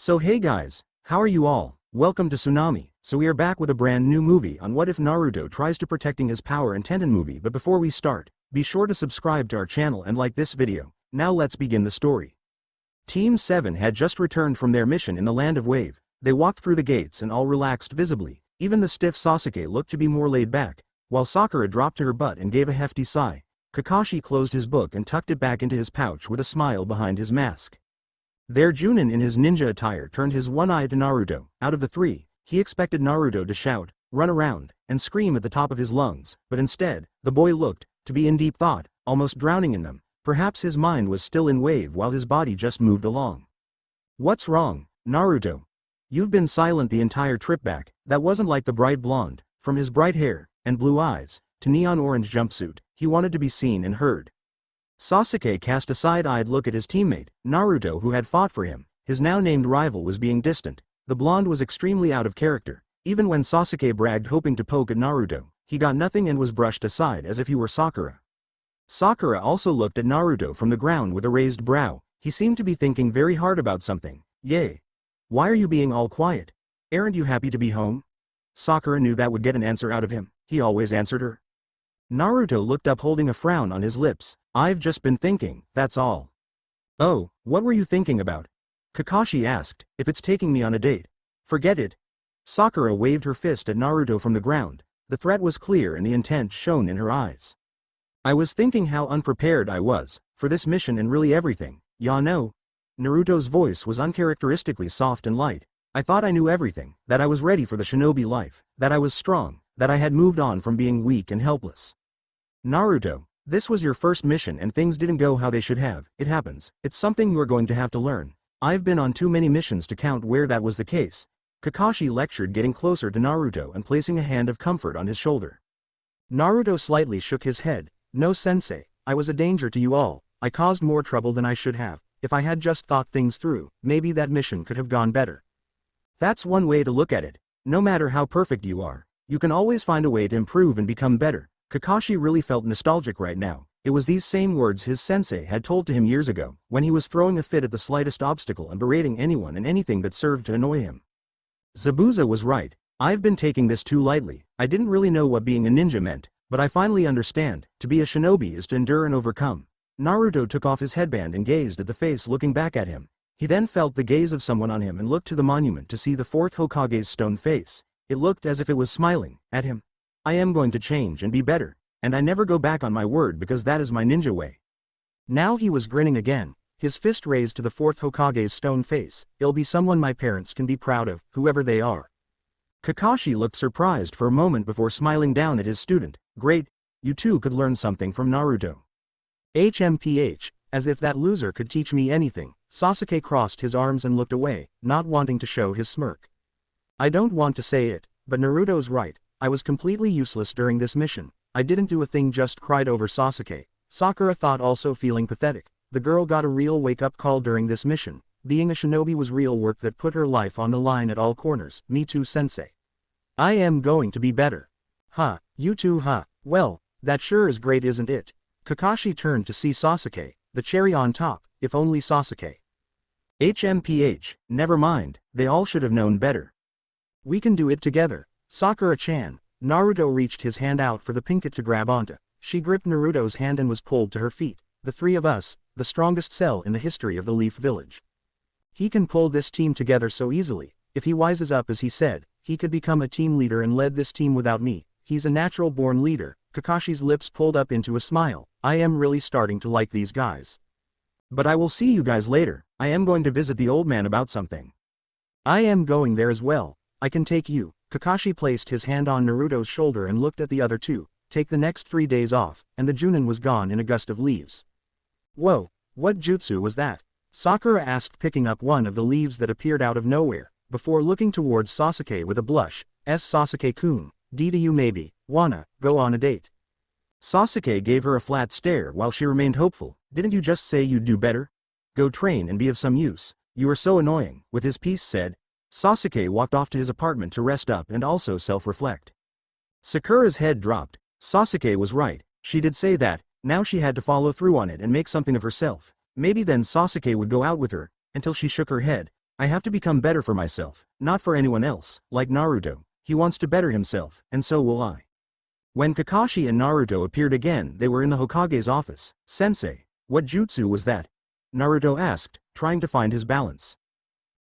So hey guys, how are you all? Welcome to Tsunami. So we are back with a brand new movie on what if Naruto tries to protecting his power in Tenten movie, but before we start, be sure to subscribe to our channel and like this video. Now let's begin the story. Team 7 had just returned from their mission in the Land of Wave. They walked through the gates and all relaxed visibly. Even the stiff Sasuke looked to be more laid back, while Sakura dropped to her butt and gave a hefty sigh. Kakashi closed his book and tucked it back into his pouch with a smile behind his mask. Their Junin in his ninja attire turned his one eye to Naruto. Out of the three, he expected Naruto to shout, run around, and scream at the top of his lungs, but instead, the boy looked to be in deep thought, almost drowning in them. Perhaps his mind was still in wave while his body just moved along. What's wrong, Naruto? You've been silent the entire trip back. That wasn't like the bright blonde. From his bright hair and blue eyes to neon orange jumpsuit, he wanted to be seen and heard. Sasuke cast a side-eyed look at his teammate. Naruto, who had fought for him, his now named rival, was being distant. The blonde was extremely out of character. Even when Sasuke bragged hoping to poke at Naruto, he got nothing and was brushed aside as if he were Sakura. Sakura also looked at Naruto from the ground with a raised brow. He seemed to be thinking very hard about something. Yay. Why are you being all quiet? Aren't you happy to be home? Sakura knew that would get an answer out of him. He always answered her. Naruto looked up holding a frown on his lips. I've just been thinking, that's all. Oh, what were you thinking about? Kakashi asked. If it's taking me on a date. Forget it. Sakura waved her fist at Naruto from the ground. The threat was clear and the intent shone in her eyes. I was thinking how unprepared I was for this mission and really everything, ya know. Naruto's voice was uncharacteristically soft and light. I thought I knew everything, that I was ready for the shinobi life, that I was strong, that I had moved on from being weak and helpless. Naruto, this was your first mission and things didn't go how they should have. It happens. It's something you are going to have to learn. I've been on too many missions to count where that was the case. Kakashi lectured, getting closer to Naruto and placing a hand of comfort on his shoulder. Naruto slightly shook his head. No sensei, I was a danger to you all. I caused more trouble than I should have. If I had just thought things through, maybe that mission could have gone better. That's one way to look at it. No matter how perfect you are, you can always find a way to improve and become better. Kakashi really felt nostalgic right now. It was these same words his sensei had told to him years ago, when he was throwing a fit at the slightest obstacle and berating anyone and anything that served to annoy him. Zabuza was right. I've been taking this too lightly. I didn't really know what being a ninja meant, but I finally understand. To be a shinobi is to endure and overcome. Naruto took off his headband and gazed at the face looking back at him. He then felt the gaze of someone on him and looked to the monument to see the fourth Hokage's stone face. It looked as if it was smiling at him. I am going to change and be better, and I never go back on my word because that is my ninja way. Now he was grinning again, his fist raised to the fourth Hokage's stone face. It'll be someone my parents can be proud of, whoever they are. Kakashi looked surprised for a moment before smiling down at his student. Great, you two could learn something from Naruto. HMPH, as if that loser could teach me anything. Sasuke crossed his arms and looked away, not wanting to show his smirk. I don't want to say it, but Naruto's right. I was completely useless during this mission. I didn't do a thing, just cried over Sasuke. Sakura thought, also feeling pathetic. The girl got a real wake-up call during this mission. Being a shinobi was real work that put her life on the line at all corners. Me too, sensei. I am going to be better. Huh, you too, huh? Well, that sure is great, isn't it? Kakashi turned to see Sasuke, the cherry on top, if only Sasuke. HMPH, never mind, they all should have known better. We can do it together. Sakura-chan. Naruto reached his hand out for the pinket to grab onto. She gripped Naruto's hand and was pulled to her feet. The three of us, the strongest cell in the history of the Leaf Village. He can pull this team together so easily. If he wises up as he said, he could become a team leader and lead this team without me. He's a natural-born leader. Kakashi's lips pulled up into a smile. I am really starting to like these guys. But I will see you guys later. I am going to visit the old man about something. I am going there as well. I can take you. Kakashi placed his hand on Naruto's shoulder and looked at the other two. Take the next 3 days off, and the Junin was gone in a gust of leaves. Whoa, what jutsu was that? Sakura asked, picking up one of the leaves that appeared out of nowhere, before looking towards Sasuke with a blush. Sasuke-kun, do you maybe wanna go on a date? Sasuke gave her a flat stare while she remained hopeful. Didn't you just say you'd do better? Go train and be of some use. You are so annoying, with his piece said. Sasuke walked off to his apartment to rest up and also self-reflect. Sakura's head dropped. Sasuke was right, she did say that. Now she had to follow through on it and make something of herself. Maybe then Sasuke would go out with her, until she shook her head. I have to become better for myself, not for anyone else. Like Naruto, he wants to better himself, and so will I. When Kakashi and Naruto appeared again, they were in the Hokage's office. Sensei, what jutsu was that? Naruto asked, trying to find his balance.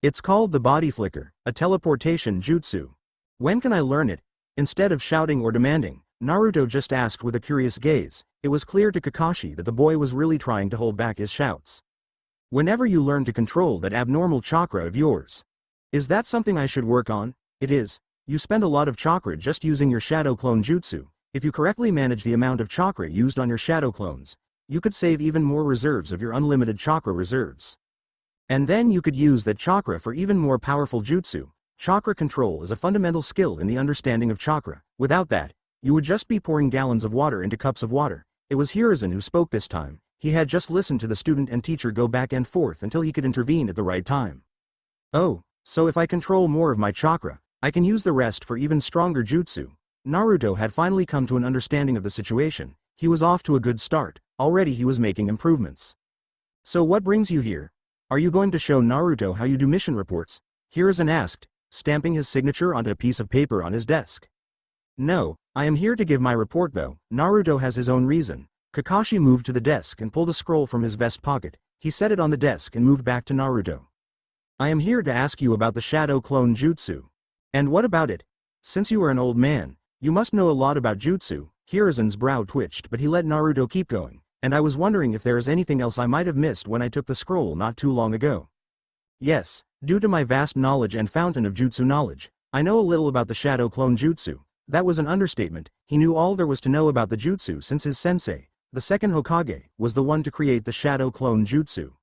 It's called the body flicker, a teleportation jutsu. When can I learn it? Instead of shouting or demanding, Naruto just asked with a curious gaze. It was clear to Kakashi that the boy was really trying to hold back his shouts. Whenever you learn to control that abnormal chakra of yours. Is that something I should work on? It is. You spend a lot of chakra just using your shadow clone jutsu. If you correctly manage the amount of chakra used on your shadow clones, you could save even more reserves of your unlimited chakra reserves. And then you could use that chakra for even more powerful jutsu. Chakra control is a fundamental skill in the understanding of chakra. Without that, you would just be pouring gallons of water into cups of water. It was Hiruzen who spoke this time. He had just listened to the student and teacher go back and forth until he could intervene at the right time. Oh, so if I control more of my chakra, I can use the rest for even stronger jutsu. Naruto had finally come to an understanding of the situation. He was off to a good start. Already he was making improvements. So what brings you here? Are you going to show Naruto how you do mission reports? Hiruzen asked, stamping his signature onto a piece of paper on his desk. No, I am here to give my report though. Naruto has his own reason. Kakashi moved to the desk and pulled a scroll from his vest pocket. He set it on the desk and moved back to Naruto. I am here to ask you about the shadow clone jutsu. And what about it? Since you are an old man, you must know a lot about jutsu. Hiruzen's brow twitched, but he let Naruto keep going. And I was wondering if there is anything else I might have missed when I took the scroll not too long ago. Yes, due to my vast knowledge and fountain of jutsu knowledge, I know a little about the shadow clone jutsu. That was an understatement. He knew all there was to know about the jutsu since his sensei, the second Hokage, was the one to create the shadow clone jutsu.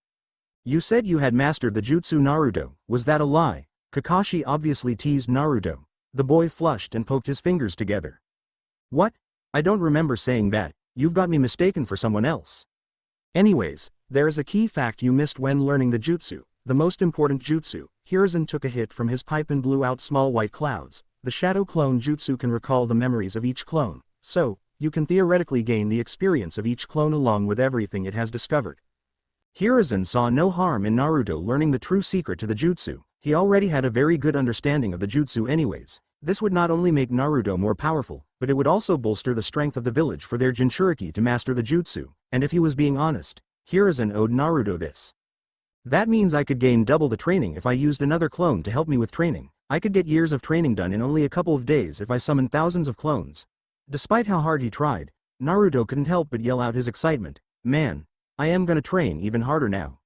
You said you had mastered the jutsu Naruto. Was that a lie? Kakashi obviously teased Naruto. The boy flushed and poked his fingers together. What? I don't remember saying that. You've got me mistaken for someone else. Anyways, there is a key fact you missed when learning the jutsu, the most important jutsu. Hiruzen took a hit from his pipe and blew out small white clouds. The shadow clone jutsu can recall the memories of each clone, so, you can theoretically gain the experience of each clone along with everything it has discovered. Hiruzen saw no harm in Naruto learning the true secret to the jutsu. He already had a very good understanding of the jutsu anyways. This would not only make Naruto more powerful, but it would also bolster the strength of the village for their Jinchuriki to master the jutsu, and if he was being honest, Hiruzen owed Naruto this. That means I could gain double the training if I used another clone to help me with training. I could get years of training done in only a couple of days if I summoned thousands of clones. Despite how hard he tried, Naruto couldn't help but yell out his excitement. Man, I am gonna train even harder now.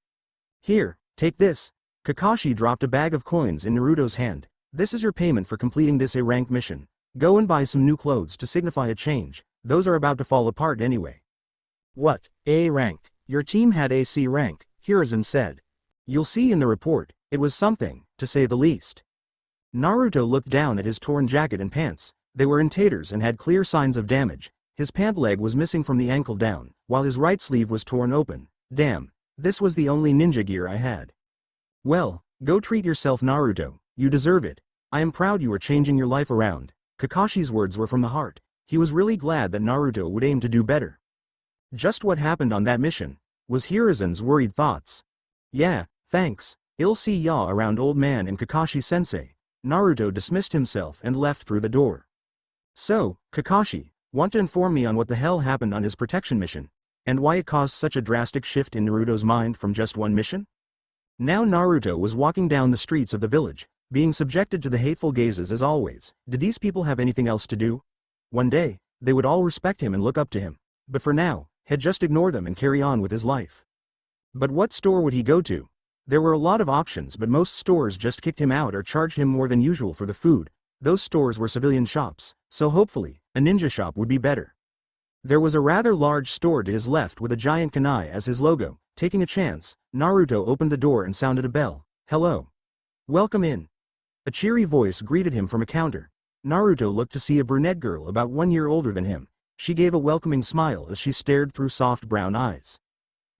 Here, take this. Kakashi dropped a bag of coins in Naruto's hand. This is your payment for completing this A-rank mission. Go and buy some new clothes to signify a change. Those are about to fall apart anyway. What? A rank? Your team had a C rank, Hiruzen said. You'll see in the report. It was something, to say the least. Naruto looked down at his torn jacket and pants. They were in tatters and had clear signs of damage. His pant leg was missing from the ankle down, while his right sleeve was torn open. Damn, this was the only ninja gear I had. Well, go treat yourself, Naruto. You deserve it. I am proud you are changing your life around. Kakashi's words were from the heart. He was really glad that Naruto would aim to do better. Just what happened on that mission? Was Hiruzen's worried thoughts. Yeah, thanks. I'll see ya around, old man and Kakashi-sensei. Naruto dismissed himself and left through the door. So, Kakashi, want to inform me on what the hell happened on his protection mission? And why it caused such a drastic shift in Naruto's mind from just one mission? Now Naruto was walking down the streets of the village, being subjected to the hateful gazes as always. Did these people have anything else to do? One day, they would all respect him and look up to him. But for now, he'd just ignore them and carry on with his life. But what store would he go to? There were a lot of options, but most stores just kicked him out or charged him more than usual for the food. Those stores were civilian shops, so hopefully, a ninja shop would be better. There was a rather large store to his left with a giant kunai as his logo. Taking a chance, Naruto opened the door and sounded a bell. Hello. Welcome in. A cheery voice greeted him from a counter. Naruto looked to see a brunette girl about 1 year older than him. She gave a welcoming smile as she stared through soft brown eyes.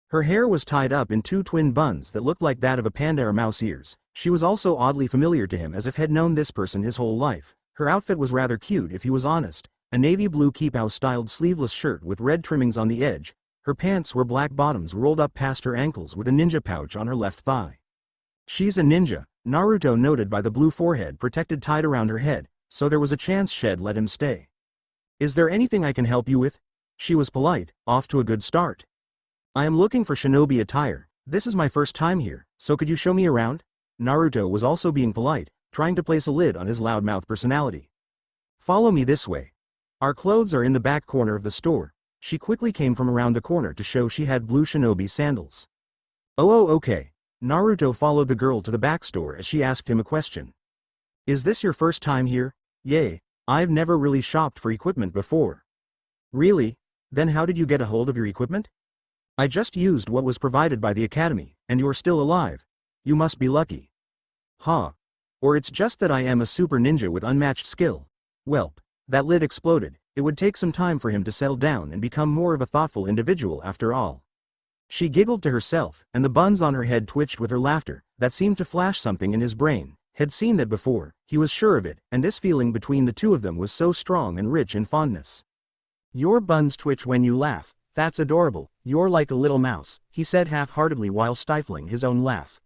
Her hair was tied up in 2 twin buns that looked like that of a panda or mouse ears. She was also oddly familiar to him, as if he'd known this person his whole life. Her outfit was rather cute if he was honest. A navy blue kippao-styled sleeveless shirt with red trimmings on the edge. Her pants were black bottoms rolled up past her ankles with a ninja pouch on her left thigh. She's a ninja, Naruto noted by the blue forehead protected tied around her head, so there was a chance she'd let him stay. Is there anything I can help you with? She was polite, off to a good start. I am looking for shinobi attire, this is my first time here, so could you show me around? Naruto was also being polite, trying to place a lid on his loudmouth personality. Follow me this way. Our clothes are in the back corner of the store. She quickly came from around the corner to show she had blue shinobi sandals. Oh okay. Naruto followed the girl to the back store as she asked him a question. Is this your first time here? Yay, I've never really shopped for equipment before. Really? Then how did you get a hold of your equipment? I just used what was provided by the academy, and you're still alive. You must be lucky. Huh. Or it's just that I am a super ninja with unmatched skill. Welp. That lid exploded, it would take some time for him to settle down and become more of a thoughtful individual after all. She giggled to herself, and the buns on her head twitched with her laughter, that seemed to flash something in his brain. Had seen that before, he was sure of it, and this feeling between the two of them was so strong and rich in fondness. Your buns twitch when you laugh, that's adorable, you're like a little mouse, he said half-heartedly while stifling his own laugh.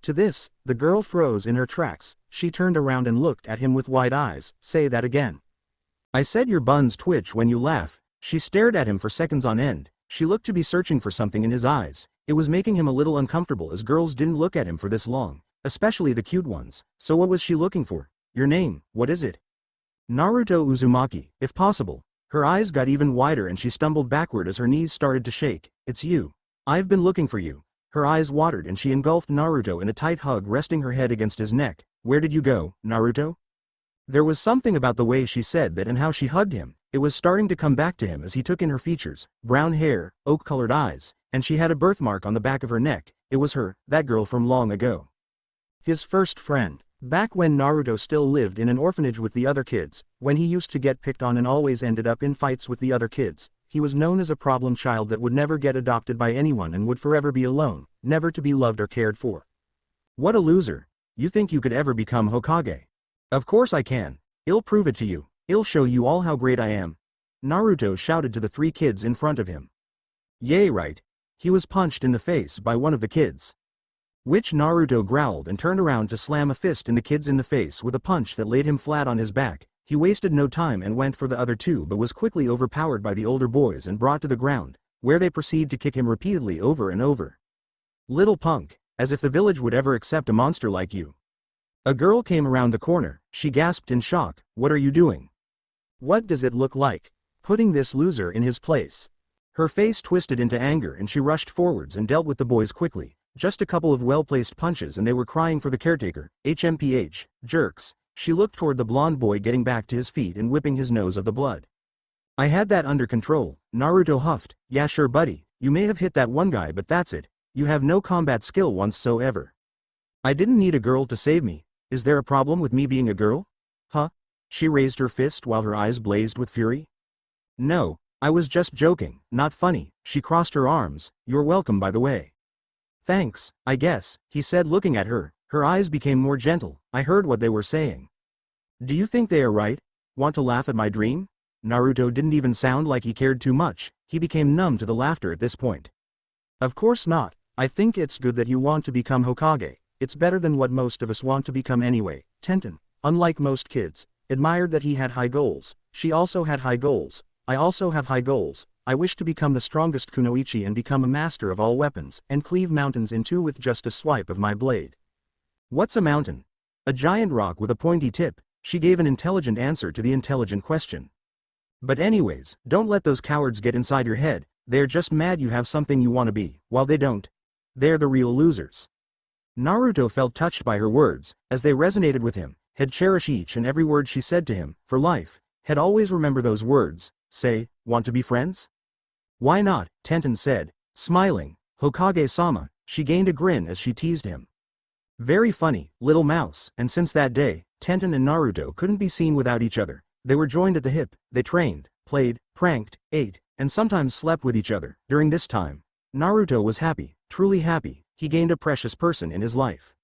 To this, the girl froze in her tracks, she turned around and looked at him with wide eyes. Say that again. I said your buns twitch when you laugh. She stared at him for seconds on end, she looked to be searching for something in his eyes. It was making him a little uncomfortable as girls didn't look at him for this long, especially the cute ones. So what was she looking for? Your name, what is it? Naruto Uzumaki, if possible. Her eyes got even wider and she stumbled backward as her knees started to shake. It's you. I've been looking for you. Her eyes watered and she engulfed Naruto in a tight hug, resting her head against his neck. Where did you go, Naruto? There was something about the way she said that and how she hugged him. It was starting to come back to him as he took in her features, brown hair, oak-colored eyes, and she had a birthmark on the back of her neck. It was her, that girl from long ago. His first friend. Back when Naruto still lived in an orphanage with the other kids, when he used to get picked on and always ended up in fights with the other kids, he was known as a problem child that would never get adopted by anyone and would forever be alone, never to be loved or cared for. What a loser. You think you could ever become Hokage? Of course I can. I'll prove it to you. I'll show you all how great I am. Naruto shouted to the three kids in front of him. Yay, right. He was punched in the face by one of the kids. Which Naruto growled and turned around to slam a fist in the kid's in the face with a punch that laid him flat on his back. He wasted no time and went for the other two but was quickly overpowered by the older boys and brought to the ground, where they proceeded to kick him repeatedly over and over. Little punk, as if the village would ever accept a monster like you. A girl came around the corner, she gasped in shock. What are you doing? What does it look like? Putting this loser in his place. Her face twisted into anger and she rushed forwards and dealt with the boys quickly. Just a couple of well-placed punches and they were crying for the caretaker. HMPH, jerks. She looked toward the blonde boy getting back to his feet and whipping his nose of the blood. I had that under control, Naruto huffed. Yeah sure buddy, you may have hit that one guy but that's it. You have no combat skill whatsoever. I didn't need a girl to save me. Is there a problem with me being a girl? Huh? She raised her fist while her eyes blazed with fury. No, I was just joking, not funny. She crossed her arms. You're welcome by the way. Thanks, I guess, he said looking at her. Her eyes became more gentle. I heard what they were saying. Do you think they are right? Want to laugh at my dream? Naruto didn't even sound like he cared too much. He became numb to the laughter at this point. Of course not. I think it's good that you want to become Hokage. It's better than what most of us want to become anyway. Tenten, unlike most kids, admired that he had high goals. She also had high goals. I also have high goals. I wish to become the strongest kunoichi and become a master of all weapons, and cleave mountains in two with just a swipe of my blade. What's a mountain? A giant rock with a pointy tip. She gave an intelligent answer to the intelligent question. But anyways, don't let those cowards get inside your head. They're just mad you have something you want to be, while they don't. They're the real losers. Naruto felt touched by her words, as they resonated with him, had cherished each and every word she said to him, for life, had always remember those words. Say, want to be friends? Why not, Tenten said, smiling. Hokage-sama, she gained a grin as she teased him. Very funny, little mouse, and since that day, Tenten and Naruto couldn't be seen without each other. They were joined at the hip, they trained, played, pranked, ate, and sometimes slept with each other. During this time, Naruto was happy, truly happy. He gained a precious person in his life.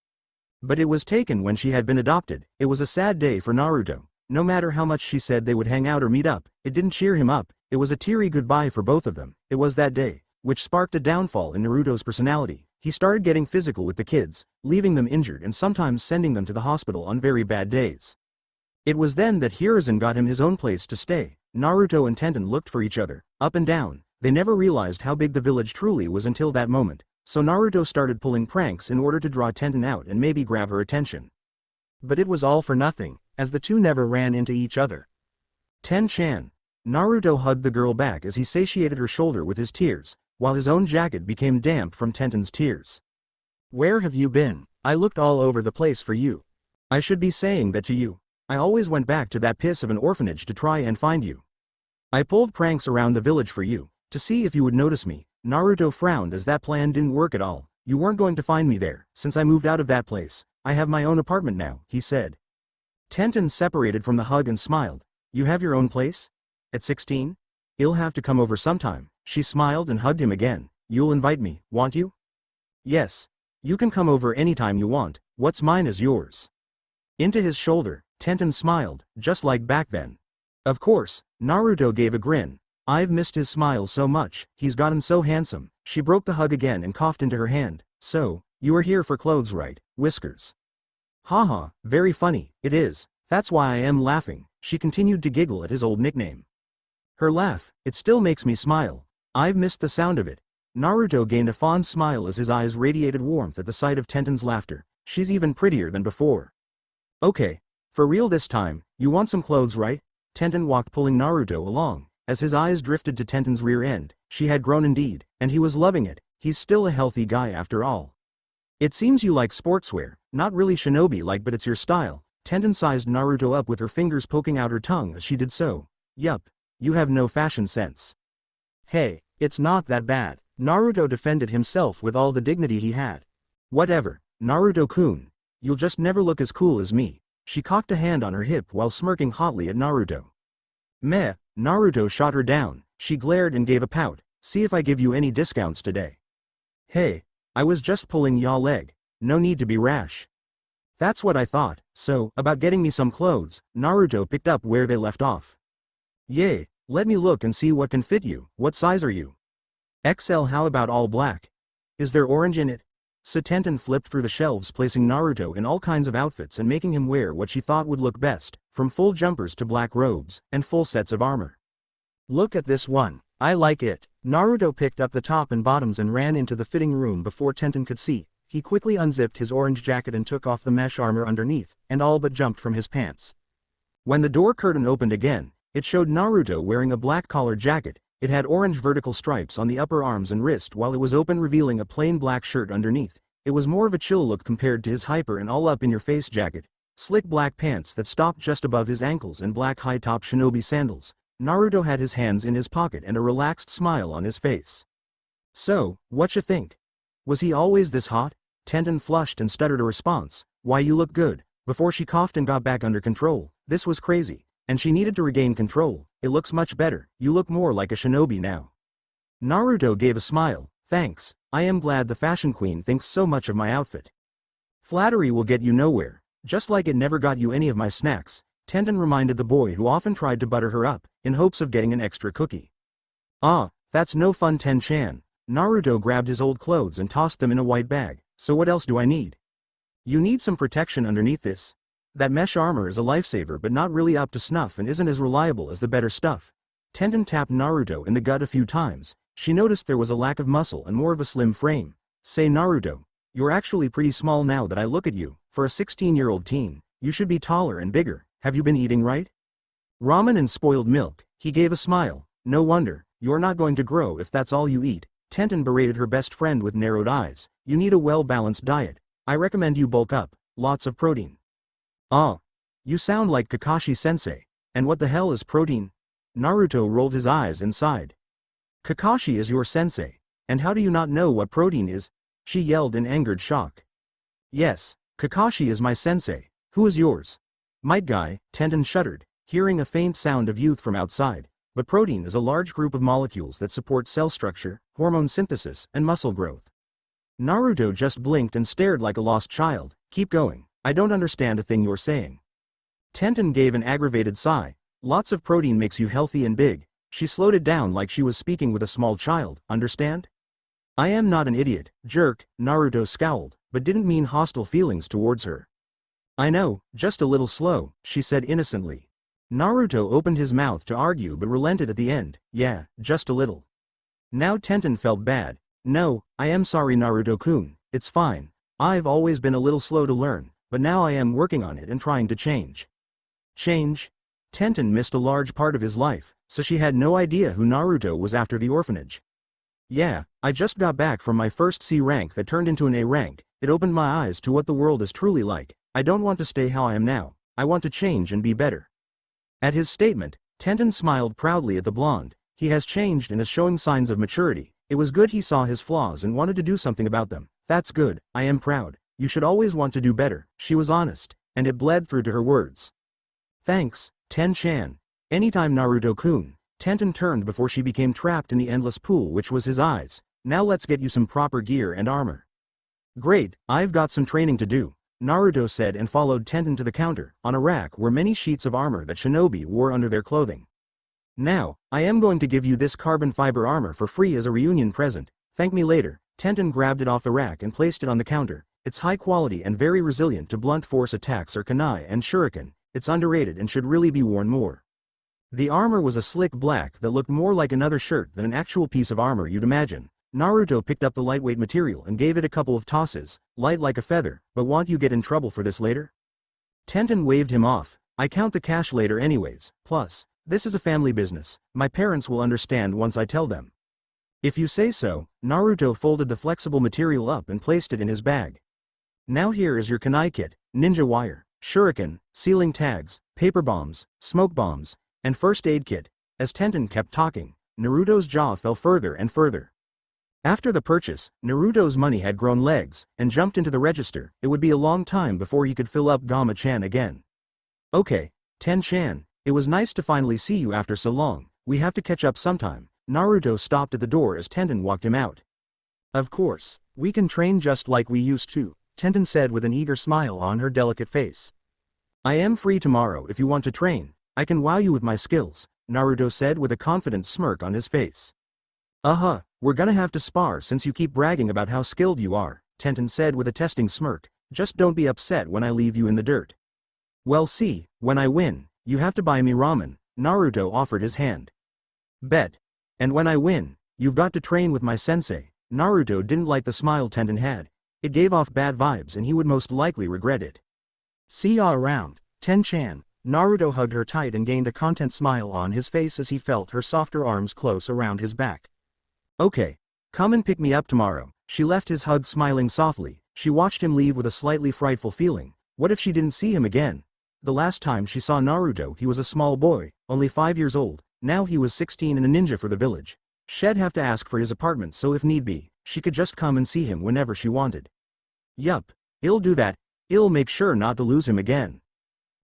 But it was taken when she had been adopted. It was a sad day for Naruto. No matter how much she said they would hang out or meet up, it didn't cheer him up. It was a teary goodbye for both of them. It was that day, which sparked a downfall in Naruto's personality. he started getting physical with the kids, leaving them injured and sometimes sending them to the hospital on very bad days. It was then that Hiruzen got him his own place to stay. Naruto and Tenten looked for each other, up and down. They never realized how big the village truly was until that moment, so Naruto started pulling pranks in order to draw Tenten out and maybe grab her attention. But it was all for nothing, as the two never ran into each other. Ten-chan. Naruto hugged the girl back as he satiated her shoulder with his tears, while his own jacket became damp from Tenten's tears. Where have you been? I looked all over the place for you. I should be saying that to you. I always went back to that piss of an orphanage to try and find you. I pulled pranks around the village for you, to see if you would notice me. Naruto frowned as that plan didn't work at all. You weren't going to find me there, since I moved out of that place. I have my own apartment now, he said. Tenten separated from the hug and smiled. You have your own place? At 16? You'll have to come over sometime. She smiled and hugged him again. You'll invite me, won't you? Yes. You can come over anytime you want. What's mine is yours. Into his shoulder, Tenten smiled, just like back then. Of course, Naruto gave a grin. I've missed his smile so much, he's gotten so handsome. She broke the hug again and coughed into her hand. So, you are here for clothes, right? Whiskers. Haha, very funny, it is. That's why I am laughing. She continued to giggle at his old nickname. Her laugh, it still makes me smile. I've missed the sound of it. Naruto gained a fond smile as his eyes radiated warmth at the sight of Tenten's laughter. She's even prettier than before. Okay. For real this time, you want some clothes, right? Tenten walked pulling Naruto along. As his eyes drifted to Tenten's rear end, she had grown indeed, and he was loving it. He's still a healthy guy after all. It seems you like sportswear, not really shinobi-like, but it's your style. Tenten sized Naruto up with her fingers poking out her tongue as she did so. Yup. You have no fashion sense. Hey, it's not that bad. Naruto defended himself with all the dignity he had. Whatever, Naruto-kun. You'll just never look as cool as me. She cocked a hand on her hip while smirking hotly at Naruto. Meh, Naruto shot her down. She glared and gave a pout. See if I give you any discounts today. Hey, I was just pulling your leg. No need to be rash. That's what I thought. So, about getting me some clothes, Naruto picked up where they left off. Yay, let me look and see what can fit you. What size are you? XL. How about all black? Is there orange in it? So Tenten flipped through the shelves, placing Naruto in all kinds of outfits and making him wear what she thought would look best, from full jumpers to black robes, and full sets of armor. Look at this one. I like it. Naruto picked up the top and bottoms and ran into the fitting room before Tenten could see. He quickly unzipped his orange jacket and took off the mesh armor underneath, and all but jumped from his pants. When the door curtain opened again, it showed Naruto wearing a black collared jacket. It had orange vertical stripes on the upper arms and wrist while it was open, revealing a plain black shirt underneath. It was more of a chill look compared to his hyper and all-up-in-your-face jacket. Slick black pants that stopped just above his ankles and black high-top shinobi sandals. Naruto had his hands in his pocket and a relaxed smile on his face. So, whatcha think? Was he always this hot? Tenten flushed and stuttered a response. Why, you look good. Before she coughed and got back under control. This was crazy. And she needed to regain control. It looks much better. You look more like a shinobi now. Naruto gave a smile. Thanks. I am glad the fashion queen thinks so much of my outfit. Flattery will get you nowhere. Just like it never got you any of my snacks. Tenten reminded the boy who often tried to butter her up, in hopes of getting an extra cookie. Ah, that's no fun, Ten-chan. Naruto grabbed his old clothes and tossed them in a white bag. So what else do I need? You need some protection underneath this. That mesh armor is a lifesaver but not really up to snuff and isn't as reliable as the better stuff. Tenten tapped Naruto in the gut a few times. She noticed there was a lack of muscle and more of a slim frame. Say, Naruto, you're actually pretty small now that I look at you. For a 16-year-old teen, you should be taller and bigger. Have you been eating right? Ramen and spoiled milk. He gave a smile. No wonder, you're not going to grow if that's all you eat. Tenten berated her best friend with narrowed eyes. You need a well-balanced diet. I recommend you bulk up. Lots of protein. Ah. You sound like Kakashi-sensei. And what the hell is protein? Naruto rolled his eyes and sighed. Kakashi is your sensei. And how do you not know what protein is? She yelled in angered shock. Yes, Kakashi is my sensei. Who is yours? Might guy, Tenten shuddered, hearing a faint sound of youth from outside. But protein is a large group of molecules that support cell structure, hormone synthesis, and muscle growth. Naruto just blinked and stared like a lost child. Keep going. I don't understand a thing you're saying. Tenten gave an aggravated sigh. Lots of protein makes you healthy and big. She slowed it down like she was speaking with a small child, understand? I am not an idiot, jerk, Naruto scowled, but didn't mean hostile feelings towards her. I know, just a little slow, she said innocently. Naruto opened his mouth to argue but relented at the end, yeah, just a little. Now Tenten felt bad. No, I am sorry Naruto-kun, it's fine. I've always been a little slow to learn, but now I am working on it and trying to change. Change? Tenten missed a large part of his life, so she had no idea who Naruto was after the orphanage. Yeah, I just got back from my first C rank that turned into an A rank. It opened my eyes to what the world is truly like. I don't want to stay how I am now. I want to change and be better. At his statement, Tenten smiled proudly at the blonde. He has changed and is showing signs of maturity. It was good he saw his flaws and wanted to do something about them. That's good, I am proud. You should always want to do better. She was honest, and it bled through to her words. Thanks, Ten-chan. Anytime Naruto-kun. Tenten turned before she became trapped in the endless pool which was his eyes. Now let's get you some proper gear and armor. Great, I've got some training to do, Naruto said and followed Tenten to the counter. On a rack were many sheets of armor that shinobi wore under their clothing. Now, I am going to give you this carbon fiber armor for free as a reunion present. Thank me later. Tenten grabbed it off the rack and placed it on the counter. It's high quality and very resilient to blunt force attacks or kunai and shuriken. It's underrated and should really be worn more. The armor was a slick black that looked more like another shirt than an actual piece of armor you'd imagine. Naruto picked up the lightweight material and gave it a couple of tosses, light like a feather, but won't you get in trouble for this later? Tenten waved him off. I count the cash later anyways, plus, this is a family business, my parents will understand once I tell them. If you say so, Naruto folded the flexible material up and placed it in his bag. Now here is your kunai kit, ninja wire, shuriken, ceiling tags, paper bombs, smoke bombs, and first aid kit. As Tenten kept talking, Naruto's jaw fell further and further. After the purchase, Naruto's money had grown legs, and jumped into the register. It would be a long time before he could fill up Gamma-chan again. Okay, Ten-chan, it was nice to finally see you after so long. We have to catch up sometime. Naruto stopped at the door as Tenten walked him out. Of course, we can train just like we used to, Tenten said with an eager smile on her delicate face. I am free tomorrow if you want to train. I can wow you with my skills, Naruto said with a confident smirk on his face. We're gonna have to spar since you keep bragging about how skilled you are, Tenten said with a testing smirk. Just don't be upset when I leave you in the dirt. Well see, when I win, you have to buy me ramen, Naruto offered his hand. Bet. And when I win, you've got to train with my sensei. Naruto didn't like the smile Tenten had. It gave off bad vibes and he would most likely regret it. See ya around, Ten-chan. Naruto hugged her tight and gained a content smile on his face as he felt her softer arms close around his back. Okay. Come and pick me up tomorrow. She left his hug smiling softly. She watched him leave with a slightly frightful feeling. What if she didn't see him again? The last time she saw Naruto he was a small boy, only 5 years old. Now he was 16 and a ninja for the village. She'd have to ask for his apartment so if need be, she could just come and see him whenever she wanted. Yup. I'll do that. I'll make sure not to lose him again.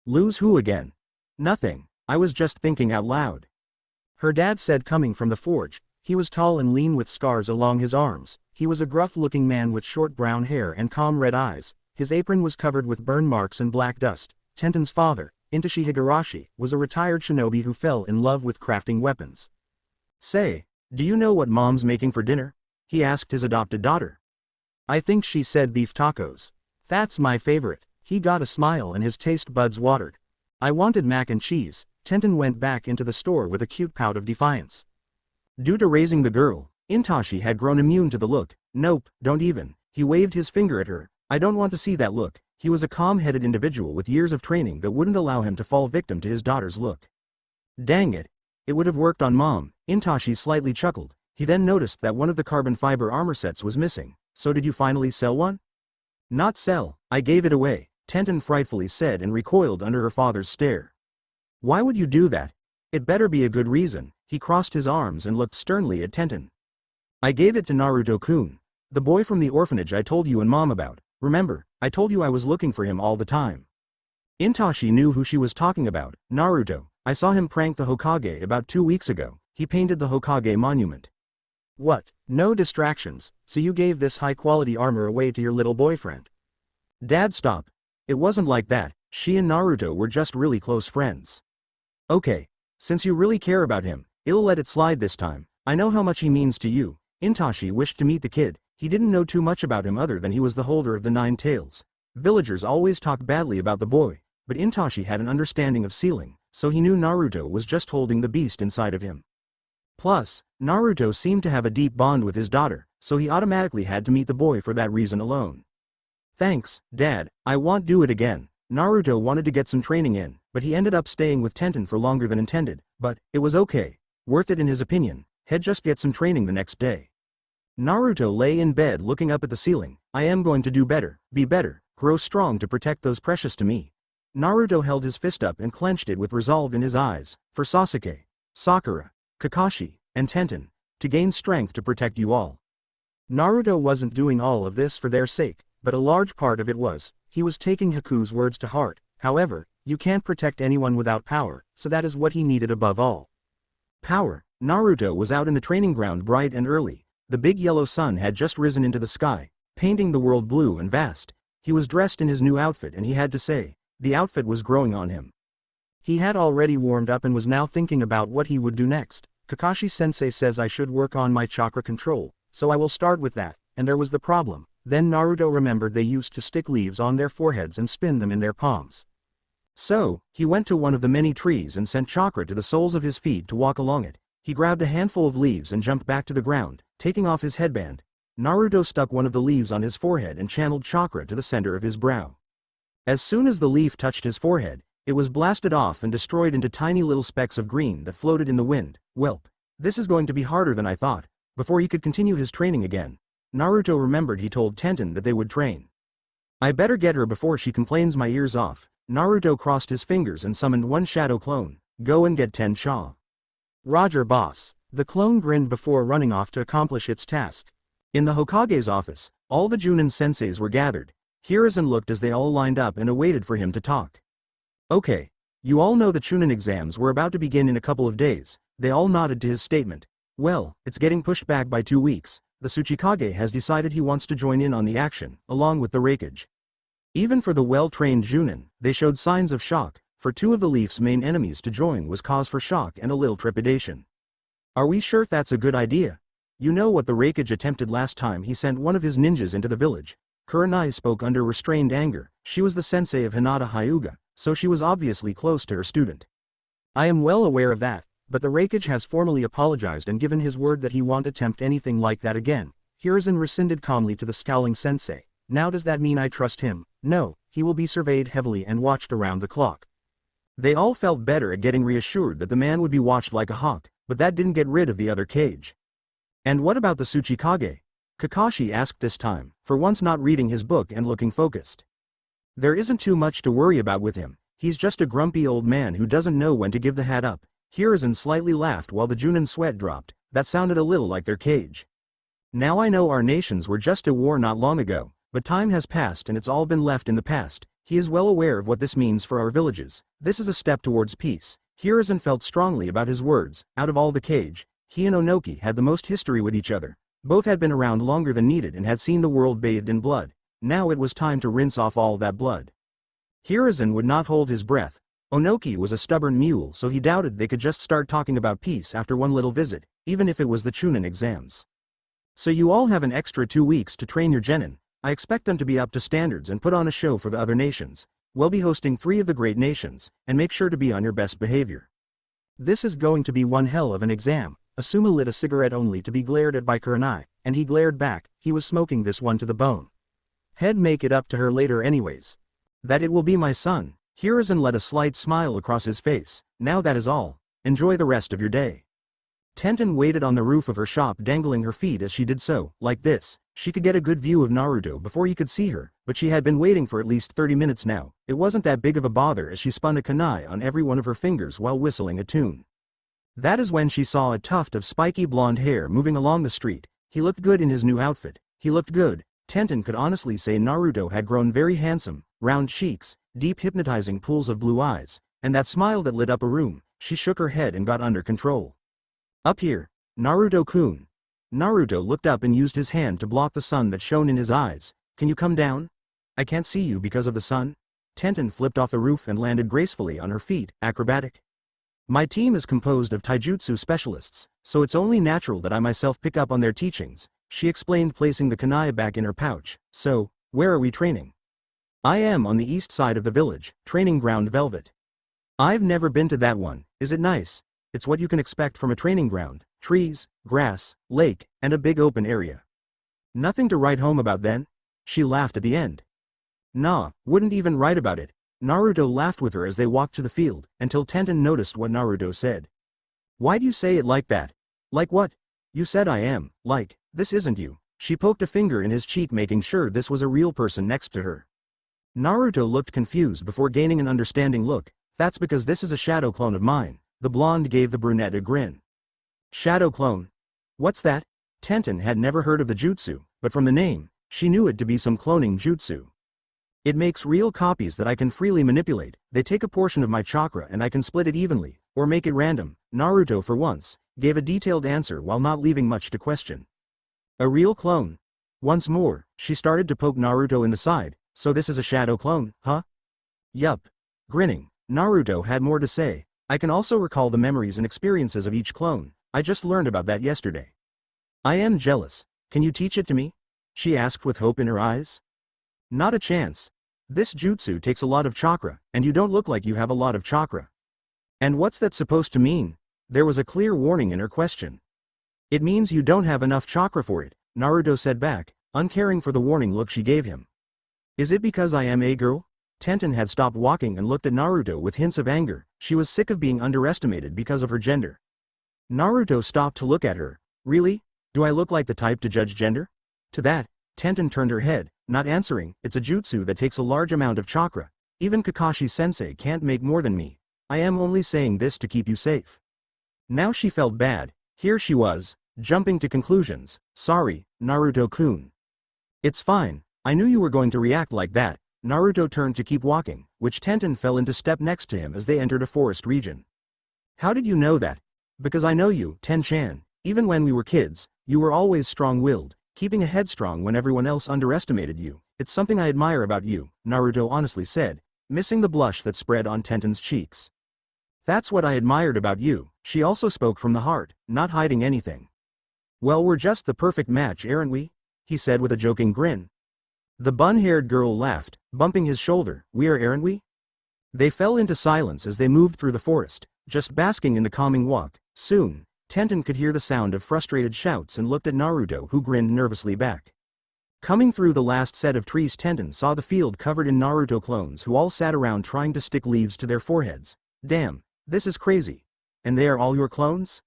Lose who again? Nothing. I was just thinking out loud. Her dad said coming from the forge. He was tall and lean with scars along his arms. He was a gruff-looking man with short brown hair and calm red eyes. His apron was covered with burn marks and black dust. Tenten's father, Intoshi Higurashi, was a retired shinobi who fell in love with crafting weapons. Say, do you know what mom's making for dinner? He asked his adopted daughter. I think she said beef tacos. That's my favorite. He got a smile and his taste buds watered. I wanted mac and cheese. Tenten went back into the store with a cute pout of defiance. Due to raising the girl, Intoshi had grown immune to the look. Nope, don't even. He waved his finger at her. I don't want to see that look. He was a calm-headed individual with years of training that wouldn't allow him to fall victim to his daughter's look. Dang it. It would have worked on mom. Intoshi slightly chuckled. He then noticed that one of the carbon fiber armor sets was missing. So did you finally sell one? Not sell, I gave it away, Tenten frightfully said and recoiled under her father's stare. Why would you do that? It better be a good reason. He crossed his arms and looked sternly at Tenten. I gave it to Naruto-kun. The boy from the orphanage I told you and mom about. Remember, I told you I was looking for him all the time. Intoshi knew who she was talking about. Naruto. I saw him prank the Hokage about 2 weeks ago. He painted the Hokage monument. What? No distractions, so you gave this high-quality armor away to your little boyfriend? Dad, stop. It wasn't like that. She and Naruto were just really close friends. Okay. Since you really care about him, I'll let it slide this time. I know how much he means to you. Itachi wished to meet the kid. He didn't know too much about him other than he was the holder of the 9 tails. Villagers always talked badly about the boy, but Itachi had an understanding of sealing, so he knew Naruto was just holding the beast inside of him. Plus, Naruto seemed to have a deep bond with his daughter, so he automatically had to meet the boy for that reason alone. Thanks, Dad, I won't do it again. Naruto wanted to get some training in, but he ended up staying with Tenten for longer than intended, but it was okay. Worth it in his opinion. He'd just get some training the next day. Naruto lay in bed looking up at the ceiling. I am going to do better, be better, grow strong to protect those precious to me. Naruto held his fist up and clenched it with resolve in his eyes. For Sasuke, Sakura, Kakashi, and Tenten, to gain strength to protect you all. Naruto wasn't doing all of this for their sake, but a large part of it was, he was taking Haku's words to heart. However, you can't protect anyone without power, so that is what he needed above all. Power. Naruto was out in the training ground bright and early. The big yellow sun had just risen into the sky, painting the world blue and vast. He was dressed in his new outfit and he had to say, the outfit was growing on him. He had already warmed up and was now thinking about what he would do next. Kakashi-sensei says I should work on my chakra control, so I will start with that, and there was the problem. Then Naruto remembered they used to stick leaves on their foreheads and spin them in their palms. So, he went to one of the many trees and sent chakra to the soles of his feet to walk along it. He grabbed a handful of leaves and jumped back to the ground, taking off his headband. Naruto stuck one of the leaves on his forehead and channeled chakra to the center of his brow. As soon as the leaf touched his forehead, it was blasted off and destroyed into tiny little specks of green that floated in the wind. Welp. This is going to be harder than I thought. Before he could continue his training again, Naruto remembered he told Tenten that they would train. I better get her before she complains my ears off. Naruto crossed his fingers and summoned one shadow clone. Go and get Ten-cha. Roger, boss. The clone grinned before running off to accomplish its task. In the Hokage's office, all the Junin senseis were gathered. Hiruzen looked as they all lined up and awaited for him to talk. Okay. You all know the Chunin exams were about to begin in a couple of days. They all nodded to his statement. Well, it's getting pushed back by 2 weeks. The Tsuchikage has decided he wants to join in on the action, along with the Raikage. Even for the well-trained Junin, they showed signs of shock. For 2 of the Leaf's main enemies to join was cause for shock and a little trepidation. Are we sure that's a good idea? You know what the Raikage attempted last time he sent one of his ninjas into the village. Kurenai spoke under restrained anger. She was the sensei of Hinata Hyuga, so she was obviously close to her student. I am well aware of that, but the Raikage has formally apologized and given his word that he won't attempt anything like that again. Hiruzen rescinded calmly to the scowling sensei. Now does that mean I trust him? No, he will be surveyed heavily and watched around the clock. They all felt better at getting reassured that the man would be watched like a hawk, but that didn't get rid of the other cage. And what about the Tsuchikage? Kakashi asked this time, for once not reading his book and looking focused. There isn't too much to worry about with him. He's just a grumpy old man who doesn't know when to give the hat up. Hiruzen slightly laughed while the Junin sweat dropped. That sounded a little like their cage. Now I know our nations were just at war not long ago, but time has passed and it's all been left in the past. He is well aware of what this means for our villages. This is a step towards peace. Hiruzen felt strongly about his words. Out of all the cage, he and Onoki had the most history with each other. Both had been around longer than needed and had seen the world bathed in blood. Now it was time to rinse off all that blood. Hiruzen would not hold his breath. Onoki was a stubborn mule, so he doubted they could just start talking about peace after one little visit, even if it was the Chunin exams. So you all have an extra 2 weeks to train your genin. I expect them to be up to standards and put on a show for the other nations. We'll be hosting 3 of the great nations, and make sure to be on your best behavior. This is going to be one hell of an exam. Asuma lit a cigarette only to be glared at by Kurenai, and he glared back. He was smoking this one to the bone. He'd make it up to her later anyways. That it will be my son. Hiruzen let a slight smile across his face. Now that is all. Enjoy the rest of your day. Tenten waited on the roof of her shop, dangling her feet as she did so. Like this, she could get a good view of Naruto before he could see her, but she had been waiting for at least 30 minutes now. It wasn't that big of a bother as she spun a kunai on every one of her fingers while whistling a tune. That is when she saw a tuft of spiky blonde hair moving along the street. He looked good in his new outfit. He looked good. Tenten could honestly say Naruto had grown very handsome. Round cheeks, deep hypnotizing pools of blue eyes, and that smile that lit up a room. She shook her head and got under control. Up here, Naruto-kun. Naruto looked up and used his hand to block the sun that shone in his eyes. Can you come down? I can't see you because of the sun. Tenten flipped off the roof and landed gracefully on her feet. Acrobatic. My team is composed of taijutsu specialists. so it's only natural that I myself pick up on their teachings, she explained, placing the kunai back in her pouch. So, where are we training? I am on the east side of the village, training ground Velvet. I've never been to that one. Is it nice? It's what you can expect from a training ground: trees, grass, lake, and a big open area. Nothing to write home about then? She laughed at the end. Nah, wouldn't even write about it. Naruto laughed with her as they walked to the field, until Tenten noticed what Naruto said. Why'd you say it like that? Like what? You said I am, like, this isn't you. She poked a finger in his cheek, making sure this was a real person next to her. Naruto looked confused before gaining an understanding look. That's because this is a shadow clone of mine. The blonde gave the brunette a grin. Shadow clone? What's that? Tenten had never heard of the jutsu, but from the name, she knew it to be some cloning jutsu. It makes real copies that I can freely manipulate. They take a portion of my chakra and I can split it evenly, or make it random. Naruto, for once, gave a detailed answer while not leaving much to question. A real clone? Once more, she started to poke Naruto in the side. So this is a shadow clone, huh? Yup. Grinning, Naruto had more to say. I can also recall the memories and experiences of each clone. I just learned about that yesterday. I am jealous. Can you teach it to me? She asked with hope in her eyes. Not a chance. This jutsu takes a lot of chakra, and you don't look like you have a lot of chakra. And what's that supposed to mean? There was a clear warning in her question. It means you don't have enough chakra for it, Naruto said back, uncaring for the warning look she gave him. Is it because I am a girl? Tenten had stopped walking and looked at Naruto with hints of anger. She was sick of being underestimated because of her gender. Naruto stopped to look at her. Really? Do I look like the type to judge gender? To that, Tenten turned her head, not answering. It's a jutsu that takes a large amount of chakra. Even Kakashi-sensei can't make more than me. I am only saying this to keep you safe. Now she felt bad. Here she was, jumping to conclusions. Sorry, Naruto-kun. It's fine. I knew you were going to react like that. Naruto turned to keep walking, which Tenten fell into step next to him as they entered a forest region. How did you know that? Because I know you, Ten-chan. Even when we were kids, you were always strong-willed, keeping a headstrong when everyone else underestimated you. It's something I admire about you, Naruto honestly said, missing the blush that spread on Tenten's cheeks. That's what I admired about you. She also spoke from the heart, not hiding anything. Well, we're just the perfect match, aren't we? He said with a joking grin. The bun-haired girl laughed, bumping his shoulder. We are, aren't we? They fell into silence as they moved through the forest, just basking in the calming walk. Soon, Tenten could hear the sound of frustrated shouts and looked at Naruto, who grinned nervously back. Coming through the last set of trees, Tenten saw the field covered in Naruto clones who all sat around trying to stick leaves to their foreheads. Damn, this is crazy. And they are all your clones?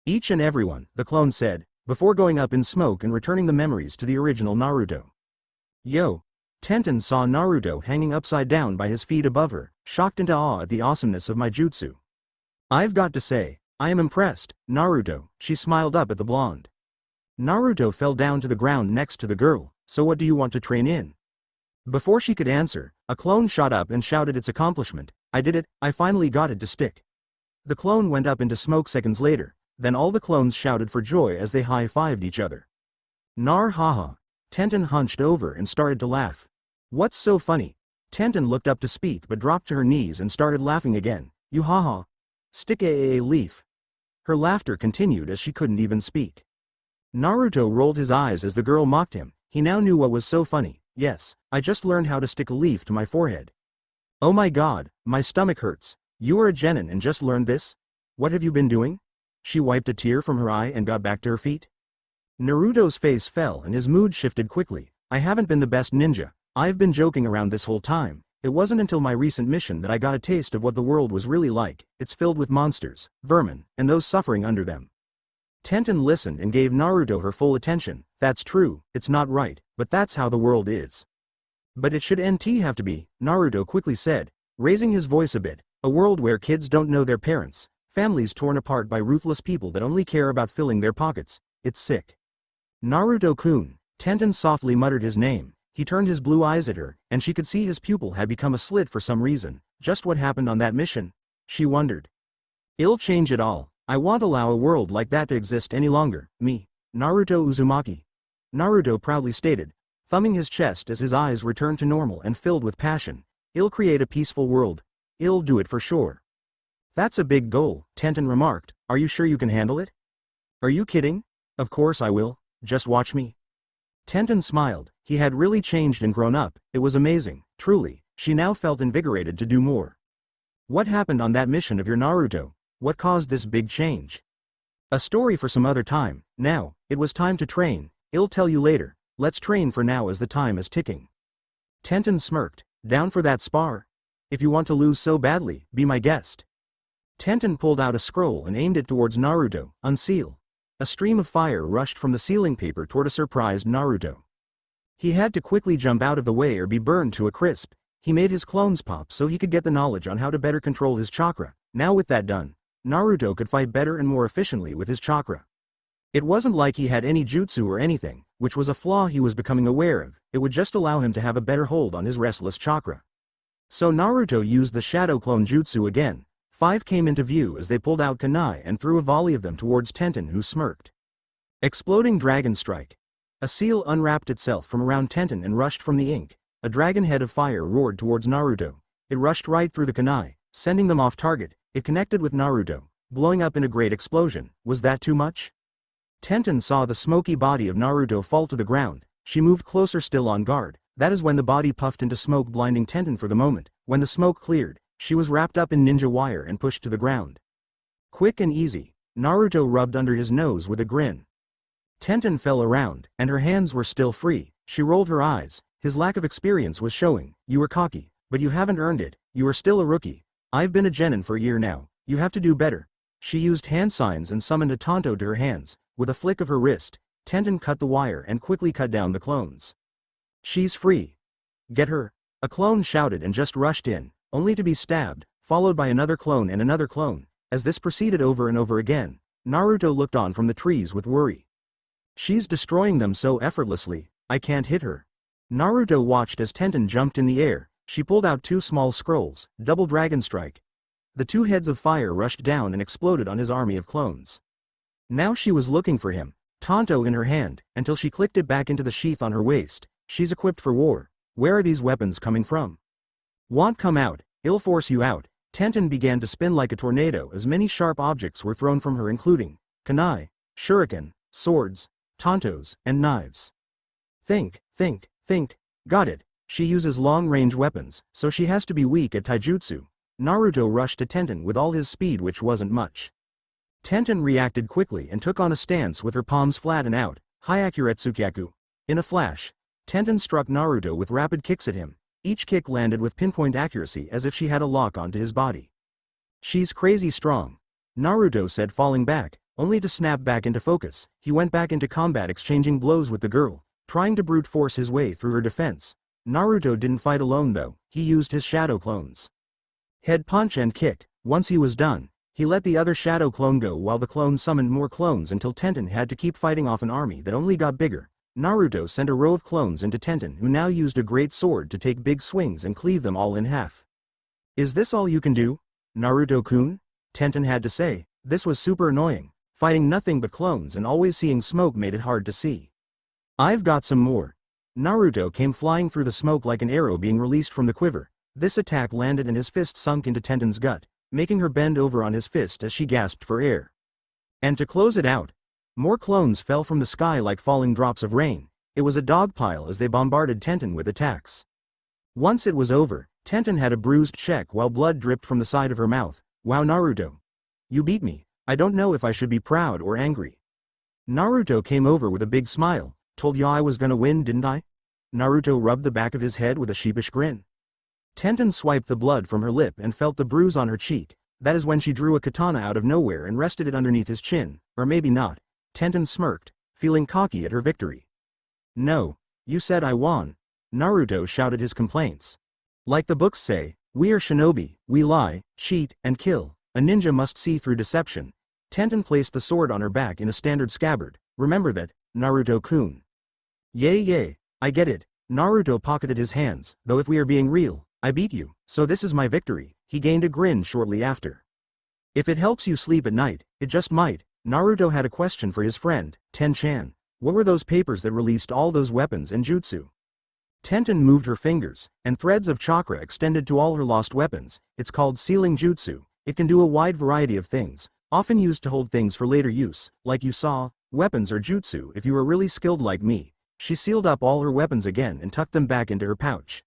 Each and every one, the clone said, before going up in smoke and returning the memories to the original Naruto. Yo! Tenten saw Naruto hanging upside down by his feet above her, shocked into awe at the awesomeness of my jutsu. I've got to say, I am impressed, Naruto. She smiled up at the blonde. Naruto fell down to the ground next to the girl. So what do you want to train in? Before she could answer, a clone shot up and shouted its accomplishment. I did it, I finally got it to stick. The clone went up into smoke seconds later, then all the clones shouted for joy as they high-fived each other. Nar haha. Tenten hunched over and started to laugh. What's so funny? Tenten looked up to speak but dropped to her knees and started laughing again. You haha. Stick a leaf. Her laughter continued as she couldn't even speak. Naruto rolled his eyes as the girl mocked him. He now knew what was so funny. Yes, I just learned how to stick a leaf to my forehead. Oh my god, my stomach hurts. You are a genin and just learned this? What have you been doing? She wiped a tear from her eye and got back to her feet. Naruto's face fell and his mood shifted quickly. I haven't been the best ninja. I've been joking around this whole time. It wasn't until my recent mission that I got a taste of what the world was really like. It's filled with monsters, vermin, and those suffering under them. Tenten listened and gave Naruto her full attention. That's true, it's not right, but that's how the world is. But it should NT have to be, Naruto quickly said, raising his voice a bit. A world where kids don't know their parents, families torn apart by ruthless people that only care about filling their pockets. It's sick. Naruto-kun. Tenten softly muttered his name. He turned his blue eyes at her, and she could see his pupil had become a slit for some reason. Just what happened on that mission? She wondered. It'll change it all. I won't allow a world like that to exist any longer. Me, Naruto Uzumaki. Naruto proudly stated, thumbing his chest as his eyes returned to normal and filled with passion. I'll create a peaceful world. I'll do it for sure. That's a big goal, Tenten remarked. Are you sure you can handle it? Are you kidding? Of course I will, just watch me. Tenten smiled. He had really changed and grown up. It was amazing, truly. She now felt invigorated to do more. What happened on that mission of your Naruto? What caused this big change? A story for some other time. Now, it was time to train. I'll tell you later. Let's train for now as the time is ticking. Tenten smirked. Down for that spar? If you want to lose so badly, be my guest. Tenten pulled out a scroll and aimed it towards Naruto. Unseal. A stream of fire rushed from the sealing paper toward a surprised Naruto. He had to quickly jump out of the way or be burned to a crisp. He made his clones pop so he could get the knowledge on how to better control his chakra. Now with that done, Naruto could fight better and more efficiently with his chakra. It wasn't like he had any jutsu or anything, which was a flaw he was becoming aware of. It would just allow him to have a better hold on his restless chakra. So Naruto used the shadow clone jutsu again. 5 came into view as they pulled out kunai and threw a volley of them towards Tenten, who smirked. Exploding Dragon Strike. A seal unwrapped itself from around Tenten and rushed from the ink. A dragon head of fire roared towards Naruto. It rushed right through the kunai, sending them off target. It connected with Naruto, blowing up in a great explosion. Was that too much? Tenten saw the smoky body of Naruto fall to the ground. She moved closer, still on guard. That is when the body puffed into smoke, blinding Tenten for the moment. When the smoke cleared, she was wrapped up in ninja wire and pushed to the ground. Quick and easy, Naruto rubbed under his nose with a grin. Tenten fell around, and her hands were still free. She rolled her eyes. His lack of experience was showing. You were cocky, but you haven't earned it. You are still a rookie. I've been a genin for a year now. You have to do better. She used hand signs and summoned a tanto to her hands. With a flick of her wrist, Tenten cut the wire and quickly cut down the clones. She's free. Get her. A clone shouted and just rushed in, only to be stabbed, followed by another clone and another clone. As this proceeded over and over again, Naruto looked on from the trees with worry. She's destroying them so effortlessly, I can't hit her. Naruto watched as Tenten jumped in the air. She pulled out 2 small scrolls, double dragon strike. The 2 heads of fire rushed down and exploded on his army of clones. Now she was looking for him, tanto in her hand, until she clicked it back into the sheath on her waist. She's equipped for war. Where are these weapons coming from? Want come out, I'll force you out. Tenten began to spin like a tornado as many sharp objects were thrown from her, including kunai, shuriken, swords, tantos, and knives. Think. Got it. She uses long-range weapons, so she has to be weak at taijutsu. Naruto rushed to Tenten with all his speed, which wasn't much. Tenten reacted quickly and took on a stance with her palms flat and out. Hyakuretsukaku. In a flash, Tenten struck Naruto with rapid kicks at him. Each kick landed with pinpoint accuracy as if she had a lock onto his body. She's crazy strong, Naruto said, falling back, only to snap back into focus. He went back into combat, exchanging blows with the girl, trying to brute force his way through her defense. Naruto didn't fight alone though. He used his shadow clones. Head punch and kick. Once he was done, he let the other shadow clone go while the clone summoned more clones until Tenten had to keep fighting off an army that only got bigger. Naruto sent a row of clones into Tenten, who now used a great sword to take big swings and cleave them all in half. Is this all you can do, Naruto-kun? Tenten had to say. This was super annoying. Fighting nothing but clones and always seeing smoke made it hard to see. I've got some more. Naruto came flying through the smoke like an arrow being released from the quiver. This attack landed and his fist sunk into Tenten's gut, making her bend over on his fist as she gasped for air. And to close it out, more clones fell from the sky like falling drops of rain. It was a dogpile as they bombarded Tenten with attacks. Once it was over, Tenten had a bruised cheek while blood dripped from the side of her mouth. Wow, Naruto. You beat me. I don't know if I should be proud or angry. Naruto came over with a big smile. Told ya I was gonna win, didn't I? Naruto rubbed the back of his head with a sheepish grin. Tenten swiped the blood from her lip and felt the bruise on her cheek. That is when she drew a katana out of nowhere and rested it underneath his chin. Or maybe not. Tenten smirked, feeling cocky at her victory. No, you said I won. Naruto shouted his complaints. Like the books say, we are shinobi, we lie, cheat, and kill. A ninja must see through deception. Tenten placed the sword on her back in a standard scabbard. Remember that, Naruto-kun. Yay, I get it. Naruto pocketed his hands, though if we are being real, I beat you, so this is my victory. He gained a grin shortly after. If it helps you sleep at night, it just might. Naruto had a question for his friend, Ten-chan. What were those papers that released all those weapons and jutsu? Tenten moved her fingers, and threads of chakra extended to all her lost weapons. It's called sealing jutsu. It can do a wide variety of things, Often used to hold things for later use, like you saw, weapons or jutsu if you were really skilled like me. She sealed up all her weapons again and tucked them back into her pouch.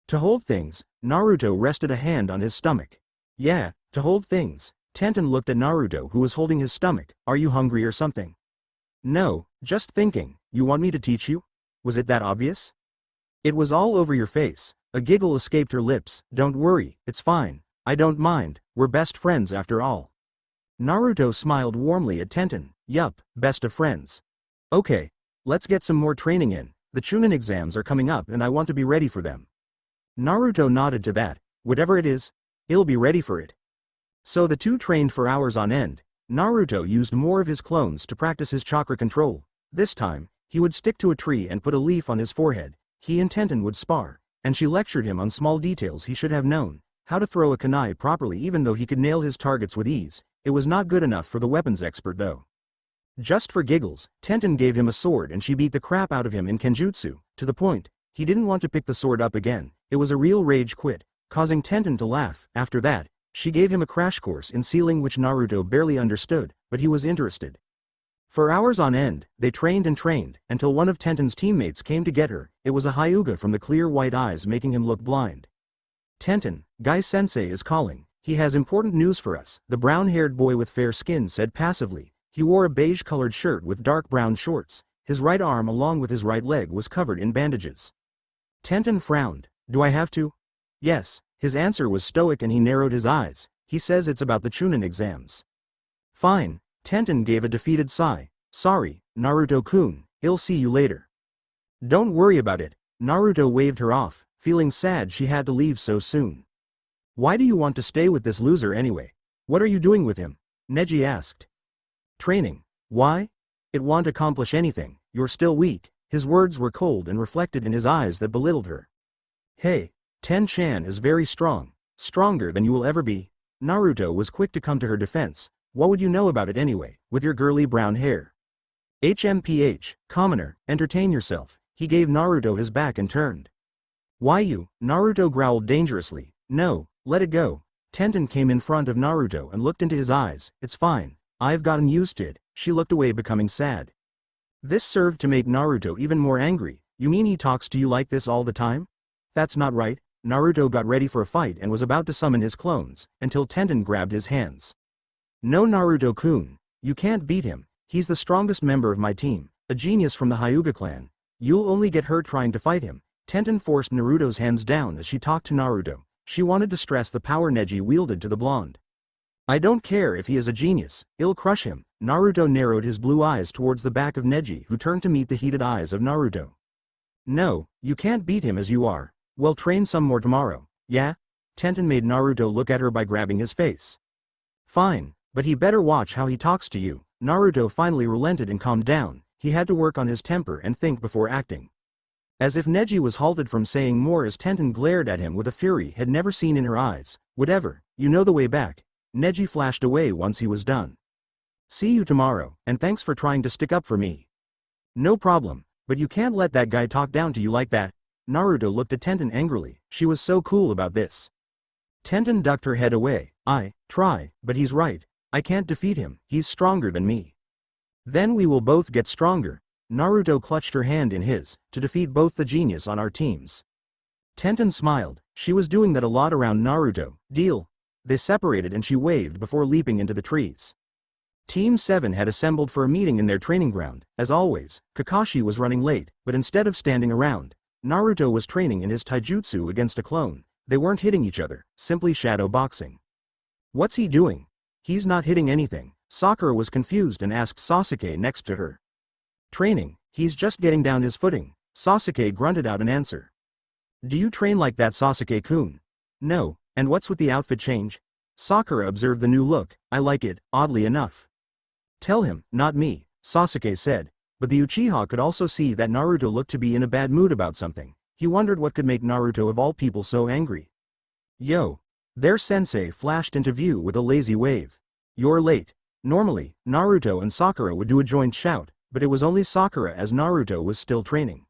To hold things, Naruto rested a hand on his stomach. Yeah, to hold things. Tenten looked at Naruto who was holding his stomach. Are you hungry or something? No, just thinking. You want me to teach you? Was it that obvious? It was all over your face. A giggle escaped her lips. Don't worry, it's fine. I don't mind, we're best friends after all. Naruto smiled warmly at Tenten. Yup, best of friends. Okay, let's get some more training in. The Chunin exams are coming up and I want to be ready for them. Naruto nodded to that. Whatever it is, he'll be ready for it. So the two trained for hours on end. Naruto used more of his clones to practice his chakra control. This time, he would stick to a tree and put a leaf on his forehead. He and Tenten would spar, and she lectured him on small details he should have known. How to throw a kunai properly even though he could nail his targets with ease. It was not good enough for the weapons expert though. Just for giggles, Tenten gave him a sword and she beat the crap out of him in kenjutsu, to the point, he didn't want to pick the sword up again. It was a real rage quit, causing Tenten to laugh. After that, she gave him a crash course in sealing which Naruto barely understood, but he was interested. For hours on end, they trained and trained, until one of Tenten's teammates came to get her. It was a Hyuga from the clear white eyes making him look blind. Tenten, Guy-sensei is calling. He has important news for us, the brown-haired boy with fair skin said passively. He wore a beige-colored shirt with dark brown shorts. His right arm along with his right leg was covered in bandages. Tenten frowned. Do I have to? Yes. His answer was stoic and he narrowed his eyes. He says it's about the Chunin exams. Fine. Tenten gave a defeated sigh. Sorry, Naruto-kun, I'll see you later. Don't worry about it. Naruto waved her off, feeling sad she had to leave so soon. Why do you want to stay with this loser anyway? What are you doing with him? Neji asked. Training. Why? It won't accomplish anything, you're still weak. His words were cold and reflected in his eyes that belittled her. Hey, Ten-chan is very strong, stronger than you will ever be. Naruto was quick to come to her defense. What would you know about it anyway, with your girly brown hair? HMPH, commoner, entertain yourself. He gave Naruto his back and turned. Why you? Naruto growled dangerously. No, let it go. Tenten came in front of Naruto and looked into his eyes. It's fine, I've gotten used to it. She looked away becoming sad. This served to make Naruto even more angry. You mean he talks to you like this all the time? That's not right. Naruto got ready for a fight and was about to summon his clones, until Tenten grabbed his hands. No Naruto-kun, you can't beat him. He's the strongest member of my team, a genius from the Hyuga clan. You'll only get hurt trying to fight him. Tenten forced Naruto's hands down as she talked to Naruto. She wanted to stress the power Neji wielded to the blonde. I don't care if he is a genius, I'll crush him. Naruto narrowed his blue eyes towards the back of Neji who turned to meet the heated eyes of Naruto. No, you can't beat him as you are. We'll train some more tomorrow. Yeah? Tenten made Naruto look at her by grabbing his face. Fine, but he better watch how he talks to you. Naruto finally relented and calmed down. He had to work on his temper and think before acting. As if Neji was halted from saying more as Tenten glared at him with a fury had never seen in her eyes. Whatever, you know the way back. Neji flashed away once he was done. See you tomorrow, and thanks for trying to stick up for me. No problem, but you can't let that guy talk down to you like that. Naruto looked at Tenten angrily. She was so cool about this. Tenten ducked her head away. I try, but he's right. I can't defeat him. He's stronger than me. Then we will both get stronger. Naruto clutched her hand in his, to defeat both the genius on our teams. Tenten smiled. She was doing that a lot around Naruto. Deal. They separated and she waved before leaping into the trees. Team 7 had assembled for a meeting in their training ground. As always, Kakashi was running late, but instead of standing around, Naruto was training in his taijutsu against a clone. They weren't hitting each other, simply shadow boxing. What's he doing? He's not hitting anything. Sakura was confused and asked Sasuke next to her. Training, he's just getting down his footing. Sasuke grunted out an answer. Do you train like that, Sasuke-kun? No, and what's with the outfit change? Sakura observed the new look. I like it, oddly enough. Tell him, not me, Sasuke said, but the Uchiha could also see that Naruto looked to be in a bad mood about something. He wondered what could make Naruto of all people so angry. Yo! Their sensei flashed into view with a lazy wave. You're late. Normally, Naruto and Sakura would do a joint shout, but it was only Sakura as Naruto was still training.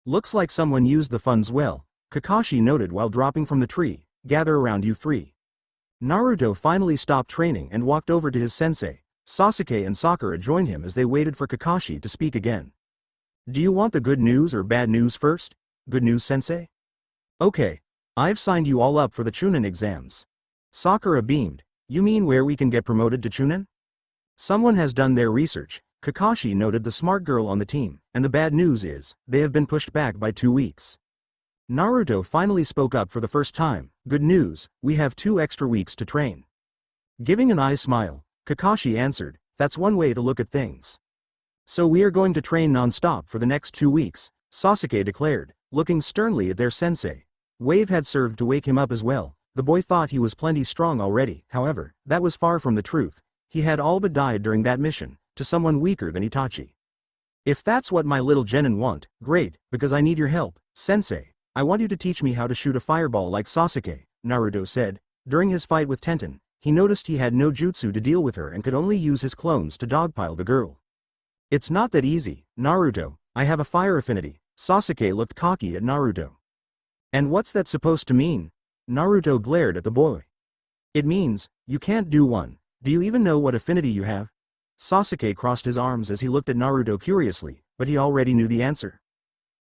Looks like someone used the funds well, Kakashi noted while dropping from the tree. Gather around you three. Naruto finally stopped training and walked over to his sensei. Sasuke and Sakura joined him as they waited for Kakashi to speak again. Do you want the good news or bad news first? Good news, sensei? Okay. I've signed you all up for the Chunin exams. Sakura beamed. You mean where we can get promoted to Chunin? Someone has done their research. Kakashi noted the smart girl on the team, and the bad news is, they have been pushed back by 2 weeks. Naruto finally spoke up for the first time. Good news, we have 2 extra weeks to train. Giving an eye smile, Kakashi answered, that's one way to look at things. So we are going to train non-stop for the next 2 weeks, Sasuke declared, looking sternly at their sensei. Wave had served to wake him up as well. The boy thought he was plenty strong already, however, that was far from the truth. He had all but died during that mission, to someone weaker than Itachi. If that's what my little genin want, great, because I need your help, sensei. I want you to teach me how to shoot a fireball like Sasuke, Naruto said. During his fight with Tenten, he noticed he had no jutsu to deal with her and could only use his clones to dogpile the girl. It's not that easy, Naruto. I have a fire affinity. Sasuke looked cocky at Naruto. And what's that supposed to mean? Naruto glared at the boy. It means, you can't do one. Do you even know what affinity you have? Sasuke crossed his arms as he looked at Naruto curiously, but he already knew the answer.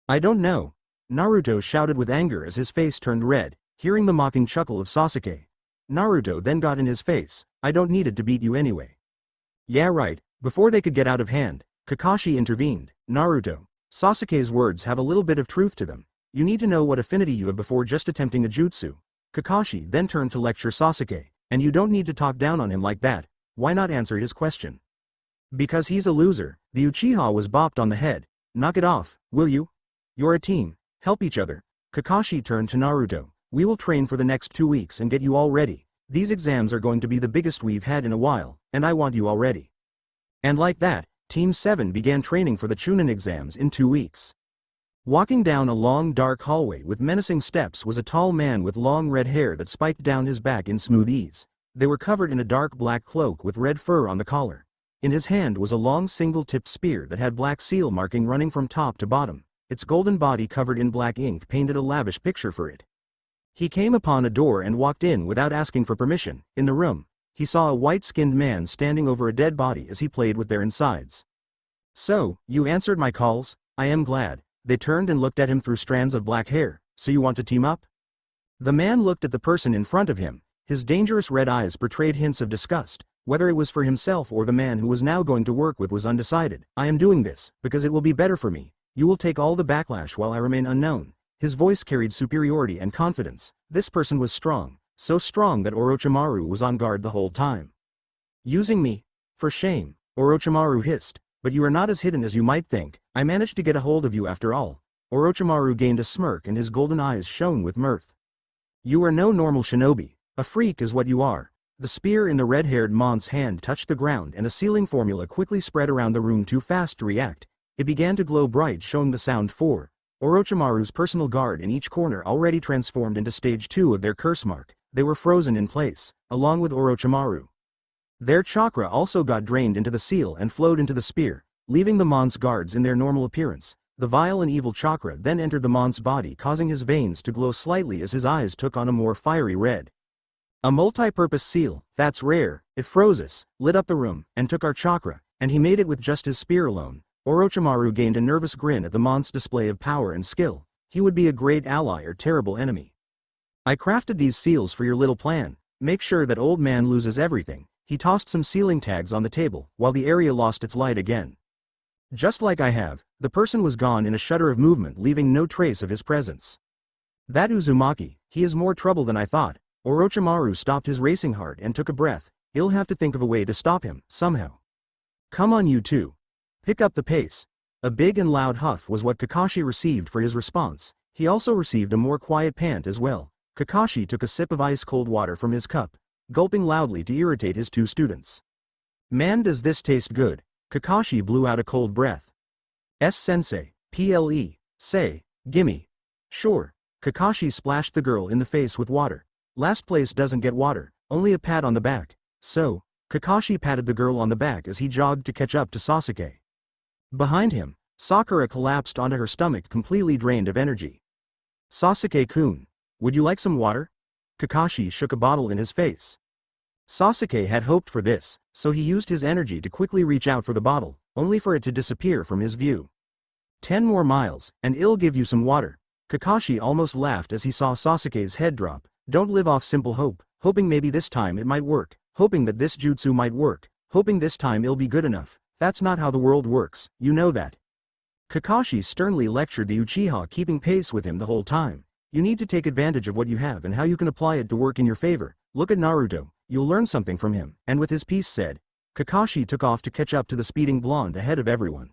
I don't know. Naruto shouted with anger as his face turned red, hearing the mocking chuckle of Sasuke. Naruto then got in his face, I don't need it to beat you anyway. Yeah right, before they could get out of hand, Kakashi intervened. Naruto, Sasuke's words have a little bit of truth to them. You need to know what affinity you have before just attempting a jutsu. Kakashi then turned to lecture Sasuke, and you don't need to talk down on him like that. Why not answer his question? Because he's a loser. The Uchiha was bopped on the head. Knock it off, will you? You're a team. Help each other. Kakashi turned to Naruto. We will train for the next 2 weeks and get you all ready. These exams are going to be the biggest we've had in a while, and I want you all ready. And like that, Team 7 began training for the Chunin exams in 2 weeks. Walking down a long dark hallway with menacing steps was a tall man with long red hair that spiked down his back in smooth ease. They were covered in a dark black cloak with red fur on the collar. In his hand was a long single-tipped spear that had black seal marking running from top to bottom. Its golden body covered in black ink painted a lavish picture for it. He came upon a door and walked in without asking for permission. In the room, he saw a white-skinned man standing over a dead body as he played with their insides. So, you answered my calls? I am glad. They turned and looked at him through strands of black hair. So you want to team up? The man looked at the person in front of him. His dangerous red eyes portrayed hints of disgust. Whether it was for himself or the man who was now going to work with was undecided. I am doing this, because it will be better for me. You will take all the backlash while I remain unknown. His voice carried superiority and confidence. This person was strong, so strong that Orochimaru was on guard the whole time. Using me? For shame, Orochimaru hissed. But you are not as hidden as you might think. I managed to get a hold of you after all. Orochimaru gained a smirk and his golden eyes shone with mirth. You are no normal shinobi. A freak is what you are. The spear in the red-haired mon's hand touched the ground and a sealing formula quickly spread around the room too fast to react. It began to glow bright, showing the sound 4. Orochimaru's personal guard in each corner already transformed into stage 2 of their curse mark. They were frozen in place, along with Orochimaru. Their chakra also got drained into the seal and flowed into the spear, leaving the mon's guards in their normal appearance. The vile and evil chakra then entered the mon's body, causing his veins to glow slightly as his eyes took on a more fiery red. A multi-purpose seal, that's rare. It froze us, lit up the room, and took our chakra, and he made it with just his spear alone. Orochimaru gained a nervous grin at the mon's display of power and skill. He would be a great ally or terrible enemy. I crafted these seals for your little plan. Make sure that old man loses everything. He tossed some sealing tags on the table, while the area lost its light again. Just like I have, the person was gone in a shudder of movement, leaving no trace of his presence. That Uzumaki, he is more trouble than I thought. Orochimaru stopped his racing heart and took a breath. He'll have to think of a way to stop him, somehow. Come on you two. Pick up the pace. A big and loud huff was what Kakashi received for his response. He also received a more quiet pant as well. Kakashi took a sip of ice-cold water from his cup, gulping loudly to irritate his 2 students. Man, does this taste good. Kakashi blew out a cold breath. Sensei, PLE, say, gimme. Sure. Kakashi splashed the girl in the face with water. Last place doesn't get water, only a pat on the back. So, Kakashi patted the girl on the back as he jogged to catch up to Sasuke. Behind him, Sakura collapsed onto her stomach, completely drained of energy. Sasuke-kun, would you like some water? Kakashi shook a bottle in his face. Sasuke had hoped for this, so he used his energy to quickly reach out for the bottle, only for it to disappear from his view. 10 more miles, and I'll give you some water. Kakashi almost laughed as he saw Sasuke's head drop. Don't live off simple hope, hoping maybe this time it might work, hoping that this jutsu might work, hoping this time it'll be good enough. That's not how the world works, you know that. Kakashi sternly lectured the Uchiha, keeping pace with him the whole time. You need to take advantage of what you have and how you can apply it to work in your favor. Look at Naruto, you'll learn something from him. And with his piece said, Kakashi took off to catch up to the speeding blonde ahead of everyone.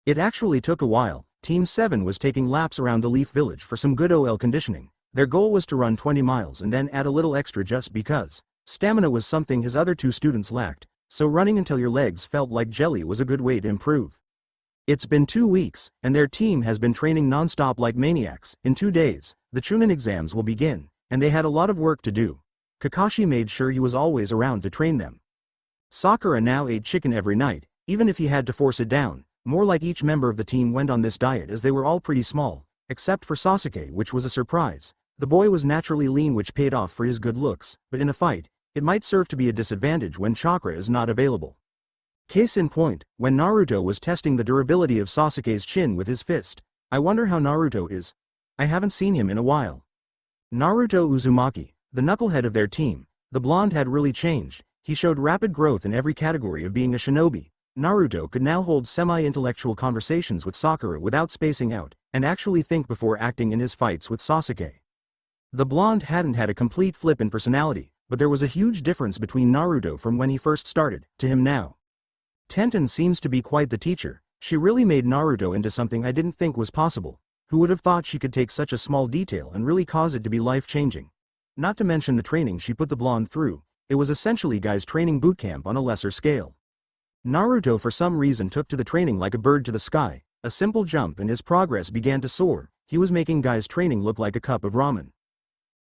It actually took a while. Team 7 was taking laps around the Leaf Village for some good OL conditioning. Their goal was to run 20 miles and then add a little extra just because. Stamina was something his other two students lacked, so running until your legs felt like jelly was a good way to improve. It's been 2 weeks, and their team has been training non-stop like maniacs. In 2 days, the Chunin exams will begin, and they had a lot of work to do. Kakashi made sure he was always around to train them. Sakura now ate chicken every night, even if he had to force it down. More like each member of the team went on this diet as they were all pretty small, except for Sasuke, which was a surprise. The boy was naturally lean, which paid off for his good looks, but in a fight, it might serve to be a disadvantage when chakra is not available. Case in point, when Naruto was testing the durability of Sasuke's chin with his fist. I wonder how Naruto is. I haven't seen him in a while. Naruto Uzumaki, the knucklehead of their team, the blonde had really changed. He showed rapid growth in every category of being a shinobi. Naruto could now hold semi-intellectual conversations with Sakura without spacing out, and actually think before acting in his fights with Sasuke. The blonde hadn't had a complete flip in personality, but there was a huge difference between Naruto from when he first started, to him now. Tenten seems to be quite the teacher. She really made Naruto into something I didn't think was possible. Who would have thought she could take such a small detail and really cause it to be life-changing? Not to mention the training she put the blonde through. It was essentially guys training boot camp on a lesser scale. Naruto for some reason took to the training like a bird to the sky. A simple jump and his progress began to soar. He was making guys training look like a cup of ramen.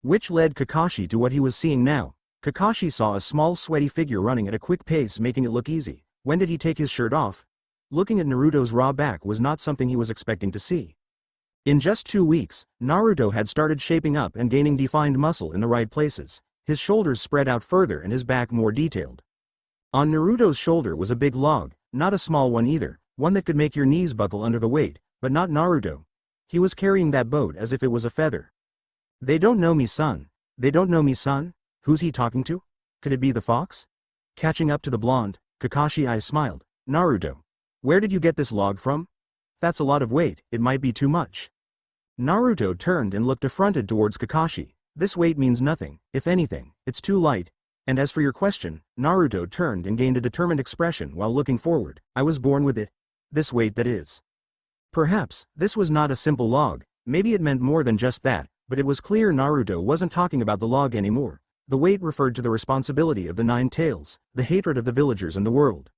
Which led Kakashi to what he was seeing now. Kakashi saw a small sweaty figure running at a quick pace, making it look easy. When did he take his shirt off? Looking at Naruto's raw back was not something he was expecting to see. In just 2 weeks, Naruto had started shaping up and gaining defined muscle in the right places. His shoulders spread out further and his back more detailed. On Naruto's shoulder was a big log, not a small one either, one that could make your knees buckle under the weight, but not Naruto. He was carrying that boat as if it was a feather. They don't know me, son. They don't know me, son? Who's he talking to? Could it be the fox? Catching up to the blonde, Kakashi eyes smiled. Naruto. Where did you get this log from? That's a lot of weight, it might be too much. Naruto turned and looked affronted towards Kakashi. This weight means nothing, if anything, it's too light. And as for your question, Naruto turned and gained a determined expression while looking forward. I was born with it. This weight, that is. Perhaps, this was not a simple log, maybe it meant more than just that, but it was clear Naruto wasn't talking about the log anymore. The weight referred to the responsibility of the 9 tails, the hatred of the villagers and the world.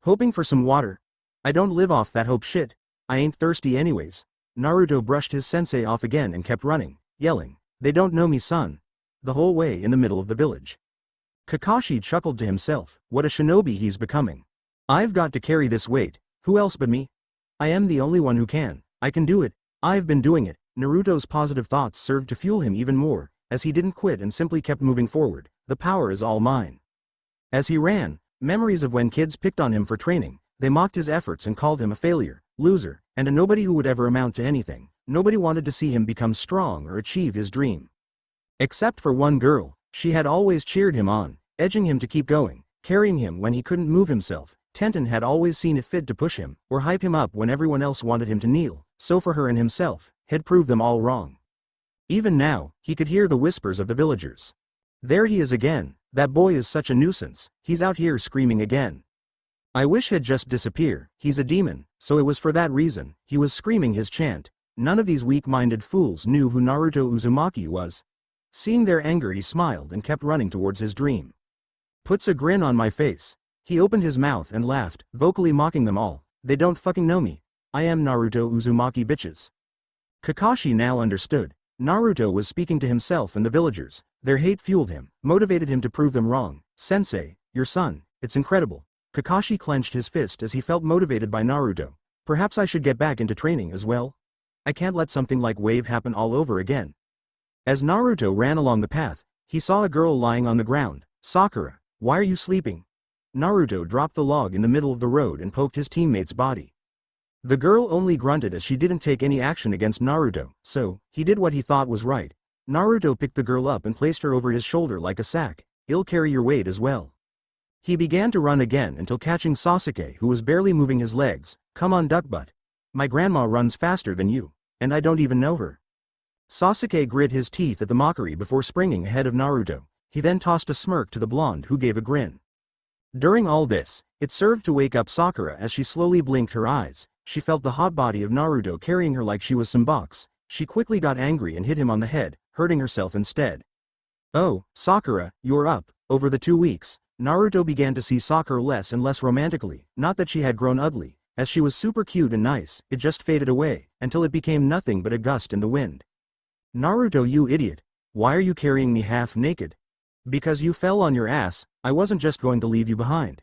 Hoping for some water? I don't live off that hope shit. I ain't thirsty anyways. Naruto brushed his sensei off again and kept running, yelling, they don't know me, son. The whole way in the middle of the village. Kakashi chuckled to himself, what a shinobi he's becoming. I've got to carry this weight, who else but me? I am the only one who can, I can do it, I've been doing it. Naruto's positive thoughts served to fuel him even more, as he didn't quit and simply kept moving forward. The power is all mine. As he ran, memories of when kids picked on him for training, they mocked his efforts and called him a failure, loser, and a nobody who would ever amount to anything. Nobody wanted to see him become strong or achieve his dream. Except for one girl. She had always cheered him on, edging him to keep going, carrying him when he couldn't move himself. Tenten had always seen it fit to push him, or hype him up when everyone else wanted him to kneel, so for her and himself, had proved them all wrong. Even now, he could hear the whispers of the villagers. There he is again, that boy is such a nuisance, he's out here screaming again. I wish he'd just disappear, he's a demon, so it was for that reason, he was screaming his chant. None of these weak-minded fools knew who Naruto Uzumaki was. Seeing their anger, he smiled and kept running towards his dream. Puts a grin on my face. He opened his mouth and laughed, vocally mocking them all. They don't fucking know me. I am Naruto Uzumaki, bitches. Kakashi now understood. Naruto was speaking to himself and the villagers. Their hate fueled him, motivated him to prove them wrong. Sensei, your son, it's incredible. Kakashi clenched his fist as he felt motivated by Naruto. Perhaps I should get back into training as well? I can't let something like Wave happen all over again. As Naruto ran along the path, he saw a girl lying on the ground, Sakura, why are you sleeping? Naruto dropped the log in the middle of the road and poked his teammate's body. The girl only grunted as she didn't take any action against Naruto, so he did what he thought was right. Naruto picked the girl up and placed her over his shoulder like a sack. "I'll carry your weight as well." He began to run again until catching Sasuke, who was barely moving his legs. "Come on, duckbutt. My grandma runs faster than you, and I don't even know her." Sasuke grit his teeth at the mockery before springing ahead of Naruto. He then tossed a smirk to the blonde, who gave a grin. During all this, it served to wake up Sakura as she slowly blinked her eyes. She felt the hot body of Naruto carrying her like she was some box. She quickly got angry and hit him on the head, hurting herself instead. "Oh, Sakura, you're up." Over the 2 weeks, Naruto began to see Sakura less and less romantically. Not that she had grown ugly, as she was super cute and nice, it just faded away, until it became nothing but a gust in the wind. "Naruto, you idiot. Why are you carrying me half naked?" "Because you fell on your ass, I wasn't just going to leave you behind."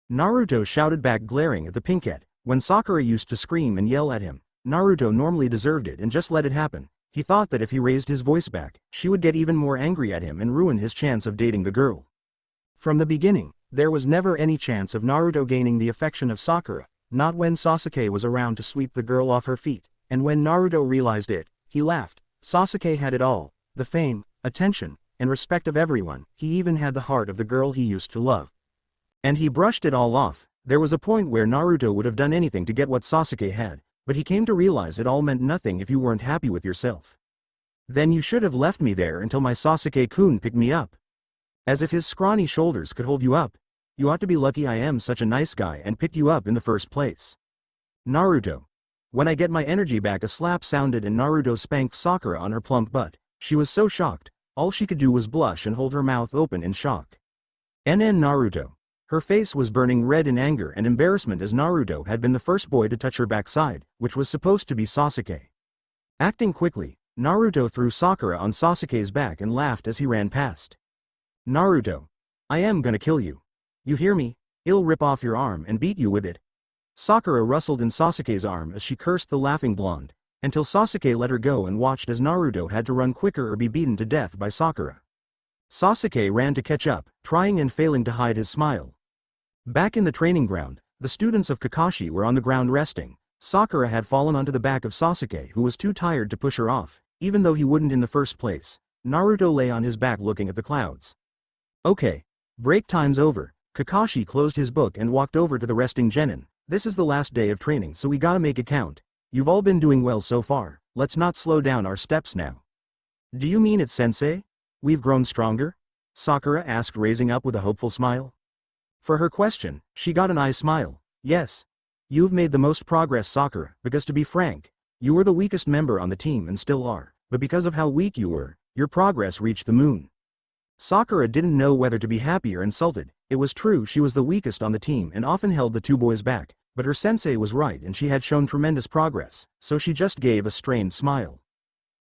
Naruto shouted back, glaring at the pinkette. When Sakura used to scream and yell at him, Naruto normally deserved it and just let it happen. He thought that if he raised his voice back, she would get even more angry at him and ruin his chance of dating the girl. From the beginning, there was never any chance of Naruto gaining the affection of Sakura, not when Sasuke was around to sweep the girl off her feet, and when Naruto realized it, he laughed. Sasuke had it all, the fame, attention, and respect of everyone. He even had the heart of the girl he used to love. And he brushed it all off. There was a point where Naruto would have done anything to get what Sasuke had, but he came to realize it all meant nothing if you weren't happy with yourself. "Then you should have left me there until my Sasuke-kun picked me up." As if his scrawny shoulders could hold you up. "You ought to be lucky I am such a nice guy and picked you up in the first place." "Naruto. When I get my energy back." A slap sounded and Naruto spanked Sakura on her plump butt. She was so shocked, all she could do was blush and hold her mouth open in shock. Naruto. Her face was burning red in anger and embarrassment as Naruto had been the first boy to touch her backside, which was supposed to be Sasuke. Acting quickly, Naruto threw Sakura on Sasuke's back and laughed as he ran past. "Naruto. I am gonna kill you. You hear me? I'll rip off your arm and beat you with it." Sakura rustled in Sasuke's arm as she cursed the laughing blonde, until Sasuke let her go and watched as Naruto had to run quicker or be beaten to death by Sakura. Sasuke ran to catch up, trying and failing to hide his smile. Back in the training ground, the students of Kakashi were on the ground resting. Sakura had fallen onto the back of Sasuke, who was too tired to push her off, even though he wouldn't in the first place. Naruto lay on his back looking at the clouds. "Okay. Break time's over." Kakashi closed his book and walked over to the resting genin. "This is the last day of training, so we gotta make it count. You've all been doing well so far, let's not slow down our steps now." "Do you mean it, sensei? We've grown stronger?" Sakura asked, raising up with a hopeful smile. For her question, she got an eye smile. "Yes. You've made the most progress, Sakura, because to be frank, you were the weakest member on the team and still are, but because of how weak you were, your progress reached the moon." Sakura didn't know whether to be happy or insulted. It was true she was the weakest on the team and often held the two boys back, but her sensei was right and she had shown tremendous progress, so she just gave a strained smile.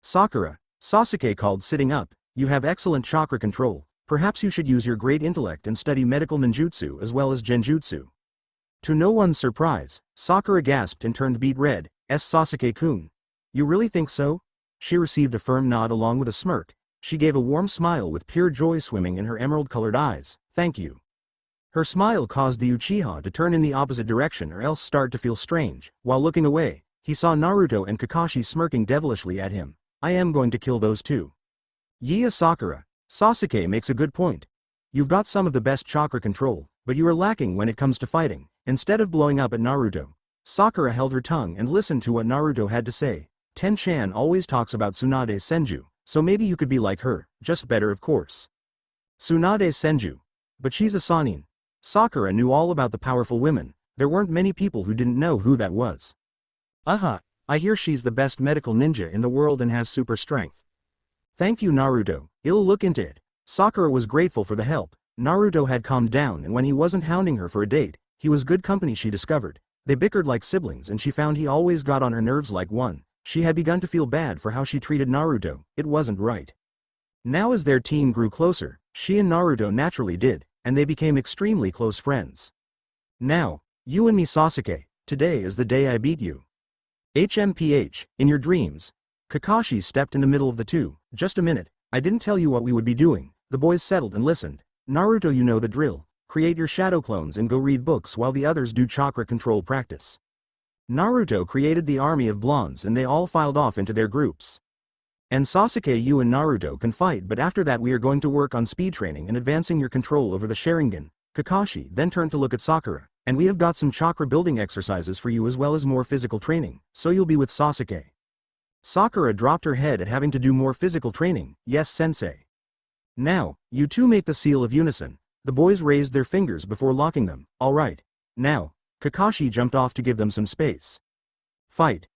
"Sakura," Sasuke called, sitting up, "you have excellent chakra control. Perhaps you should use your great intellect and study medical ninjutsu as well as genjutsu." To no one's surprise, Sakura gasped and turned beet red. "Sasuke-kun. You really think so?" She received a firm nod along with a smirk. She gave a warm smile with pure joy swimming in her emerald-colored eyes. "Thank you." Her smile caused the Uchiha to turn in the opposite direction or else start to feel strange. While looking away, he saw Naruto and Kakashi smirking devilishly at him. "I am going to kill those two." "Yeah, Sakura. Sasuke makes a good point. You've got some of the best chakra control, but you are lacking when it comes to fighting." Instead of blowing up at Naruto, Sakura held her tongue and listened to what Naruto had to say. "Ten-chan always talks about Tsunade Senju, so maybe you could be like her, just better of course." Tsunade Senju. But she's a Sannin. Sakura knew all about the powerful women. There weren't many people who didn't know who that was. I hear she's the best medical ninja in the world and has super strength." "Thank you, Naruto. I'll look into it." Sakura was grateful for the help. Naruto had calmed down, and when he wasn't hounding her for a date, he was good company, she discovered. They bickered like siblings and she found he always got on her nerves like one. She had begun to feel bad for how she treated Naruto. It wasn't right. Now as their team grew closer, she and Naruto naturally did, and they became extremely close friends. "Now, you and me, Sasuke, today is the day I beat you." "HMPH, in your dreams." Kakashi stepped in the middle of the two. "Just a minute, I didn't tell you what we would be doing." The boys settled and listened. Naruto, you know the drill. Create your shadow clones and go read books while the others do chakra control practice. Naruto created the army of blondes and they all filed off into their groups. And Sasuke, you and Naruto can fight, but after that we are going to work on speed training and advancing your control over the Sharingan. Kakashi then turned to look at Sakura, and we have got some chakra building exercises for you as well as more physical training, so you'll be with Sasuke. Sakura dropped her head at having to do more physical training. Yes, sensei. Now, you two make the seal of unison. The boys raised their fingers before locking them. Alright. Now, Kakashi jumped off to give them some space. Fight.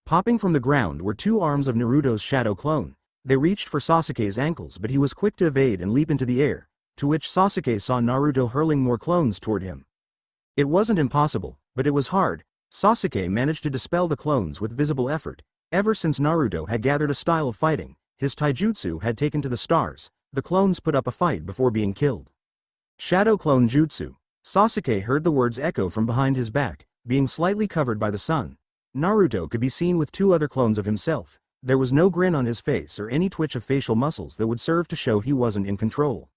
Popping from the ground were two arms of Naruto's shadow clone. They reached for Sasuke's ankles, but he was quick to evade and leap into the air, to which Sasuke saw Naruto hurling more clones toward him. It wasn't impossible, but it was hard. Sasuke managed to dispel the clones with visible effort. Ever since Naruto had gathered a style of fighting, his taijutsu had taken to the stars. The clones put up a fight before being killed. Shadow Clone Jutsu. Sasuke heard the words echo from behind his back, being slightly covered by the sun. Naruto could be seen with two other clones of himself. There was no grin on his face or any twitch of facial muscles that would serve to show he wasn't in control.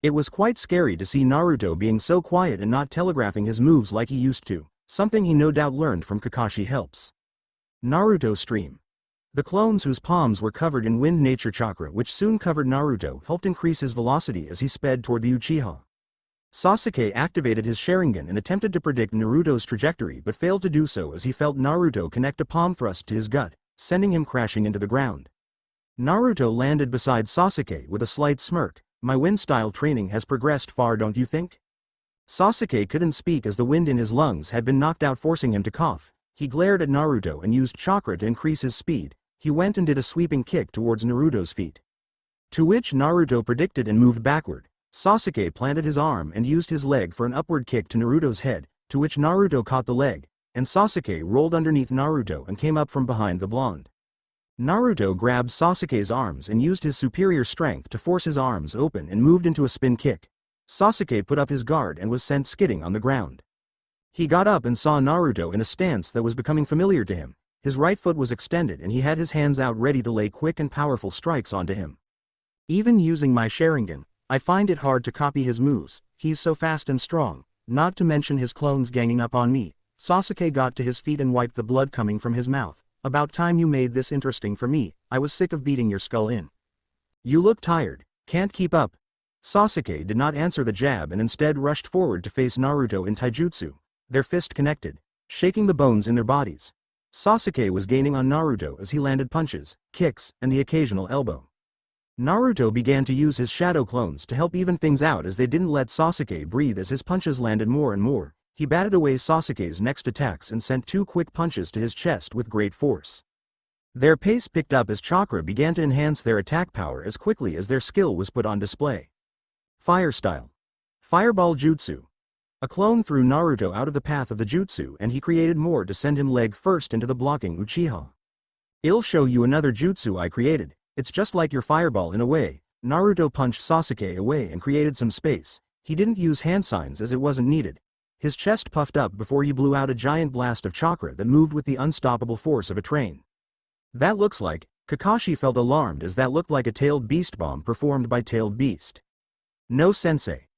It was quite scary to see Naruto being so quiet and not telegraphing his moves like he used to, something he no doubt learned from Kakashi helps. Naruto Stream. The clones whose palms were covered in wind nature chakra which soon covered Naruto helped increase his velocity as he sped toward the Uchiha. Sasuke activated his Sharingan and attempted to predict Naruto's trajectory but failed to do so as he felt Naruto connect a palm thrust to his gut, sending him crashing into the ground. Naruto landed beside Sasuke with a slight smirk. My wind style training has progressed far, don't you think? Sasuke couldn't speak as the wind in his lungs had been knocked out, forcing him to cough. He glared at Naruto and used chakra to increase his speed. He went and did a sweeping kick towards Naruto's feet, to which Naruto predicted and moved backward. Sasuke planted his arm and used his leg for an upward kick to Naruto's head, to which Naruto caught the leg, and Sasuke rolled underneath Naruto and came up from behind the blonde. Naruto grabbed Sasuke's arms and used his superior strength to force his arms open and moved into a spin kick. Sasuke put up his guard and was sent skidding on the ground. He got up and saw Naruto in a stance that was becoming familiar to him. His right foot was extended and he had his hands out ready to lay quick and powerful strikes onto him. Even using my Sharingan, I find it hard to copy his moves. He's so fast and strong, not to mention his clones ganging up on me. Sasuke got to his feet and wiped the blood coming from his mouth. About time you made this interesting for me. I was sick of beating your skull in. You look tired. Can't keep up. Sasuke did not answer the jab and instead rushed forward to face Naruto in taijutsu, their fist connected, shaking the bones in their bodies. Sasuke was gaining on Naruto as he landed punches, kicks, and the occasional elbow. Naruto began to use his shadow clones to help even things out as they didn't let Sasuke breathe as his punches landed more and more. He batted away Sasuke's next attacks and sent two quick punches to his chest with great force. Their pace picked up as chakra began to enhance their attack power as quickly as their skill was put on display. Fire Style. Fireball Jutsu. A clone threw Naruto out of the path of the jutsu and he created more to send him leg first into the blocking Uchiha. I'll show you another jutsu I created. It's just like your fireball in a way. Naruto punched Sasuke away and created some space. He didn't use hand signs as it wasn't needed. His chest puffed up before he blew out a giant blast of chakra that moved with the unstoppable force of a train. That looks like, Kakashi felt alarmed as that looked like a tailed beast bomb performed by tailed beast. No sensei.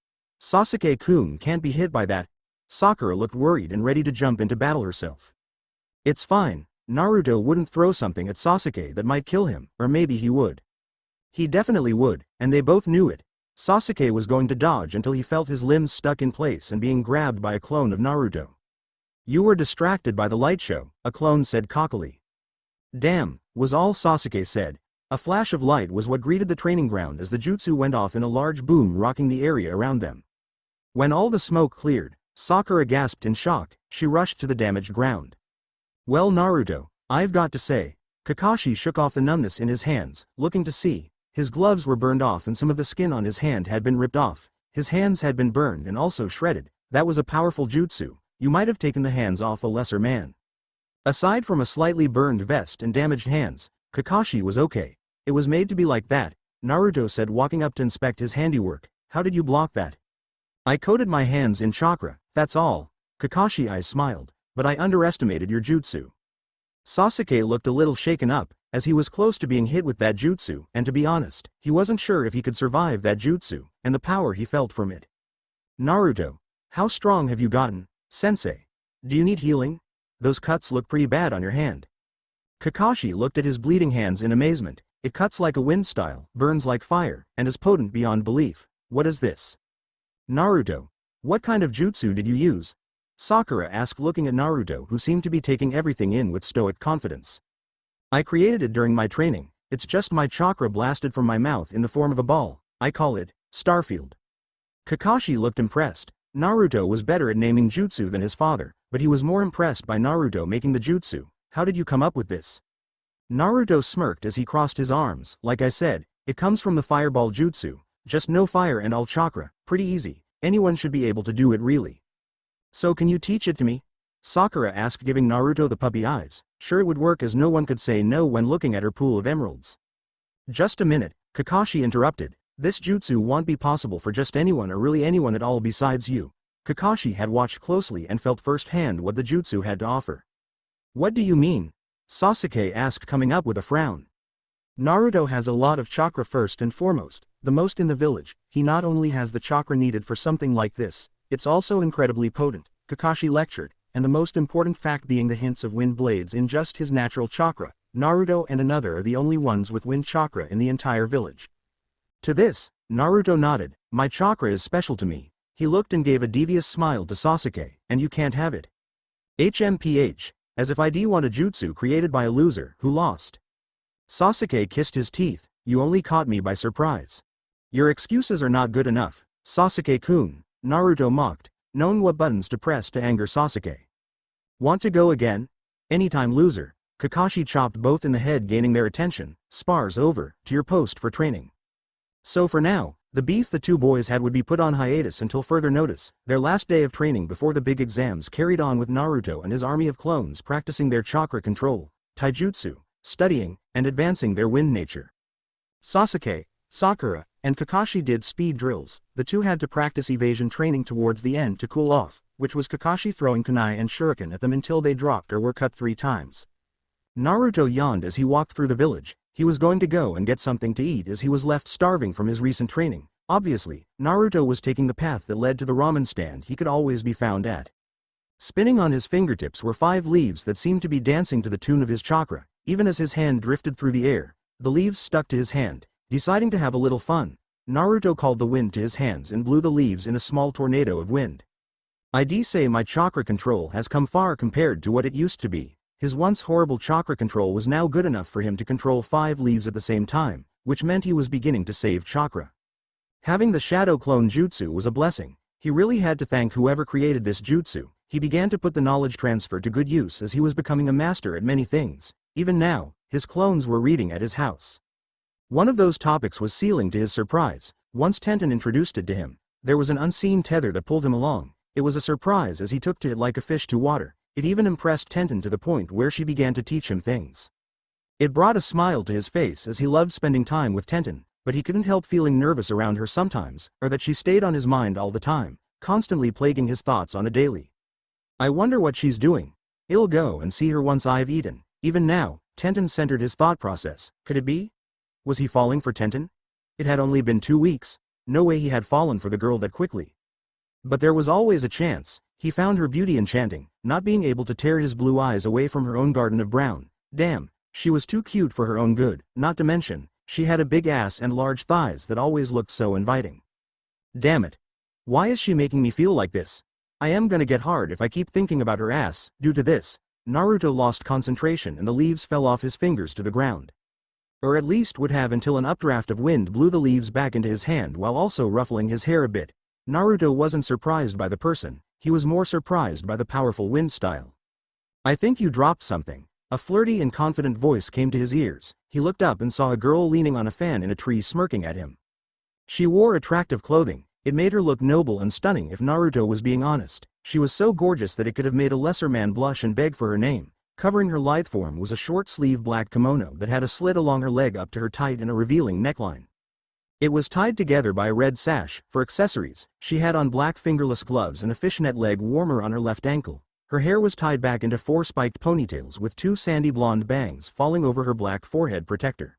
Sasuke-kun can't be hit by that. Sakura looked worried and ready to jump into battle herself. It's fine. Naruto wouldn't throw something at Sasuke that might kill him, or maybe he would. He definitely would, and they both knew it. Sasuke was going to dodge until he felt his limbs stuck in place and being grabbed by a clone of Naruto. You were distracted by the light show, a clone said cockily. Damn, was all Sasuke said. A flash of light was what greeted the training ground as the jutsu went off in a large boom rocking the area around them. When all the smoke cleared, Sakura gasped in shock. She rushed to the damaged ground. Well, Naruto, I've got to say. Kakashi shook off the numbness in his hands, looking to see. His gloves were burned off and some of the skin on his hand had been ripped off. His hands had been burned and also shredded. That was a powerful jutsu. You might have taken the hands off a lesser man. Aside from a slightly burned vest and damaged hands, Kakashi was okay. It was made to be like that, Naruto said, walking up to inspect his handiwork. How did you block that? I coated my hands in chakra, that's all. Kakashi eyes smiled. But I underestimated your jutsu. Sasuke looked a little shaken up. as he was close to being hit with that jutsu, and to be honest, he wasn't sure if he could survive that jutsu, and the power he felt from it. Naruto, how strong have you gotten, sensei? Do you need healing? Those cuts look pretty bad on your hand. Kakashi looked at his bleeding hands in amazement. It cuts like a wind style, burns like fire, and is potent beyond belief. What is this? Naruto, what kind of jutsu did you use? Sakura asked, looking at Naruto, who seemed to be taking everything in with stoic confidence. I created it during my training. It's just my chakra blasted from my mouth in the form of a ball. I call it Starfield. Kakashi looked impressed. Naruto was better at naming jutsu than his father, but he was more impressed by Naruto making the jutsu. How did you come up with this? Naruto smirked as he crossed his arms. Like I said, it comes from the fireball jutsu. Just no fire and all chakra. Pretty easy. Anyone should be able to do it, really. So can you teach it to me? Sakura asked, giving Naruto the puppy eyes. Sure, it would work, as no one could say no when looking at her pool of emeralds. Just a minute, Kakashi interrupted. This jutsu won't be possible for just anyone, or really anyone at all besides you. Kakashi had watched closely and felt firsthand what the jutsu had to offer. What do you mean? Sasuke asked, coming up with a frown. Naruto has a lot of chakra, first and foremost, the most in the village. He not only has the chakra needed for something like this, it's also incredibly potent, Kakashi lectured, and the most important fact being the hints of wind blades in just his natural chakra. Naruto and another are the only ones with wind chakra in the entire village. To this, Naruto nodded. My chakra is special to me. He looked and gave a devious smile to Sasuke. And you can't have it. HMPH, as if I'd want a jutsu created by a loser who lost. Sasuke kissed his teeth. You only caught me by surprise. Your excuses are not good enough, Sasuke-kun, Naruto mocked, knowing what buttons to press to anger Sasuke. Want to go again? Anytime, loser. Kakashi chopped both in the head, gaining their attention. Spars over, to your post for training. So for now, the beef the two boys had would be put on hiatus until further notice. Their last day of training before the big exams carried on with Naruto and his army of clones practicing their chakra control, taijutsu, studying, and advancing their wind nature. Sasuke, Sakura, and Kakashi did speed drills. The two had to practice evasion training towards the end to cool off, which was Kakashi throwing kunai and shuriken at them until they dropped or were cut 3 times. Naruto yawned as he walked through the village. He was going to go and get something to eat as he was left starving from his recent training. Obviously, Naruto was taking the path that led to the ramen stand he could always be found at. Spinning on his fingertips were 5 leaves that seemed to be dancing to the tune of his chakra. Even as his hand drifted through the air, the leaves stuck to his hand. Deciding to have a little fun, Naruto called the wind to his hands and blew the leaves in a small tornado of wind. I'd say my chakra control has come far compared to what it used to be. His once horrible chakra control was now good enough for him to control 5 leaves at the same time, which meant he was beginning to save chakra. Having the shadow clone jutsu was a blessing. He really had to thank whoever created this jutsu. He began to put the knowledge transfer to good use as he was becoming a master at many things. Even now, his clones were reading at his house. One of those topics was sealing. To his surprise, once Tenten introduced it to him, there was an unseen tether that pulled him along. It was a surprise as he took to it like a fish to water. It even impressed Tenten to the point where she began to teach him things. It brought a smile to his face as he loved spending time with Tenten, but he couldn't help feeling nervous around her sometimes, or that she stayed on his mind all the time, constantly plaguing his thoughts on a daily. I wonder what she's doing. I'll go and see her once I've eaten. Even now, Tenten centered his thought process. Could it be? Was he falling for Tenten? It had only been 2 weeks. No way he had fallen for the girl that quickly. But there was always a chance. He found her beauty enchanting, not being able to tear his blue eyes away from her own garden of brown. Damn, she was too cute for her own good, not to mention, she had a big ass and large thighs that always looked so inviting. Damn it. Why is she making me feel like this? I am gonna get hard if I keep thinking about her ass. Due to this, Naruto lost concentration and the leaves fell off his fingers to the ground. Or at least would have until an updraft of wind blew the leaves back into his hand while also ruffling his hair a bit. Naruto wasn't surprised by the person. He was more surprised by the powerful wind style. I think you dropped something. A flirty and confident voice came to his ears. He looked up and saw a girl leaning on a fan in a tree smirking at him. She wore attractive clothing. It made her look noble and stunning if Naruto was being honest. She was so gorgeous that it could have made a lesser man blush and beg for her name. Covering her lithe form was a short-sleeved black kimono that had a slit along her leg up to her tight and a revealing neckline. It was tied together by a red sash. For accessories, she had on black fingerless gloves and a fishnet leg warmer on her left ankle. Her hair was tied back into 4 spiked ponytails with 2 sandy blonde bangs falling over her black forehead protector.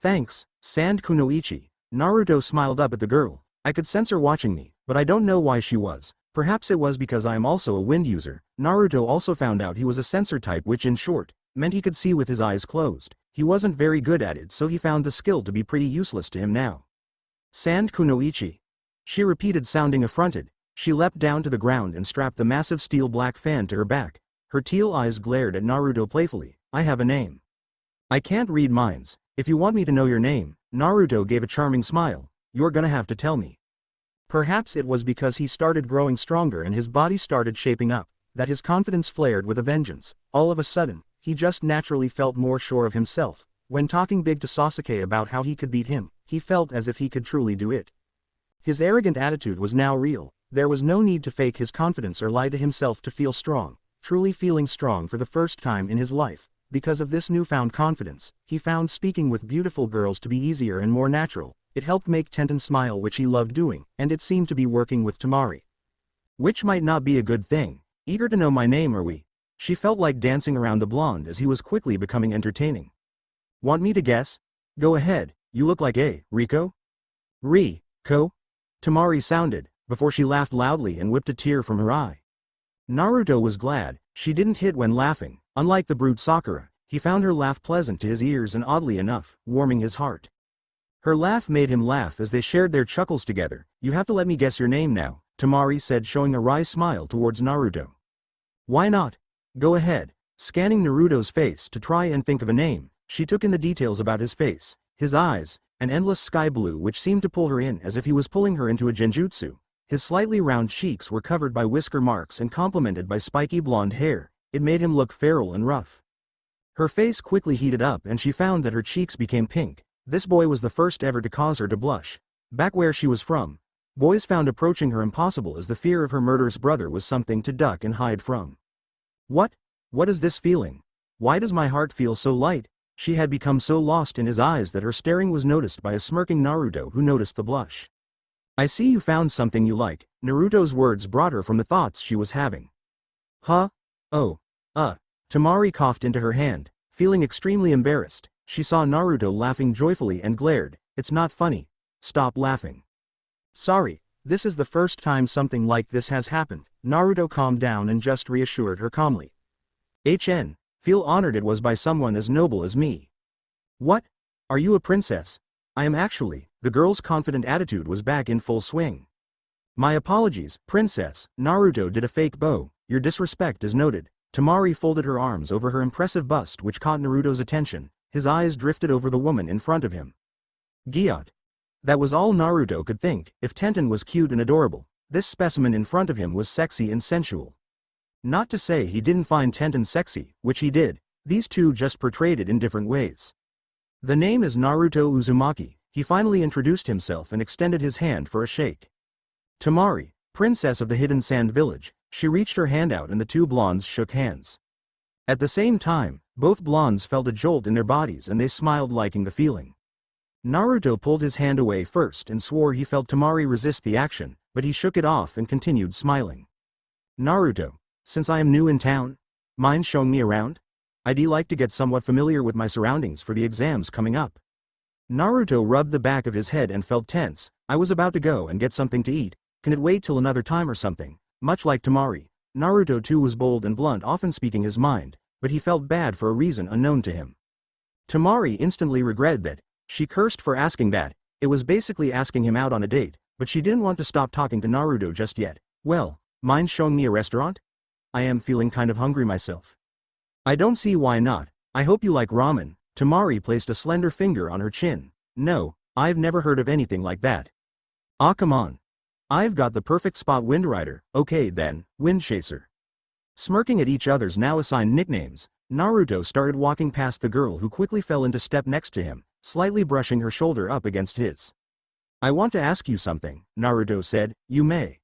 Thanks, Sand Kunoichi. Naruto smiled up at the girl. I could sense her watching me, but I don't know why she was. Perhaps it was because I am also a wind user. Naruto also found out he was a sensor type, which in short, meant he could see with his eyes closed. He wasn't very good at it, so he found the skill to be pretty useless to him now. Sand Kunoichi. She repeated, sounding affronted. She leapt down to the ground and strapped the massive steel black fan to her back. Her teal eyes glared at Naruto playfully. I have a name. I can't read minds. If you want me to know your name, Naruto gave a charming smile, you're gonna have to tell me. Perhaps it was because he started growing stronger and his body started shaping up, that his confidence flared with a vengeance. All of a sudden, he just naturally felt more sure of himself. When talking big to Sasuke about how he could beat him, he felt as if he could truly do it. His arrogant attitude was now real. There was no need to fake his confidence or lie to himself to feel strong. Truly feeling strong for the first time in his life. Because of this newfound confidence, he found speaking with beautiful girls to be easier and more natural. It helped make Tenten smile, which he loved doing, and it seemed to be working with Temari. Which might not be a good thing. Eager to know my name, are we? She felt like dancing around the blonde as he was quickly becoming entertaining. Want me to guess? Go ahead, you look like a Rico? Ri-ko? Temari sounded, before she laughed loudly and whipped a tear from her eye. Naruto was glad she didn't hit when laughing. Unlike the brute Sakura, he found her laugh pleasant to his ears and oddly enough, warming his heart. Her laugh made him laugh as they shared their chuckles together. You have to let me guess your name now, Temari said, showing a wry smile towards Naruto. Why not? Go ahead. Scanning Naruto's face to try and think of a name, she took in the details about his face, his eyes, an endless sky blue which seemed to pull her in as if he was pulling her into a genjutsu. His slightly round cheeks were covered by whisker marks and complemented by spiky blonde hair. It made him look feral and rough. Her face quickly heated up and she found that her cheeks became pink. This boy was the first ever to cause her to blush. Back where she was from, boys found approaching her impossible as the fear of her murderous brother was something to duck and hide from. What is this feeling? Why does my heart feel so light? She had become so lost in his eyes that her staring was noticed by a smirking Naruto, who noticed the blush. I see you found something you like. Naruto's words brought her from the thoughts she was having. Huh? Oh. Temari coughed into her hand, feeling extremely embarrassed. She saw Naruto laughing joyfully and glared. It's not funny. Stop laughing. Sorry, this is the first time something like this has happened. Naruto calmed down and just reassured her calmly. Feel honored it was by someone as noble as me. What? Are you a princess? I am actually. The girl's confident attitude was back in full swing. My apologies, princess. Naruto did a fake bow. Your disrespect is noted. Temari folded her arms over her impressive bust, which caught Naruto's attention. His eyes drifted over the woman in front of him. Gyat. That was all Naruto could think. If Tenten was cute and adorable, this specimen in front of him was sexy and sensual. Not to say he didn't find Tenten sexy, which he did. These two just portrayed it in different ways. The name is Naruto Uzumaki. He finally introduced himself and extended his hand for a shake. Temari, princess of the hidden sand village. She reached her hand out and the two blondes shook hands. At the same time, both blondes felt a jolt in their bodies and they smiled, liking the feeling. Naruto pulled his hand away first and swore he felt Temari resist the action, but he shook it off and continued smiling. Naruto, since I am new in town, mind showing me around? I'd like to get somewhat familiar with my surroundings for the exams coming up. Naruto rubbed the back of his head and felt tense. I was about to go and get something to eat. Can it wait till another time or something? Much like Temari, Naruto too was bold and blunt, often speaking his mind, but he felt bad for a reason unknown to him. Temari instantly regretted that. She cursed for asking that. It was basically asking him out on a date, but she didn't want to stop talking to Naruto just yet. Well, mind showing me a restaurant? I am feeling kind of hungry myself. I don't see why not. I hope you like ramen. Temari placed a slender finger on her chin. No, I've never heard of anything like that. Ah, come on. I've got the perfect spot, Wind Rider. Okay then, Wind Chaser. Smirking at each other's now assigned nicknames, Naruto started walking past the girl, who quickly fell into step next to him, slightly brushing her shoulder up against his. I want to ask you something, Naruto said. You may.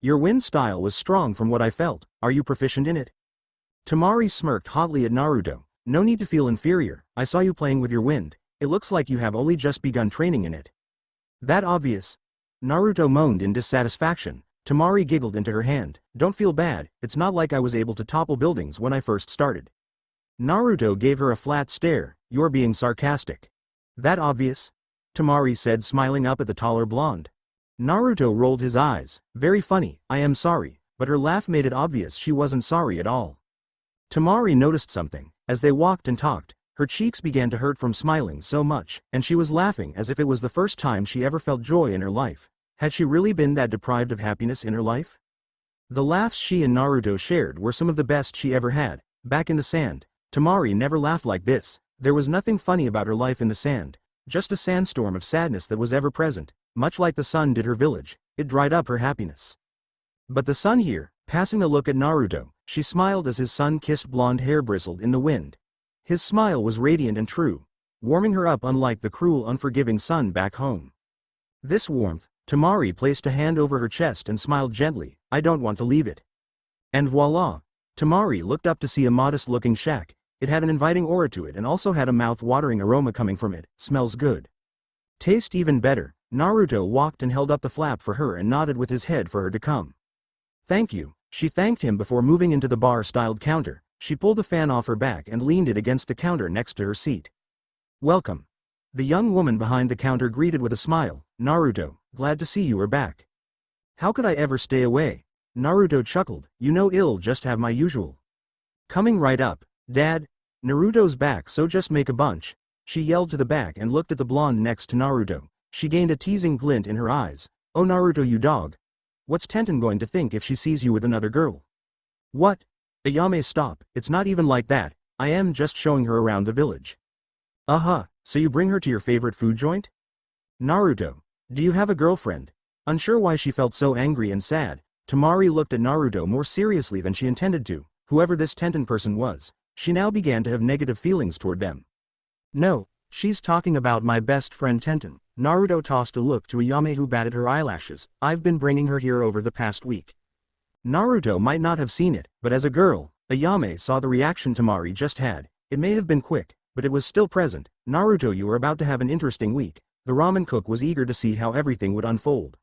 Your wind style was strong from what I felt. Are you proficient in it? Temari smirked hotly at Naruto. No need to feel inferior. I saw you playing with your wind. It looks like you have only just begun training in it. That obvious? Naruto moaned in dissatisfaction. Tamari giggled into her hand. Don't feel bad, it's not like I was able to topple buildings when I first started. Naruto gave her a flat stare. You're being sarcastic. That obvious? Tamari said, smiling up at the taller blonde. Naruto rolled his eyes. Very funny, I am sorry, but her laugh made it obvious she wasn't sorry at all. Tamari noticed something. As they walked and talked, her cheeks began to hurt from smiling so much, and she was laughing as if it was the first time she ever felt joy in her life. Had she really been that deprived of happiness in her life? The laughs she and Naruto shared were some of the best she ever had. Back in the sand, Tamari never laughed like this. There was nothing funny about her life in the sand, just a sandstorm of sadness that was ever present, much like the sun did her village. It dried up her happiness. But the sun here, passing a look at Naruto, she smiled as his sun-kissed blonde hair bristled in the wind. His smile was radiant and true, warming her up unlike the cruel, unforgiving sun back home. This warmth, Tamari placed a hand over her chest and smiled gently. I don't want to leave it. And voila! Tamari looked up to see a modest-looking shack. It had an inviting aura to it and also had a mouth-watering aroma coming from it. Smells good. Taste even better. Naruto walked and held up the flap for her and nodded with his head for her to come. Thank you. She thanked him before moving into the bar-styled counter. She pulled the fan off her back and leaned it against the counter next to her seat. Welcome. The young woman behind the counter greeted with a smile. Naruto, glad to see you are back. How could I ever stay away? Naruto chuckled. You know I'll just have my usual. Coming right up. Dad, Naruto's back, so just make a bunch. She yelled to the back and looked at the blonde next to Naruto. She gained a teasing glint in her eyes. Oh Naruto, you dog. What's Tenten going to think if she sees you with another girl? What? Ayame, stop, it's not even like that. I am just showing her around the village. So you bring her to your favorite food joint? Naruto, do you have a girlfriend? Unsure why she felt so angry and sad, Tamari looked at Naruto more seriously than she intended to. Whoever this Tenten person was, she now began to have negative feelings toward them. No, she's talking about my best friend Tenten. Naruto tossed a look to Ayame who batted her eyelashes. I've been bringing her here over the past week. Naruto might not have seen it, but as a girl, Ayame saw the reaction Tamari just had. It may have been quick, but it was still present. Naruto, you are about to have an interesting week. The ramen cook was eager to see how everything would unfold.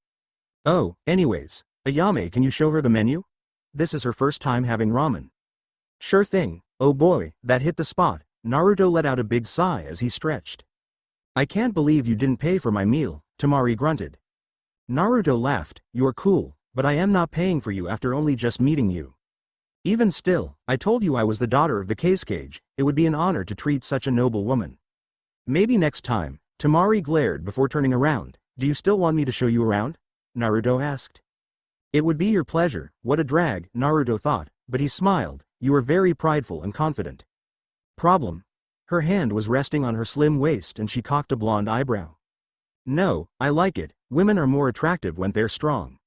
Oh, anyways, Ayame, can you show her the menu? This is her first time having ramen. Sure thing. Oh boy, that hit the spot. Naruto let out a big sigh as he stretched. I can't believe you didn't pay for my meal, Tamari grunted. Naruto laughed. You're cool, but I am not paying for you after only just meeting you. Even still, I told you I was the daughter of the Cage. It would be an honor to treat such a noble woman. Maybe next time. Tamari glared before turning around. Do you still want me to show you around? Naruto asked. It would be your pleasure. What a drag, Naruto thought, but he smiled. You are very prideful and confident. Problem? Her hand was resting on her slim waist and she cocked a blonde eyebrow. No, I like it. Women are more attractive when they're strong.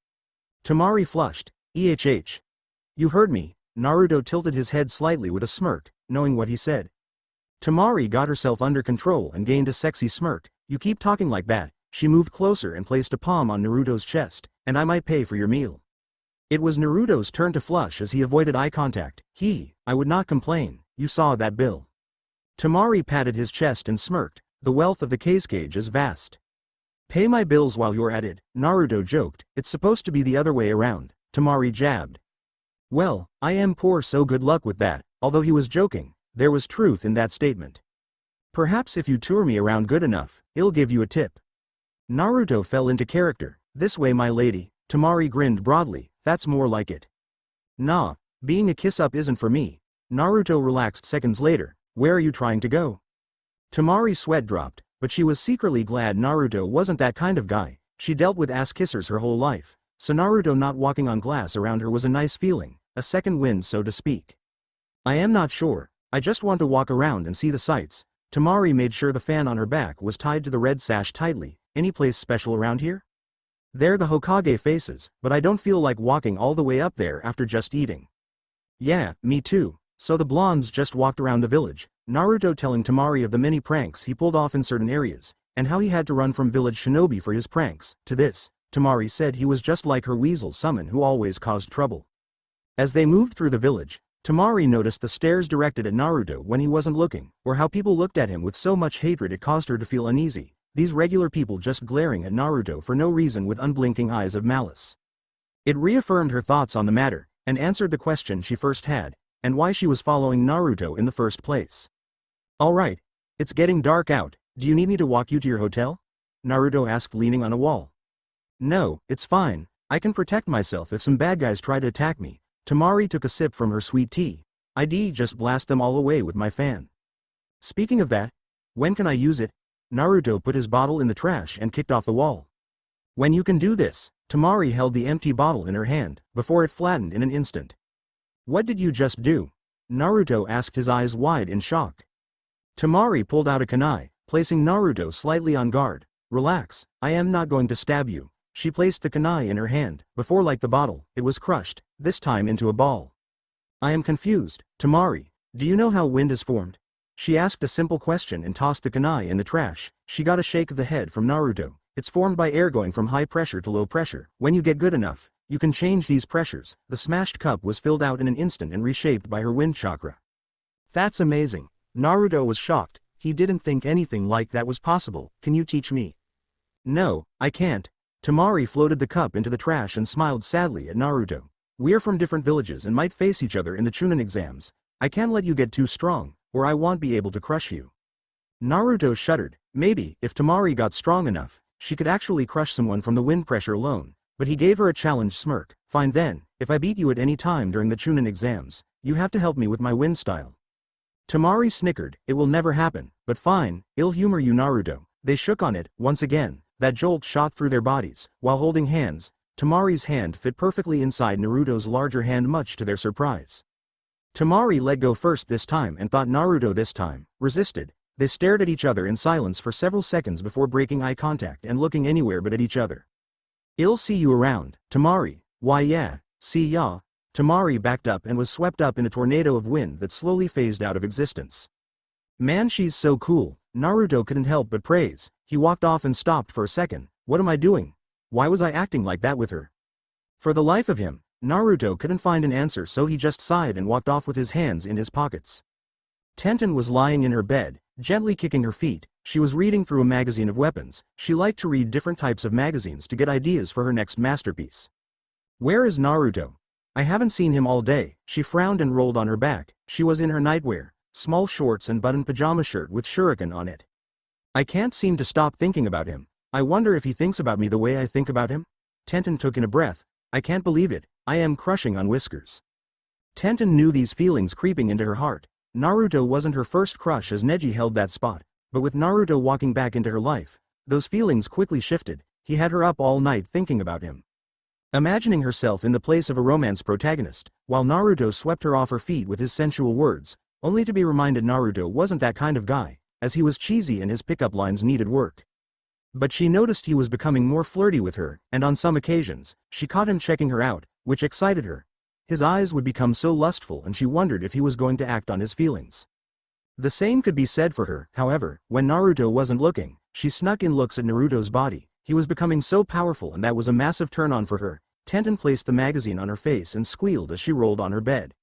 Tamari flushed. You heard me. Naruto tilted his head slightly with a smirk, knowing what he said. Tamari got herself under control and gained a sexy smirk. You keep talking like that. She moved closer and placed a palm on Naruto's chest. And I might pay for your meal. It was Naruto's turn to flush as he avoided eye contact. I would not complain. You saw that bill. Tamari patted his chest and smirked. The wealth of the Cage is vast. Pay my bills while you're at it, Naruto joked. It's supposed to be the other way around, Tamari jabbed. Well, I am poor, so good luck with that. Although he was joking, there was truth in that statement. Perhaps if you tour me around good enough, I'll give you a tip. Naruto fell into character. This way, my lady. Tamari grinned broadly. That's more like it. Nah, being a kiss-up isn't for me. Naruto relaxed seconds later. Where are you trying to go? Tamari's sweat dropped, but she was secretly glad Naruto wasn't that kind of guy. She dealt with ass-kissers her whole life, so Naruto not walking on glass around her was a nice feeling, a second wind so to speak. I am not sure. I just want to walk around and see the sights. Tamari made sure the fan on her back was tied to the red sash tightly. Any place special around here? They're the Hokage faces, but I don't feel like walking all the way up there after just eating. Yeah, me too. So the blondes just walked around the village, Naruto telling Tamari of the many pranks he pulled off in certain areas, and how he had to run from village shinobi for his pranks. To this, Tamari said he was just like her weasel summon who always caused trouble. As they moved through the village, Tamari noticed the stares directed at Naruto when he wasn't looking, or how people looked at him with so much hatred it caused her to feel uneasy. These regular people just glaring at Naruto for no reason with unblinking eyes of malice. It reaffirmed her thoughts on the matter, and answered the question she first had, and why she was following Naruto in the first place. Alright. It's getting dark out, do you need me to walk you to your hotel? Naruto asked, leaning on a wall. No, it's fine, I can protect myself if some bad guys try to attack me. Temari took a sip from her sweet tea. I'd just blast them all away with my fan. Speaking of that, when can I use it? Naruto put his bottle in the trash and kicked off the wall. When you can do this, Temari held the empty bottle in her hand, before it flattened in an instant. What did you just do? Naruto asked, his eyes wide in shock. Temari pulled out a kunai, placing Naruto slightly on guard. Relax, I am not going to stab you. She placed the kunai in her hand, before, like the bottle, it was crushed, this time into a ball. I am confused, Temari, do you know how wind is formed? She asked a simple question and tossed the kunai in the trash. She got a shake of the head from Naruto. It's formed by air going from high pressure to low pressure. When you get good enough, you can change these pressures. The smashed cup was filled out in an instant and reshaped by her wind chakra. That's amazing. Naruto was shocked. He didn't think anything like that was possible. Can you teach me? No, I can't. Temari floated the cup into the trash and smiled sadly at Naruto. We're from different villages and might face each other in the Chunin exams. I can't let you get too strong, or I won't be able to crush you. Naruto shuddered. Maybe, if Temari got strong enough, she could actually crush someone from the wind pressure alone, but he gave her a challenge smirk. Fine then, if I beat you at any time during the Chunin exams, you have to help me with my wind style. Temari snickered. It will never happen, but fine, I'll humor you, Naruto. They shook on it. Once again, that jolt shot through their bodies. While holding hands, Temari's hand fit perfectly inside Naruto's larger hand, much to their surprise. Temari let go first this time and thought Naruto this time resisted. They stared at each other in silence for several seconds before breaking eye contact and looking anywhere but at each other. I'll see you around, Temari. Why yeah, see ya. Temari backed up and was swept up in a tornado of wind that slowly phased out of existence. Man, she's so cool, Naruto couldn't help but praise. He walked off and stopped for a second. What am I doing? Why was I acting like that with her? For the life of him, Naruto couldn't find an answer, so he just sighed and walked off with his hands in his pockets. Tenten was lying in her bed, gently kicking her feet. She was reading through a magazine of weapons. She liked to read different types of magazines to get ideas for her next masterpiece. Where is Naruto? I haven't seen him all day. She frowned and rolled on her back. She was in her nightwear, small shorts and buttoned pajama shirt with shuriken on it. I can't seem to stop thinking about him. I wonder if he thinks about me the way I think about him? Tenten took in a breath. I can't believe it. I am crushing on Whiskers. Tenten knew these feelings creeping into her heart. Naruto wasn't her first crush, as Neji held that spot, but with Naruto walking back into her life, those feelings quickly shifted. He had her up all night thinking about him. Imagining herself in the place of a romance protagonist, while Naruto swept her off her feet with his sensual words, only to be reminded Naruto wasn't that kind of guy, as he was cheesy and his pickup lines needed work. But she noticed he was becoming more flirty with her, and on some occasions, she caught him checking her out, which excited her. His eyes would become so lustful and she wondered if he was going to act on his feelings. The same could be said for her, however, when Naruto wasn't looking. She snuck in looks at Naruto's body. He was becoming so powerful, and that was a massive turn-on for her. Tenten placed the magazine on her face and squealed as she rolled on her bed.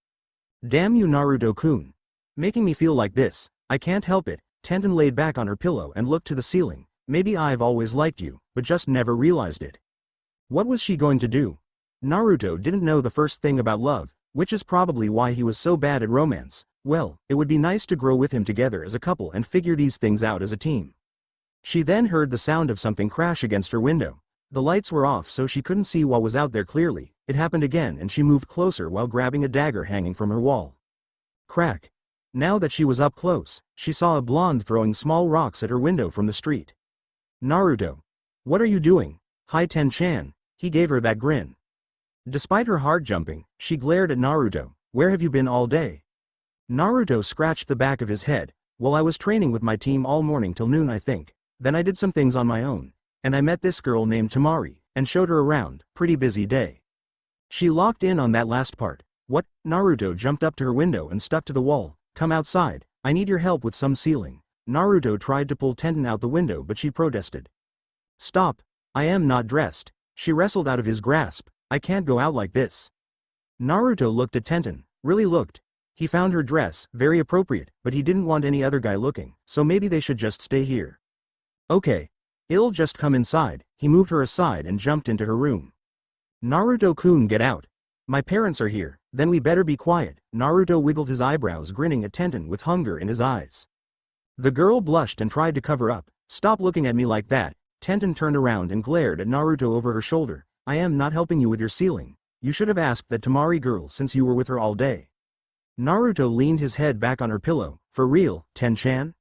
Damn you, Naruto-kun. Making me feel like this. I can't help it. Tenten laid back on her pillow and looked to the ceiling. Maybe I've always liked you, but just never realized it. What was she going to do? Naruto didn't know the first thing about love, which is probably why he was so bad at romance. Well, it would be nice to grow with him together as a couple and figure these things out as a team. She then heard the sound of something crash against her window. The lights were off, so she couldn't see what was out there clearly. It happened again, and she moved closer while grabbing a dagger hanging from her wall. Crack. Now that she was up close, she saw a blonde throwing small rocks at her window from the street. Naruto. What are you doing? Hi Ten-chan. He gave her that grin. Despite her heart jumping, she glared at Naruto. Where have you been all day? Naruto scratched the back of his head. Well, I was training with my team all morning till noon, I think. Then I did some things on my own. And I met this girl named Temari, and showed her around. Pretty busy day. She locked in on that last part. What? Naruto jumped up to her window and stuck to the wall. Come outside. I need your help with some sealing. Naruto tried to pull Tenten out the window, but she protested. Stop. I am not dressed. She wrestled out of his grasp. I can't go out like this. Naruto looked at Tenten. Really looked. He found her dress very appropriate, but he didn't want any other guy looking, so maybe they should just stay here. Okay. I'll just come inside. He moved her aside and jumped into her room. Naruto-kun, get out. My parents are here, then we better be quiet. Naruto wiggled his eyebrows, grinning at Tenten with hunger in his eyes. The girl blushed and tried to cover up. Stop looking at me like that. Tenten turned around and glared at Naruto over her shoulder. I am not helping you with your sealing. You should have asked that Tamari girl since you were with her all day. Naruto leaned his head back on her pillow. For real, Ten-chan?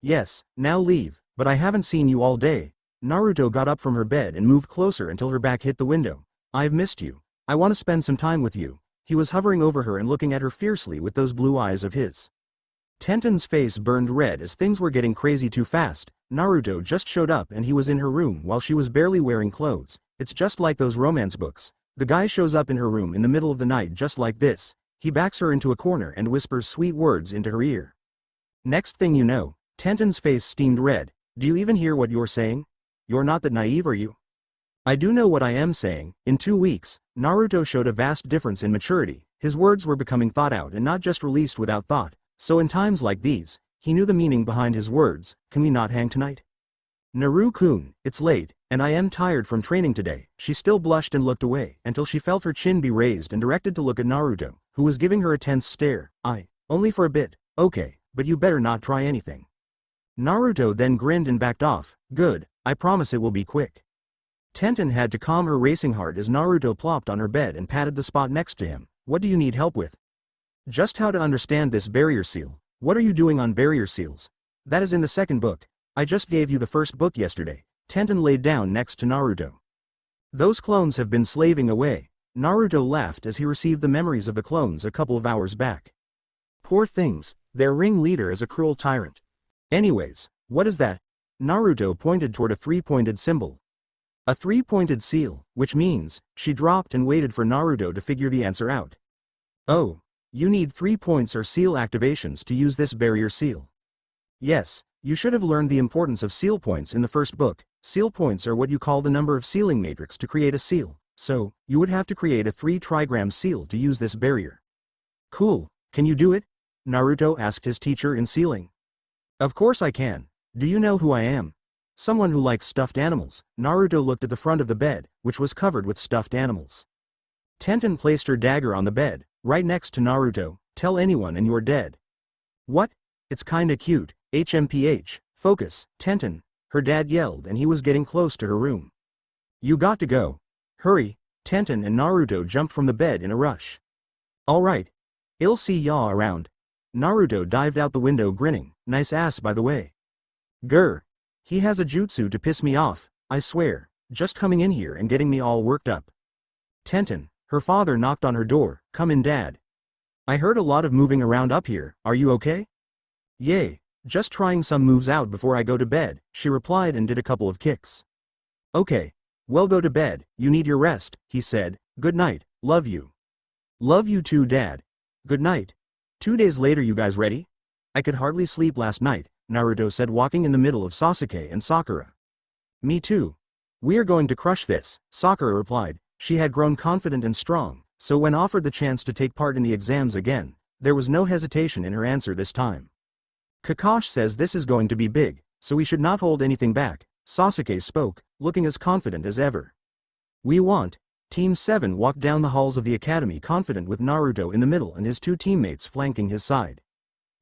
Yes, now leave, but I haven't seen you all day. Naruto got up from her bed and moved closer until her back hit the window. I've missed you. I want to spend some time with you. He was hovering over her and looking at her fiercely with those blue eyes of his. Tenten's face burned red as things were getting crazy too fast. Naruto just showed up and he was in her room while she was barely wearing clothes. It's just like those romance books. The guy shows up in her room in the middle of the night just like this. He backs her into a corner and whispers sweet words into her ear. Next thing you know, Tenten's face steamed red. Do you even hear what you're saying? You're not that naive, are you? I do know what I am saying. In 2 weeks, Naruto showed a vast difference in maturity. His words were becoming thought out and not just released without thought. So in times like these, he knew the meaning behind his words. Can we not hang tonight? Naru-kun, it's late, and I am tired from training today. She still blushed and looked away until she felt her chin be raised and directed to look at Naruto, who was giving her a tense stare. Only for a bit. Okay, but you better not try anything. Naruto then grinned and backed off. Good, I promise it will be quick. Tenten had to calm her racing heart as Naruto plopped on her bed and patted the spot next to him. What do you need help with? Just how to understand this barrier seal. What are you doing on barrier seals? That is in the second book. I just gave you the first book yesterday. Tenten laid down next to Naruto. Those clones have been slaving away. Naruto laughed as he received the memories of the clones a couple of hours back. Poor things, their ringleader is a cruel tyrant. Anyways, what is that? Naruto pointed toward a three-pointed symbol. A three-pointed seal, which means, she dropped and waited for Naruto to figure the answer out. Oh, you need 3 points or seal activations to use this barrier seal. Yes, you should have learned the importance of seal points in the first book. Seal points are what you call the number of sealing matrix to create a seal, so, you would have to create a 3-trigram seal to use this barrier. Cool, can you do it? Naruto asked his teacher in sealing. Of course I can. Do you know who I am? Someone who likes stuffed animals. Naruto looked at the front of the bed, which was covered with stuffed animals. Tenten placed her dagger on the bed, right next to Naruto. Tell anyone and you're dead. What? It's kinda cute. HMPH, focus, Tenten, her dad yelled and he was getting close to her room. You got to go. Hurry. Tenten and Naruto jumped from the bed in a rush. Alright. I'll see ya around. Naruto dived out the window grinning. Nice ass by the way. Grr. He has a jutsu to piss me off, I swear, just coming in here and getting me all worked up. Tenten, her father knocked on her door. Come in, Dad. I heard a lot of moving around up here. Are you okay? Yay, just trying some moves out before I go to bed, she replied and did a couple of kicks. Okay, well go to bed, you need your rest, he said. Good night, love you. Love you too, Dad. Good night. 2 days later, you guys ready? I could hardly sleep last night, Naruto said, walking in the middle of Sasuke and Sakura. Me too. We are going to crush this, Sakura replied. She had grown confident and strong, so when offered the chance to take part in the exams again, there was no hesitation in her answer this time. Kakashi says this is going to be big, so we should not hold anything back, Sasuke spoke, looking as confident as ever. We want. Team 7 walked down the halls of the academy confident with Naruto in the middle and his 2 teammates flanking his side.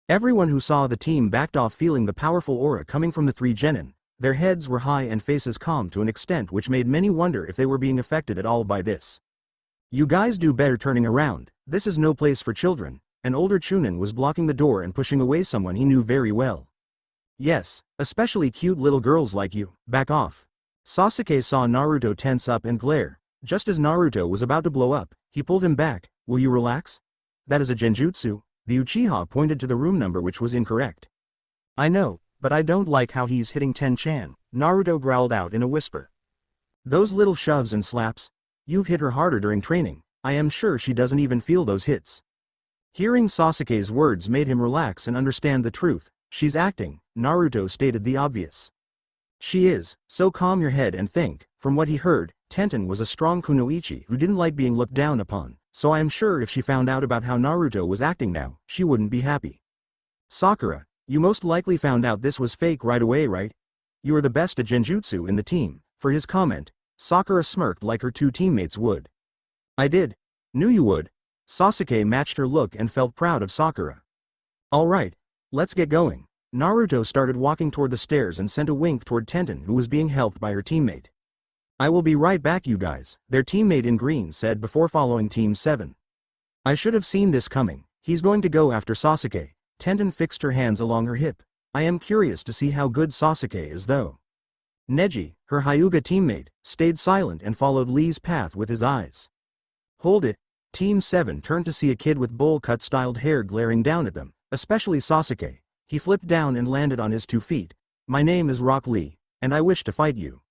Everyone who saw the team backed off, feeling the powerful aura coming from the 3 genin. Their heads were high and faces calm to an extent which made many wonder if they were being affected at all by this. You guys do better turning around, this is no place for children. An older Chunin was blocking the door and pushing away someone he knew very well. Yes, especially cute little girls like you, back off. Sasuke saw Naruto tense up and glare. Just as Naruto was about to blow up, he pulled him back. Will you relax? That is a genjutsu. The Uchiha pointed to the room number, which was incorrect. I know, but I don't like how he's hitting Ten-chan, Naruto growled out in a whisper. Those little shoves and slaps. You've hit her harder during training. I am sure she doesn't even feel those hits. Hearing Sasuke's words made him relax and understand the truth. She's acting, Naruto stated the obvious. She is, so calm your head and think. From what he heard, Tenten was a strong kunoichi who didn't like being looked down upon, so I am sure if she found out about how Naruto was acting now, she wouldn't be happy. Sakura, you most likely found out this was fake right away, right? You are the best at genjutsu in the team. For his comment, Sakura smirked like her two teammates would. I did. Knew you would. Sasuke matched her look and felt proud of Sakura. Alright. Let's get going. Naruto started walking toward the stairs and sent a wink toward Tenten, who was being helped by her teammate. I will be right back, you guys, their teammate in green said before following Team 7. I should have seen this coming. He's going to go after Sasuke. Tenten fixed her hands along her hip. I am curious to see how good Sasuke is though. Neji, her Hyuga teammate, stayed silent and followed Lee's path with his eyes. Hold it. Team 7 turned to see a kid with bowl-cut styled hair glaring down at them, especially Sasuke. He flipped down and landed on his 2 feet. My name is Rock Lee, and I wish to fight you.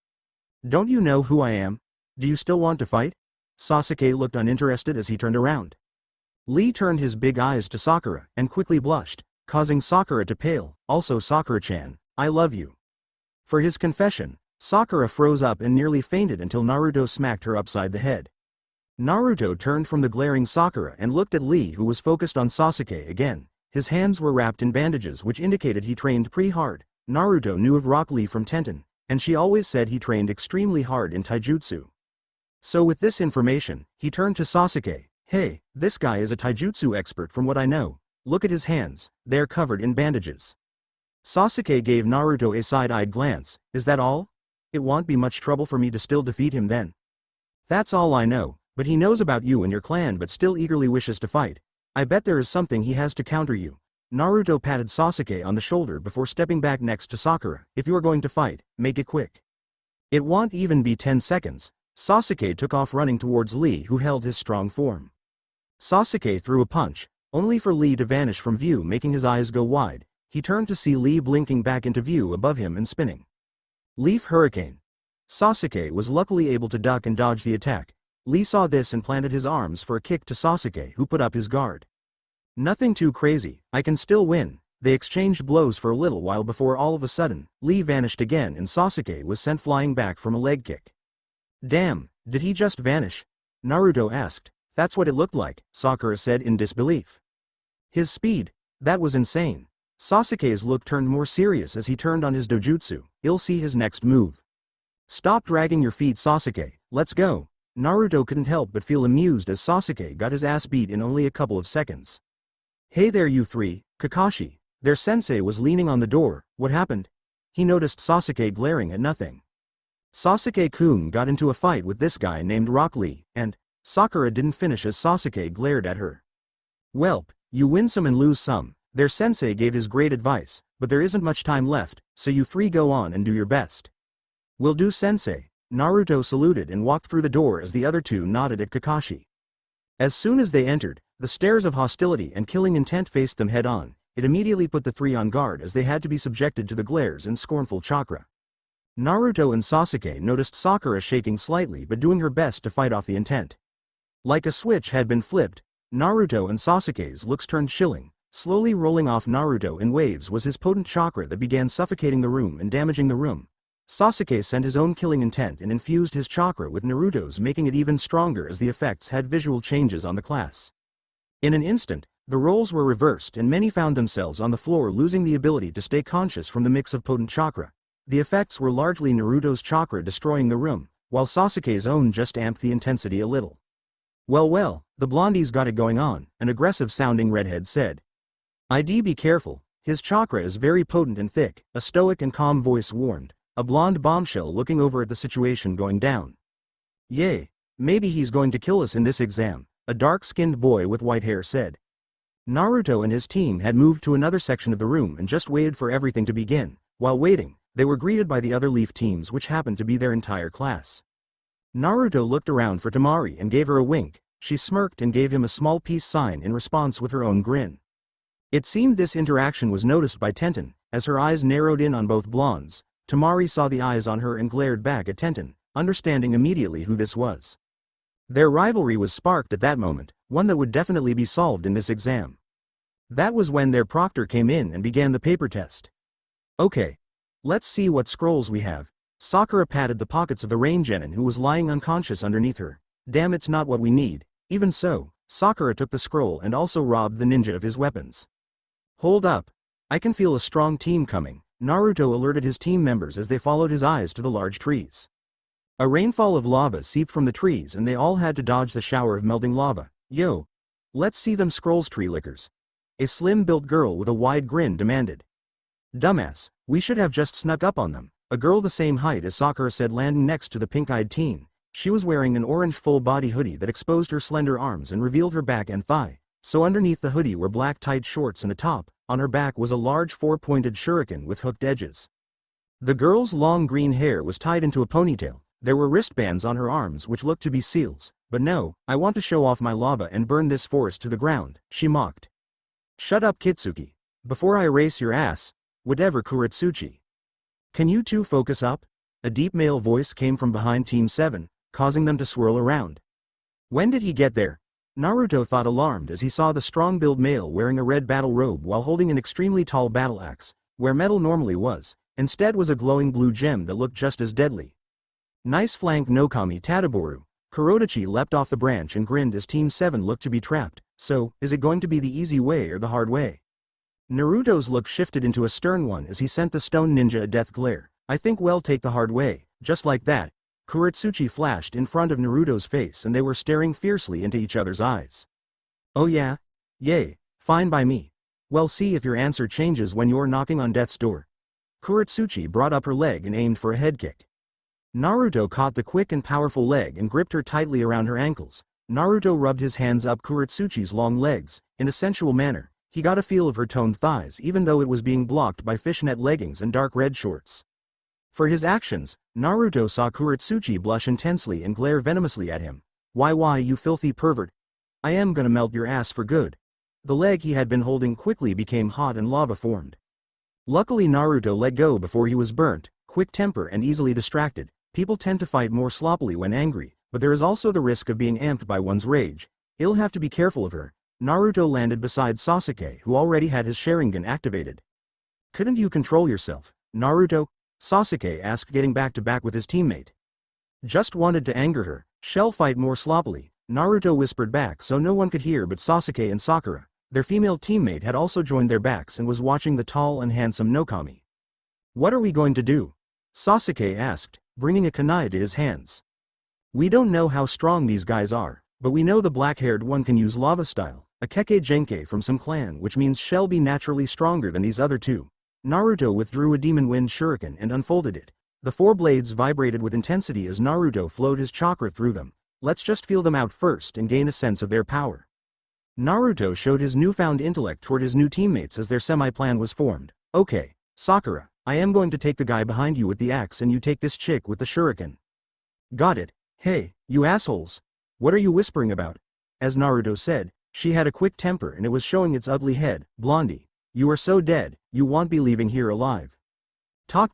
Don't you know who I am? Do you still want to fight? Sasuke looked uninterested as he turned around. Lee turned his big eyes to Sakura and quickly blushed, causing Sakura to pale. Also Sakura-chan, I love you. For his confession, Sakura froze up and nearly fainted until Naruto smacked her upside the head. Naruto turned from the glaring Sakura and looked at Lee, who was focused on Sasuke again. His hands were wrapped in bandages, which indicated he trained pretty hard. Naruto knew of Rock Lee from Tenten, and she always said he trained extremely hard in taijutsu. So with this information, he turned to Sasuke. Hey, this guy is a taijutsu expert from what I know. Look at his hands, they're covered in bandages. Sasuke gave Naruto a side-eyed glance. Is that all? It won't be much trouble for me to still defeat him then. That's all I know, but he knows about you and your clan but still eagerly wishes to fight. I bet there is something he has to counter you. Naruto patted Sasuke on the shoulder before stepping back next to Sakura. If you are going to fight, make it quick. It won't even be 10 seconds. Sasuke took off running towards Lee, who held his strong form. Sasuke threw a punch, only for Lee to vanish from view, making his eyes go wide. He turned to see Lee blinking back into view above him and spinning. Leaf Hurricane. Sasuke was luckily able to duck and dodge the attack. Lee saw this and planted his arms for a kick to Sasuke, who put up his guard. Nothing too crazy, I can still win. They exchanged blows for a little while before all of a sudden, Lee vanished again and Sasuke was sent flying back from a leg kick. Damn, did he just vanish? Naruto asked. That's what it looked like, Sakura said in disbelief. His speed, that was insane. Sasuke's look turned more serious as he turned on his dojutsu. You'll see his next move. Stop dragging your feet, Sasuke, let's go. Naruto couldn't help but feel amused as Sasuke got his ass beat in only a couple of seconds. Hey there you three, Kakashi. Their sensei was leaning on the door. What happened? He noticed Sasuke glaring at nothing. Sasuke-kun got into a fight with this guy named Rock Lee, and Sakura didn't finish as Sasuke glared at her. Welp, you win some and lose some. Their sensei gave his great advice, but there isn't much time left, so you three go on and do your best. Will do, sensei. Naruto saluted and walked through the door as the other two nodded at Kakashi. As soon as they entered, the stares of hostility and killing intent faced them head-on. It immediately put the three on guard as they had to be subjected to the glares and scornful chakra. Naruto and Sasuke noticed Sakura shaking slightly but doing her best to fight off the intent. Like a switch had been flipped, Naruto and Sasuke's looks turned chilling. Slowly rolling off Naruto in waves was his potent chakra that began suffocating the room and damaging the room. Sasuke sent his own killing intent and infused his chakra with Naruto's, making it even stronger as the effects had visual changes on the class. In an instant, the roles were reversed and many found themselves on the floor, losing the ability to stay conscious from the mix of potent chakra. The effects were largely Naruto's chakra destroying the room, while Sasuke's own just amped the intensity a little. Well, the blondie's got it going on, an aggressive-sounding redhead said. "I'd be careful, his chakra is very potent and thick," a stoic and calm voice warned, a blonde bombshell looking over at the situation going down. "Yay, maybe he's going to kill us in this exam," a dark-skinned boy with white hair said. Naruto and his team had moved to another section of the room and just waited for everything to begin. While waiting, they were greeted by the other Leaf teams, which happened to be their entire class. Naruto looked around for Temari and gave her a wink. She smirked and gave him a small peace sign in response with her own grin. It seemed this interaction was noticed by Tenten. As her eyes narrowed in on both blondes, Temari saw the eyes on her and glared back at Tenten, understanding immediately who this was. Their rivalry was sparked at that moment, one that would definitely be solved in this exam. That was when their proctor came in and began the paper test. Okay. Let's see what scrolls we have. Sakura patted the pockets of the rain genin who was lying unconscious underneath her. Damn, it's not what we need. Even so, Sakura took the scroll and also robbed the ninja of his weapons. Hold up. I can feel a strong team coming. Naruto alerted his team members as they followed his eyes to the large trees. A rainfall of lava seeped from the trees and they all had to dodge the shower of melting lava. Yo! Let's see them scrolls, tree lickers. A slim-built girl with a wide grin demanded. Dumbass, we should have just snuck up on them, a girl the same height as Sakura said, landing next to the pink-eyed teen. She was wearing an orange full-body hoodie that exposed her slender arms and revealed her back and thigh, so underneath the hoodie were black tight shorts and a top. On her back was a large four-pointed shuriken with hooked edges. The girl's long green hair was tied into a ponytail. There were wristbands on her arms which looked to be seals. But no, I want to show off my lava and burn this forest to the ground, she mocked. Shut up, Kitsuki. Before I erase your ass. Whatever, Kuretsuchi. Can you two focus up? A deep male voice came from behind Team 7, causing them to swirl around. When did he get there? Naruto thought, alarmed as he saw the strong-built male wearing a red battle robe while holding an extremely tall battle axe, where metal normally was. Instead was a glowing blue gem that looked just as deadly. Nice flank, Nokami Tadaboru. Kurodachi leapt off the branch and grinned as Team 7 looked to be trapped. So, is it going to be the easy way or the hard way? Naruto's look shifted into a stern one as he sent the stone ninja a death glare. I think we'll take the hard way. Just like that, Kuretsuchi flashed in front of Naruto's face and they were staring fiercely into each other's eyes. Oh yeah? Yay, fine by me. Well, see if your answer changes when you're knocking on death's door. Kuretsuchi brought up her leg and aimed for a head kick. Naruto caught the quick and powerful leg and gripped her tightly around her ankles. Naruto rubbed his hands up Kuretsuchi's long legs. In a sensual manner, he got a feel of her toned thighs even though it was being blocked by fishnet leggings and dark red shorts. For his actions, Naruto saw Kuretsuchi blush intensely and glare venomously at him. Why you filthy pervert? I am gonna melt your ass for good. The leg he had been holding quickly became hot and lava formed. Luckily Naruto let go before he was burnt. Quick temper and easily distracted. People tend to fight more sloppily when angry, but there is also the risk of being amped by one's rage. He'll have to be careful of her. Naruto landed beside Sasuke, who already had his Sharingan activated. Couldn't you control yourself, Naruto? Sasuke asked, getting back to back with his teammate. Just wanted to anger her. Shall fight more sloppily, Naruto whispered back so no one could hear but Sasuke and Sakura. Their female teammate had also joined their backs and was watching the tall and handsome Nokami. What are we going to do? Sasuke asked, bringing a kunai to his hands. We don't know how strong these guys are, but we know the black-haired one can use lava style, a Keke Genkai from some clan, which means she'll be naturally stronger than these other two. Naruto withdrew a demon wind shuriken and unfolded it. The four blades vibrated with intensity as Naruto flowed his chakra through them. Let's just feel them out first and gain a sense of their power. Naruto showed his newfound intellect toward his new teammates as their semi-plan was formed. Okay, Sakura, I am going to take the guy behind you with the axe and you take this chick with the shuriken. Got it. Hey, you assholes. What are you whispering about? As Naruto said, she had a quick temper and it was showing its ugly head. Blondie, you are so dead, you won't be leaving here alive. Talk,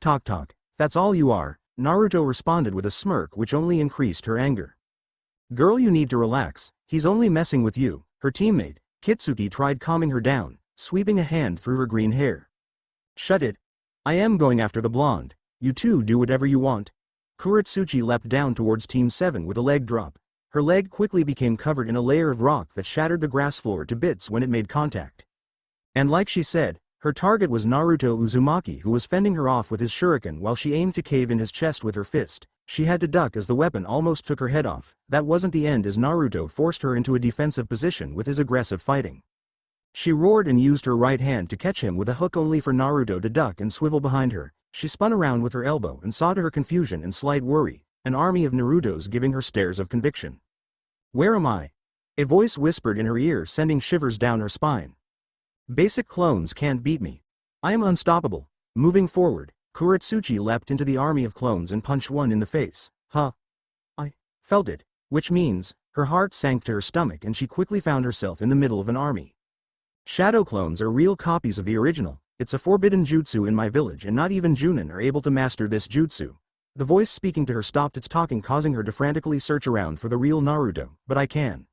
that's all you are, Naruto responded with a smirk which only increased her anger. Girl, you need to relax, he's only messing with you. Her teammate, Kitsuki, tried calming her down, sweeping a hand through her green hair. Shut it. I am going after the blonde. You two do whatever you want. Kuretsuchi leapt down towards Team 7 with a leg drop. Her leg quickly became covered in a layer of rock that shattered the grass floor to bits when it made contact. And like she said, her target was Naruto Uzumaki, who was fending her off with his shuriken while she aimed to cave in his chest with her fist. She had to duck as the weapon almost took her head off. That wasn't the end as Naruto forced her into a defensive position with his aggressive fighting. She roared and used her right hand to catch him with a hook only for Naruto to duck and swivel behind her. She spun around with her elbow and saw to her confusion and slight worry, an army of Narutos giving her stares of conviction. Where am I? A voice whispered in her ear, sending shivers down her spine. Basic clones can't beat me. I am unstoppable. Moving forward, Kuretsuchi leapt into the army of clones and punched one in the face. Huh. I felt it, which means, her heart sank to her stomach and she quickly found herself in the middle of an army. Shadow clones are real copies of the original. It's a forbidden jutsu in my village and not even Junin are able to master this jutsu. The voice speaking to her stopped its talking, causing her to frantically search around for the real Naruto, but I can.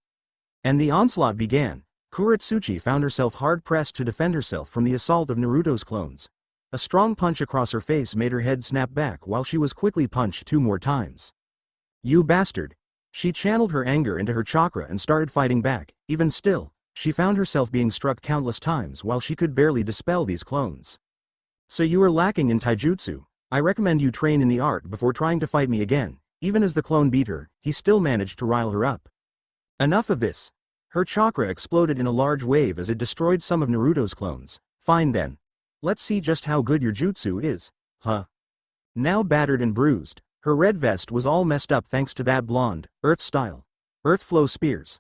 And the onslaught began. Kuretsuchi found herself hard-pressed to defend herself from the assault of Naruto's clones. A strong punch across her face made her head snap back while she was quickly punched 2 more times. You bastard! She channeled her anger into her chakra and started fighting back. Even still, she found herself being struck countless times while she could barely dispel these clones. So you are lacking in taijutsu. I recommend you train in the art before trying to fight me again. Even as the clone beat her, he still managed to rile her up. Enough of this. Her chakra exploded in a large wave as it destroyed some of Naruto's clones. Fine then. Let's see just how good your jutsu is, huh? Now battered and bruised, her red vest was all messed up thanks to that blonde, earth-style, earth flow spears.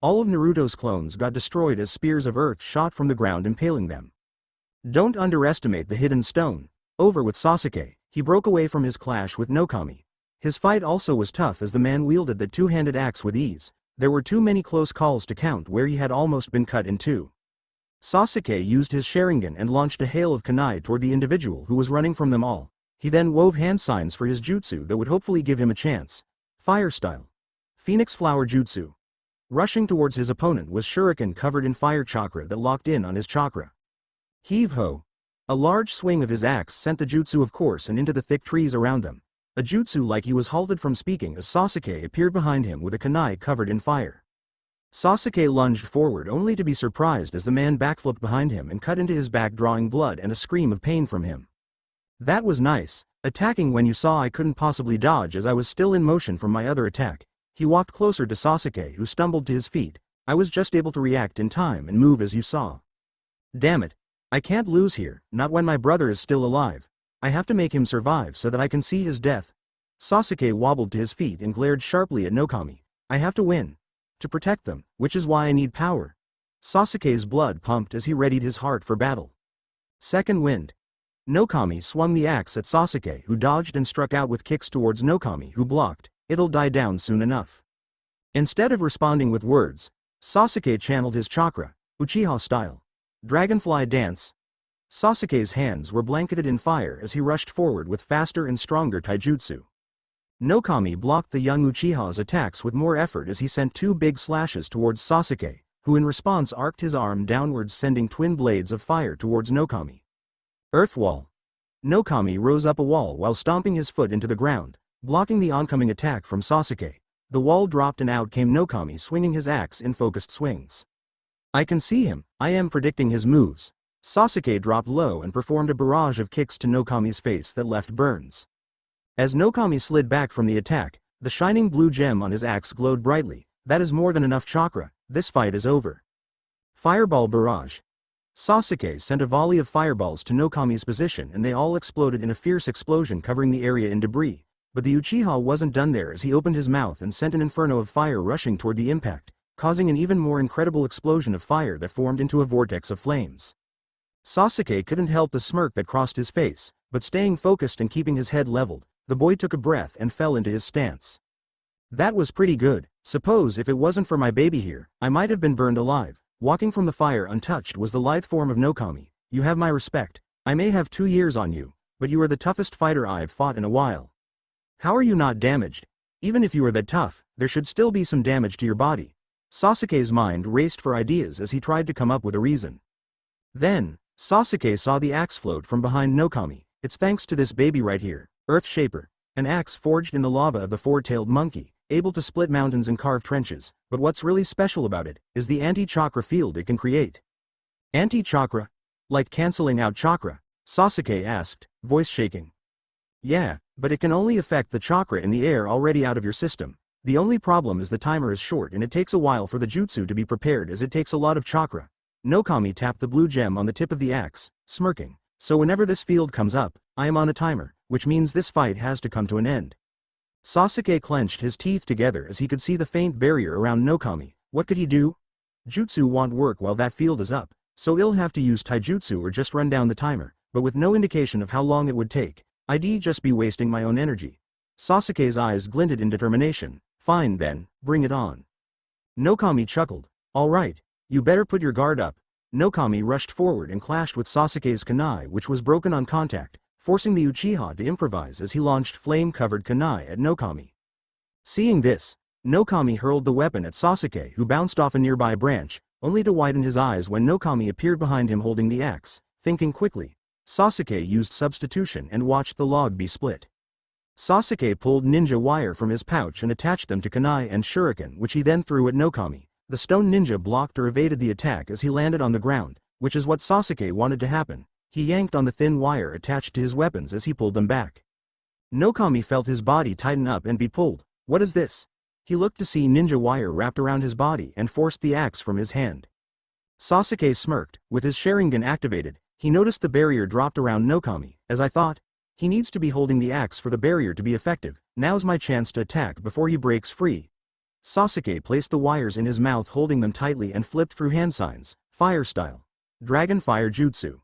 All of Naruto's clones got destroyed as spears of earth shot from the ground impaling them. Don't underestimate the hidden stone. Over with Sasuke, he broke away from his clash with Nokami. His fight also was tough as the man wielded the two-handed axe with ease. There were too many close calls to count where he had almost been cut in two. Sasuke used his Sharingan and launched a hail of kunai toward the individual who was running from them all. He then wove hand signs for his jutsu that would hopefully give him a chance. Fire style. Phoenix Flower Jutsu. Rushing towards his opponent was Shuriken covered in fire chakra that locked in on his chakra. Heave-ho. A large swing of his axe sent the jutsu of course and into the thick trees around them. A jutsu like he was halted from speaking as Sasuke appeared behind him with a kunai covered in fire. Sasuke lunged forward only to be surprised as the man backflipped behind him and cut into his back drawing blood and a scream of pain from him. That was nice, attacking when you saw I couldn't possibly dodge as I was still in motion from my other attack. He walked closer to Sasuke who stumbled to his feet. I was just able to react in time and move as you saw. Damn it. I can't lose here, not when my brother is still alive. I have to make him survive so that I can see his death. Sasuke wobbled to his feet and glared sharply at Nokami. I have to win. To protect them, which is why I need power. Sasuke's blood pumped as he readied his heart for battle. Second wind. Nokami swung the axe at Sasuke who dodged and struck out with kicks towards Nokami who blocked. It'll die down soon enough. Instead of responding with words, Sasuke channeled his chakra, Uchiha style. Dragonfly dance. Sasuke's hands were blanketed in fire as he rushed forward with faster and stronger taijutsu. Nokami blocked the young Uchiha's attacks with more effort as he sent two big slashes towards Sasuke, who in response arced his arm downwards sending twin blades of fire towards Nokami. Earth wall. Nokami rose up a wall while stomping his foot into the ground, blocking the oncoming attack from Sasuke. The wall dropped and out came Nokami swinging his axe in focused swings. I can see him, I am predicting his moves. Sasuke dropped low and performed a barrage of kicks to Nokami's face that left burns. As Nokami slid back from the attack, the shining blue gem on his axe glowed brightly. That is more than enough chakra, this fight is over. Fireball barrage. Sasuke sent a volley of fireballs to Nokami's position and they all exploded in a fierce explosion covering the area in debris. But the Uchiha wasn't done there as he opened his mouth and sent an inferno of fire rushing toward the impact, causing an even more incredible explosion of fire that formed into a vortex of flames. Sasuke couldn't help the smirk that crossed his face, but staying focused and keeping his head leveled, the boy took a breath and fell into his stance. That was pretty good. Suppose if it wasn't for my baby here, I might have been burned alive. Walking from the fire untouched was the lithe form of Nokami. You have my respect. I may have 2 years on you, but you are the toughest fighter I've fought in a while. How are you not damaged? Even if you are that tough, there should still be some damage to your body. Sasuke's mind raced for ideas as he tried to come up with a reason. Then, Sasuke saw the axe float from behind Nokami. It's thanks to this baby right here, Earth Shaper, an axe forged in the lava of the four-tailed monkey, able to split mountains and carve trenches, but what's really special about it is the anti-chakra field it can create. Anti-chakra? Like canceling out chakra? Sasuke asked, voice shaking. Yeah, but it can only affect the chakra in the air already out of your system. The only problem is the timer is short and it takes a while for the jutsu to be prepared as it takes a lot of chakra. Nokami tapped the blue gem on the tip of the axe, smirking. So whenever this field comes up, I am on a timer, which means this fight has to come to an end. Sasuke clenched his teeth together as he could see the faint barrier around Nokami. What could he do? Jutsu won't work while that field is up, so he'll have to use taijutsu or just run down the timer, but with no indication of how long it would take. I'd just be wasting my own energy. Sasuke's eyes glinted in determination. Fine then, bring it on. Nokami chuckled. Alright, you better put your guard up. Nokami rushed forward and clashed with Sasuke's kunai which was broken on contact, forcing the Uchiha to improvise as he launched flame-covered kunai at Nokami. Seeing this, Nokami hurled the weapon at Sasuke who bounced off a nearby branch, only to widen his eyes when Nokami appeared behind him holding the axe. Thinking quickly, Sasuke used substitution and watched the log be split. Sasuke pulled ninja wire from his pouch and attached them to kunai and shuriken which he then threw at Nokami. The stone ninja blocked or evaded the attack as he landed on the ground, which is what Sasuke wanted to happen. He yanked on the thin wire attached to his weapons as he pulled them back. Nokami felt his body tighten up and be pulled. What is this? He looked to see ninja wire wrapped around his body and forced the axe from his hand. Sasuke smirked. With his Sharingan activated, he noticed the barrier dropped around Nokami. As I thought, he needs to be holding the axe for the barrier to be effective. Now's my chance to attack before he breaks free. Sasuke placed the wires in his mouth, holding them tightly, and flipped through hand signs. Fire style. Dragon Fire Jutsu.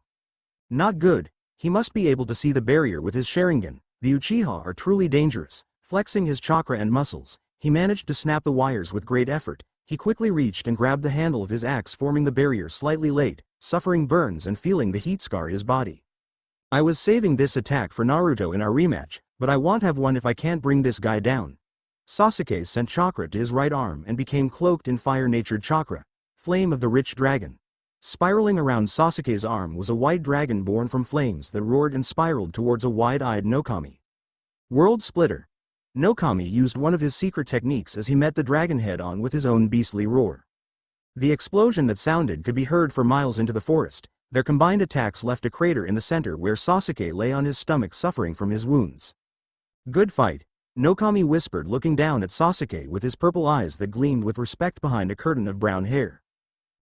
Not good. He must be able to see the barrier with his Sharingan. The Uchiha are truly dangerous. Flexing his chakra and muscles, he managed to snap the wires with great effort. He quickly reached and grabbed the handle of his axe, forming the barrier slightly late, suffering burns and feeling the heat scar his body. I was saving this attack for Naruto in our rematch, but I won't have one if I can't bring this guy down. Sasuke sent chakra to his right arm and became cloaked in fire-natured chakra, Flame of the Rich Dragon. Spiraling around Sasuke's arm was a white dragon born from flames that roared and spiraled towards a wide-eyed Nokami. World Splitter. Nokami used one of his secret techniques as he met the dragon head-on with his own beastly roar. The explosion that sounded could be heard for miles into the forest. Their combined attacks left a crater in the center where Sasuke lay on his stomach suffering from his wounds. Good fight, Nokami whispered, looking down at Sasuke with his purple eyes that gleamed with respect behind a curtain of brown hair.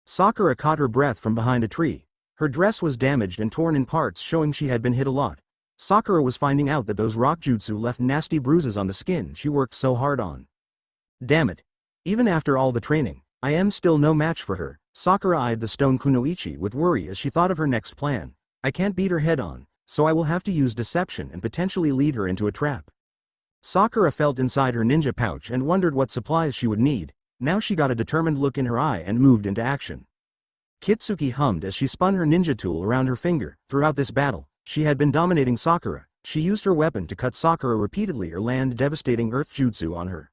Sakura caught her breath from behind a tree. Her dress was damaged and torn in parts, showing she had been hit a lot. Sakura was finding out that those rock jutsu left nasty bruises on the skin she worked so hard on. Damn it. Even after all the training, I am still no match for her. Sakura eyed the stone kunoichi with worry as she thought of her next plan. I can't beat her head on, so I will have to use deception and potentially lead her into a trap. Sakura felt inside her ninja pouch and wondered what supplies she would need. Now she got a determined look in her eye and moved into action. Kitsuki hummed as she spun her ninja tool around her finger. Throughout this battle, she had been dominating Sakura. She used her weapon to cut Sakura repeatedly or land devastating earth jutsu on her.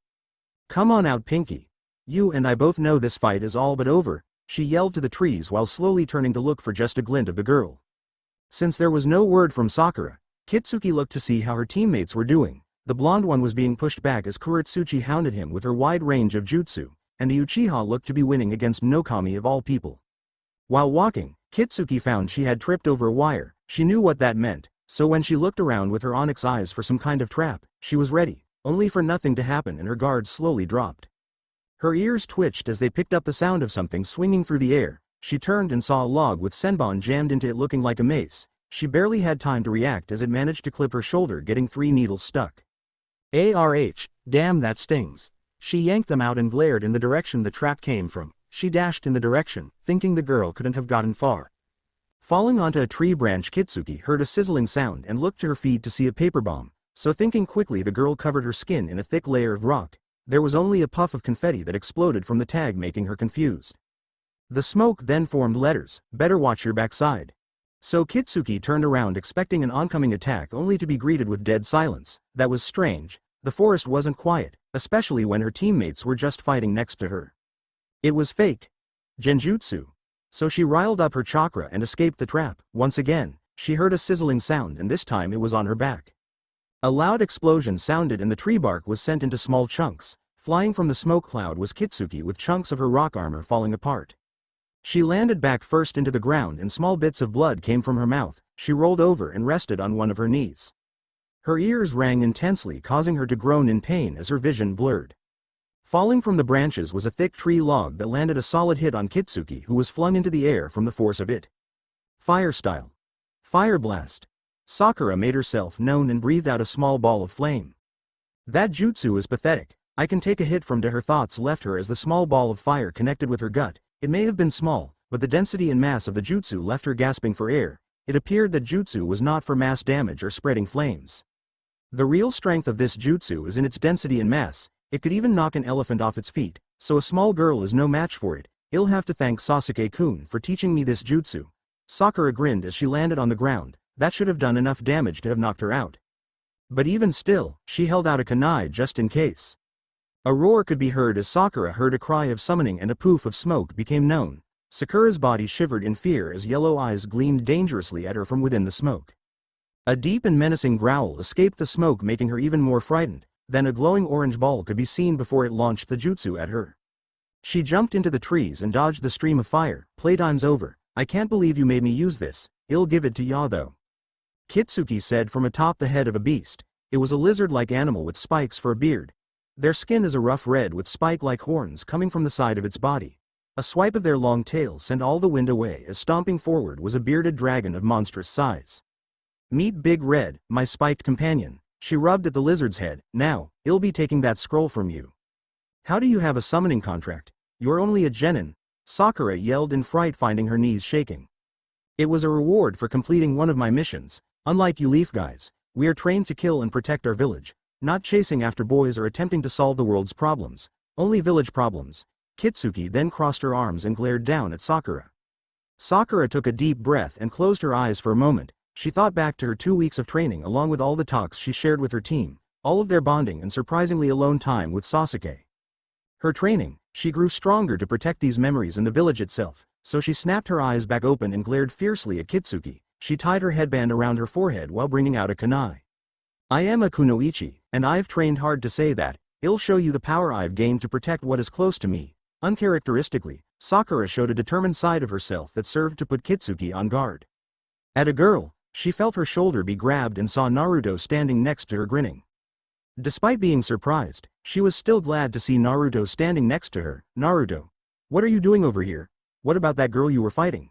Come on out, Pinky. You and I both know this fight is all but over, she yelled to the trees while slowly turning to look for just a glint of the girl. Since there was no word from Sakura, Kitsuki looked to see how her teammates were doing. The blonde one was being pushed back as Kuretsuchi hounded him with her wide range of jutsu, and the Uchiha looked to be winning against Nokami of all people. While walking, Kitsuki found she had tripped over a wire. She knew what that meant, so when she looked around with her onyx eyes for some kind of trap, she was ready, only for nothing to happen, and her guard slowly dropped. Her ears twitched as they picked up the sound of something swinging through the air. She turned and saw a log with senbon jammed into it looking like a mace. She barely had time to react as it managed to clip her shoulder, getting 3 needles stuck. ARH, damn, that stings. She yanked them out and glared in the direction the trap came from. She dashed in the direction, thinking the girl couldn't have gotten far. Falling onto a tree branch, Kitsuki heard a sizzling sound and looked to her feet to see a paper bomb, so thinking quickly, the girl covered her skin in a thick layer of rock. There was only a puff of confetti that exploded from the tag, making her confused. The smoke then formed letters, "Better watch your backside." So Kitsuki turned around expecting an oncoming attack, only to be greeted with dead silence. That was strange. The forest wasn't quiet, especially when her teammates were just fighting next to her. It was fake. Genjutsu. So she riled up her chakra and escaped the trap. Once again, she heard a sizzling sound, and this time it was on her back. A loud explosion sounded and the tree bark was sent into small chunks. Flying from the smoke cloud was Kitsuki with chunks of her rock armor falling apart. She landed back first into the ground and small bits of blood came from her mouth. She rolled over and rested on one of her knees. Her ears rang intensely, causing her to groan in pain as her vision blurred. Falling from the branches was a thick tree log that landed a solid hit on Kitsuki, who was flung into the air from the force of it. Fire style. Fire blast. Sakura made herself known and breathed out a small ball of flame. That jutsu is pathetic. I can take a hit from her thoughts left her as the small ball of fire connected with her gut. It may have been small, but the density and mass of the jutsu left her gasping for air. It appeared that jutsu was not for mass damage or spreading flames. The real strength of this jutsu is in its density and mass. It could even knock an elephant off its feet, so a small girl is no match for it. I'll have to thank Sasuke-kun for teaching me this jutsu. Sakura grinned as she landed on the ground. That should have done enough damage to have knocked her out. But even still, she held out a kunai just in case. A roar could be heard as Sakura heard a cry of summoning and a poof of smoke became known. Sakura's body shivered in fear as yellow eyes gleamed dangerously at her from within the smoke. A deep and menacing growl escaped the smoke, making her even more frightened. Then a glowing orange ball could be seen before it launched the jutsu at her. She jumped into the trees and dodged the stream of fire. Playtime's over. I can't believe you made me use this. I'll give it to ya though. Kitsuki said from atop the head of a beast. It was a lizard-like animal with spikes for a beard. Their skin is a rough red with spike-like horns coming from the side of its body. A swipe of their long tail sent all the wind away as stomping forward was a bearded dragon of monstrous size. Meet Big Red, my spiked companion. She rubbed at the lizard's head. Now, I'll be taking that scroll from you. How do you have a summoning contract? You're only a genin. Sakura yelled in fright, finding her knees shaking. It was a reward for completing one of my missions. Unlike you leaf guys, we are trained to kill and protect our village, not chasing after boys or attempting to solve the world's problems. Only village problems. Kitsuki then crossed her arms and glared down at Sakura. Sakura took a deep breath and closed her eyes for a moment. She thought back to her 2 weeks of training along with all the talks she shared with her team, all of their bonding and surprisingly alone time with Sasuke. Her training, she grew stronger to protect these memories and the village itself, so she snapped her eyes back open and glared fiercely at Kitsuki. She tied her headband around her forehead while bringing out a kunai. I am a kunoichi, and I've trained hard to say that. I'll show you the power I've gained to protect what is close to me. Uncharacteristically, Sakura showed a determined side of herself that served to put Kitsuki on guard. At a girl, she felt her shoulder be grabbed and saw Naruto standing next to her grinning. Despite being surprised, she was still glad to see Naruto standing next to her. Naruto, what are you doing over here? What about that girl you were fighting?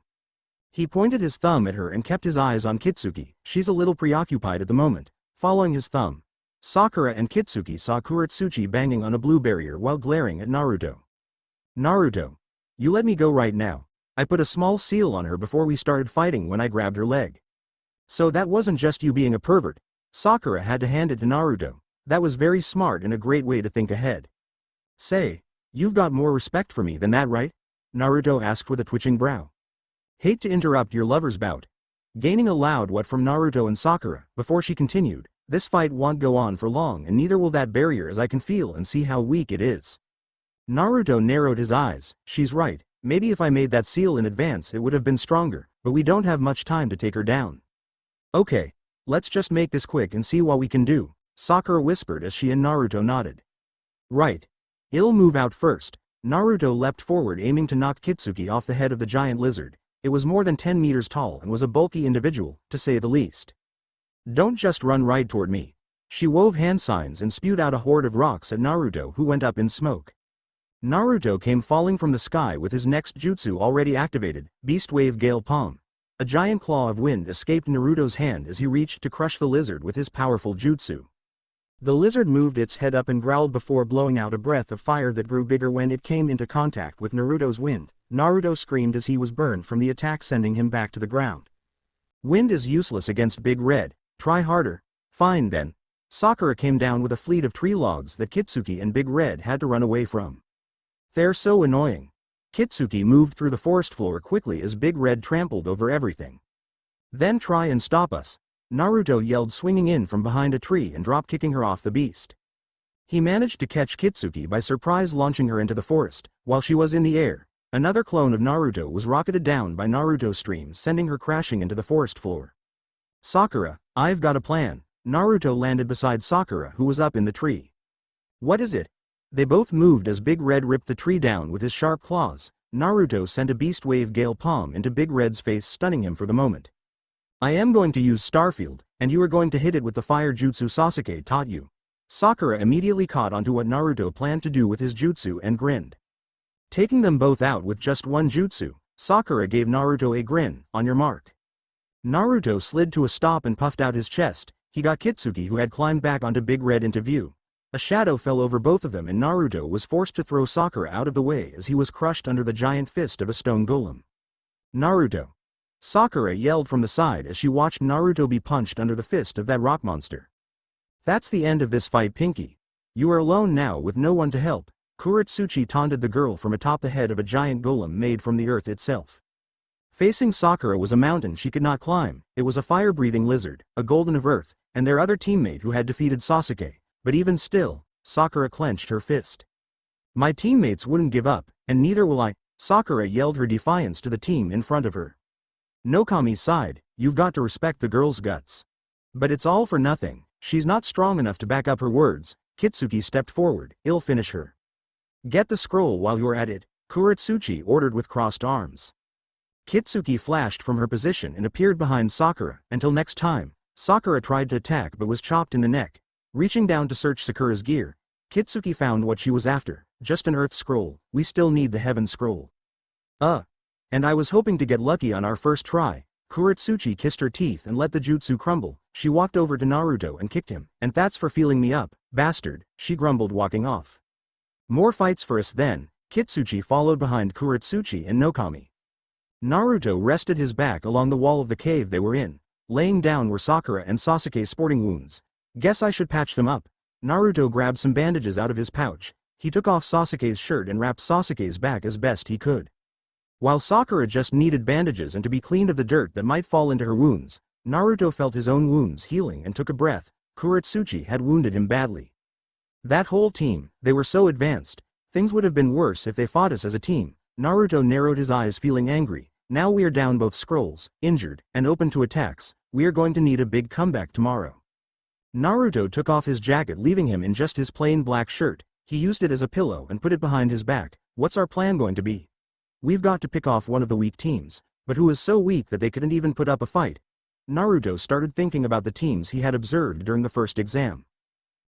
He pointed his thumb at her and kept his eyes on Kitsuki. She's a little preoccupied at the moment. Following his thumb, Sakura and Kitsuki saw Kuretsuchi banging on a blue barrier while glaring at Naruto. Naruto, you let me go right now. I put a small seal on her before we started fighting when I grabbed her leg. So that wasn't just you being a pervert. Sakura had to hand it to Naruto. That was very smart and a great way to think ahead. Say, you've got more respect for me than that, right? Naruto asked with a twitching brow. Hate to interrupt your lover's bout. Gaining a loud what from Naruto and Sakura, before she continued, this fight won't go on for long and neither will that barrier as I can feel and see how weak it is. Naruto narrowed his eyes. She's right, maybe if I made that seal in advance it would have been stronger, but we don't have much time to take her down. Okay, let's just make this quick and see what we can do, Sakura whispered as she and Naruto nodded. Right. I'll move out first. Naruto leapt forward aiming to knock Kitsuki off the head of the giant lizard. It was more than 10 meters tall and was a bulky individual, to say the least. Don't just run right toward me. She wove hand signs and spewed out a horde of rocks at Naruto, who went up in smoke. Naruto came falling from the sky with his next jutsu already activated, Beast Wave Gale Palm. A giant claw of wind escaped Naruto's hand as he reached to crush the lizard with his powerful jutsu. The lizard moved its head up and growled before blowing out a breath of fire that grew bigger when it came into contact with Naruto's wind. Naruto screamed as he was burned from the attack, sending him back to the ground. Wind is useless against Big Red. Try harder. Fine then. Sakura came down with a fleet of tree logs that Kitsuki and Big Red had to run away from. They're so annoying. Kitsuki moved through the forest floor quickly as Big Red trampled over everything. Then try and stop us. Naruto yelled, swinging in from behind a tree and drop-kicking her off the beast. He managed to catch Kitsuki by surprise, launching her into the forest. While she was in the air, another clone of Naruto was rocketed down by Naruto's stream, sending her crashing into the forest floor. Sakura, I've got a plan. Naruto landed beside Sakura, who was up in the tree. What is it? They both moved as Big Red ripped the tree down with his sharp claws. Naruto sent a Beast Wave Gale Palm into Big Red's face, stunning him for the moment. I am going to use Starfield, and you are going to hit it with the fire jutsu Sasuke taught you. Sakura immediately caught onto what Naruto planned to do with his jutsu and grinned. Taking them both out with just one jutsu, Sakura gave Naruto a grin. On your mark. Naruto slid to a stop and puffed out his chest. He got Kitsuki, who had climbed back onto Big Red, into view. A shadow fell over both of them and Naruto was forced to throw Sakura out of the way as he was crushed under the giant fist of a stone golem. Naruto. Sakura yelled from the side as she watched Naruto be punched under the fist of that rock monster. That's the end of this fight, Pinky. You are alone now with no one to help. Kuretsuchi taunted the girl from atop the head of a giant golem made from the earth itself. Facing Sakura was a mountain she could not climb. It was a fire-breathing lizard, a golden of earth, and their other teammate who had defeated Sasuke. But even still, Sakura clenched her fist. My teammates wouldn't give up, and neither will I. Sakura yelled her defiance to the team in front of her. Nokami sighed. You've got to respect the girl's guts. But it's all for nothing. She's not strong enough to back up her words. Kitsuki stepped forward. I'll finish her. Get the scroll while you're at it, Kuretsuchi ordered with crossed arms. Kitsuki flashed from her position and appeared behind Sakura. Until next time, Sakura tried to attack but was chopped in the neck. Reaching down to search Sakura's gear, Kitsuki found what she was after, just an earth scroll. We still need the heaven scroll. And I was hoping to get lucky on our first try. Kuretsuchi kissed her teeth and let the jutsu crumble. She walked over to Naruto and kicked him. And that's for feeling me up, bastard, she grumbled walking off. More fights for us then. Kitsuchi followed behind Kuretsuchi and Nokami. Naruto rested his back along the wall of the cave they were in. Laying down were Sakura and Sasuke's sporting wounds. Guess I should patch them up. Naruto grabbed some bandages out of his pouch. He took off Sasuke's shirt and wrapped Sasuke's back as best he could. While Sakura just needed bandages and to be cleaned of the dirt that might fall into her wounds, Naruto felt his own wounds healing and took a breath. Kuretsuchi had wounded him badly. That whole team, they were so advanced. Things would have been worse if they fought us as a team. Naruto narrowed his eyes feeling angry. Now we are down both scrolls, injured, and open to attacks. We are going to need a big comeback tomorrow. Naruto took off his jacket leaving him in just his plain black shirt. He used it as a pillow and put it behind his back. What's our plan going to be? We've got to pick off one of the weak teams, but who is so weak that they couldn't even put up a fight? Naruto started thinking about the teams he had observed during the first exam.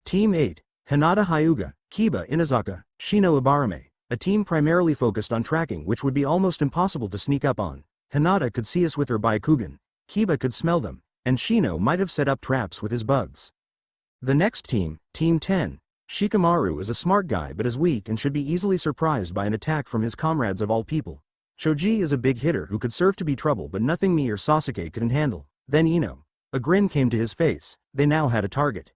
Team 8, Hinata Hyuga, Kiba Inazaka, Shino Ibarame, a team primarily focused on tracking which would be almost impossible to sneak up on. Hinata could see us with her Byakugan, Kiba could smell them, and Shino might have set up traps with his bugs. The next team, Team 10, Shikamaru is a smart guy but is weak and should be easily surprised by an attack from his comrades of all people. Choji is a big hitter who could serve to be trouble but nothing me or Sasuke couldn't handle. Then Ino. A grin came to his face. They now had a target.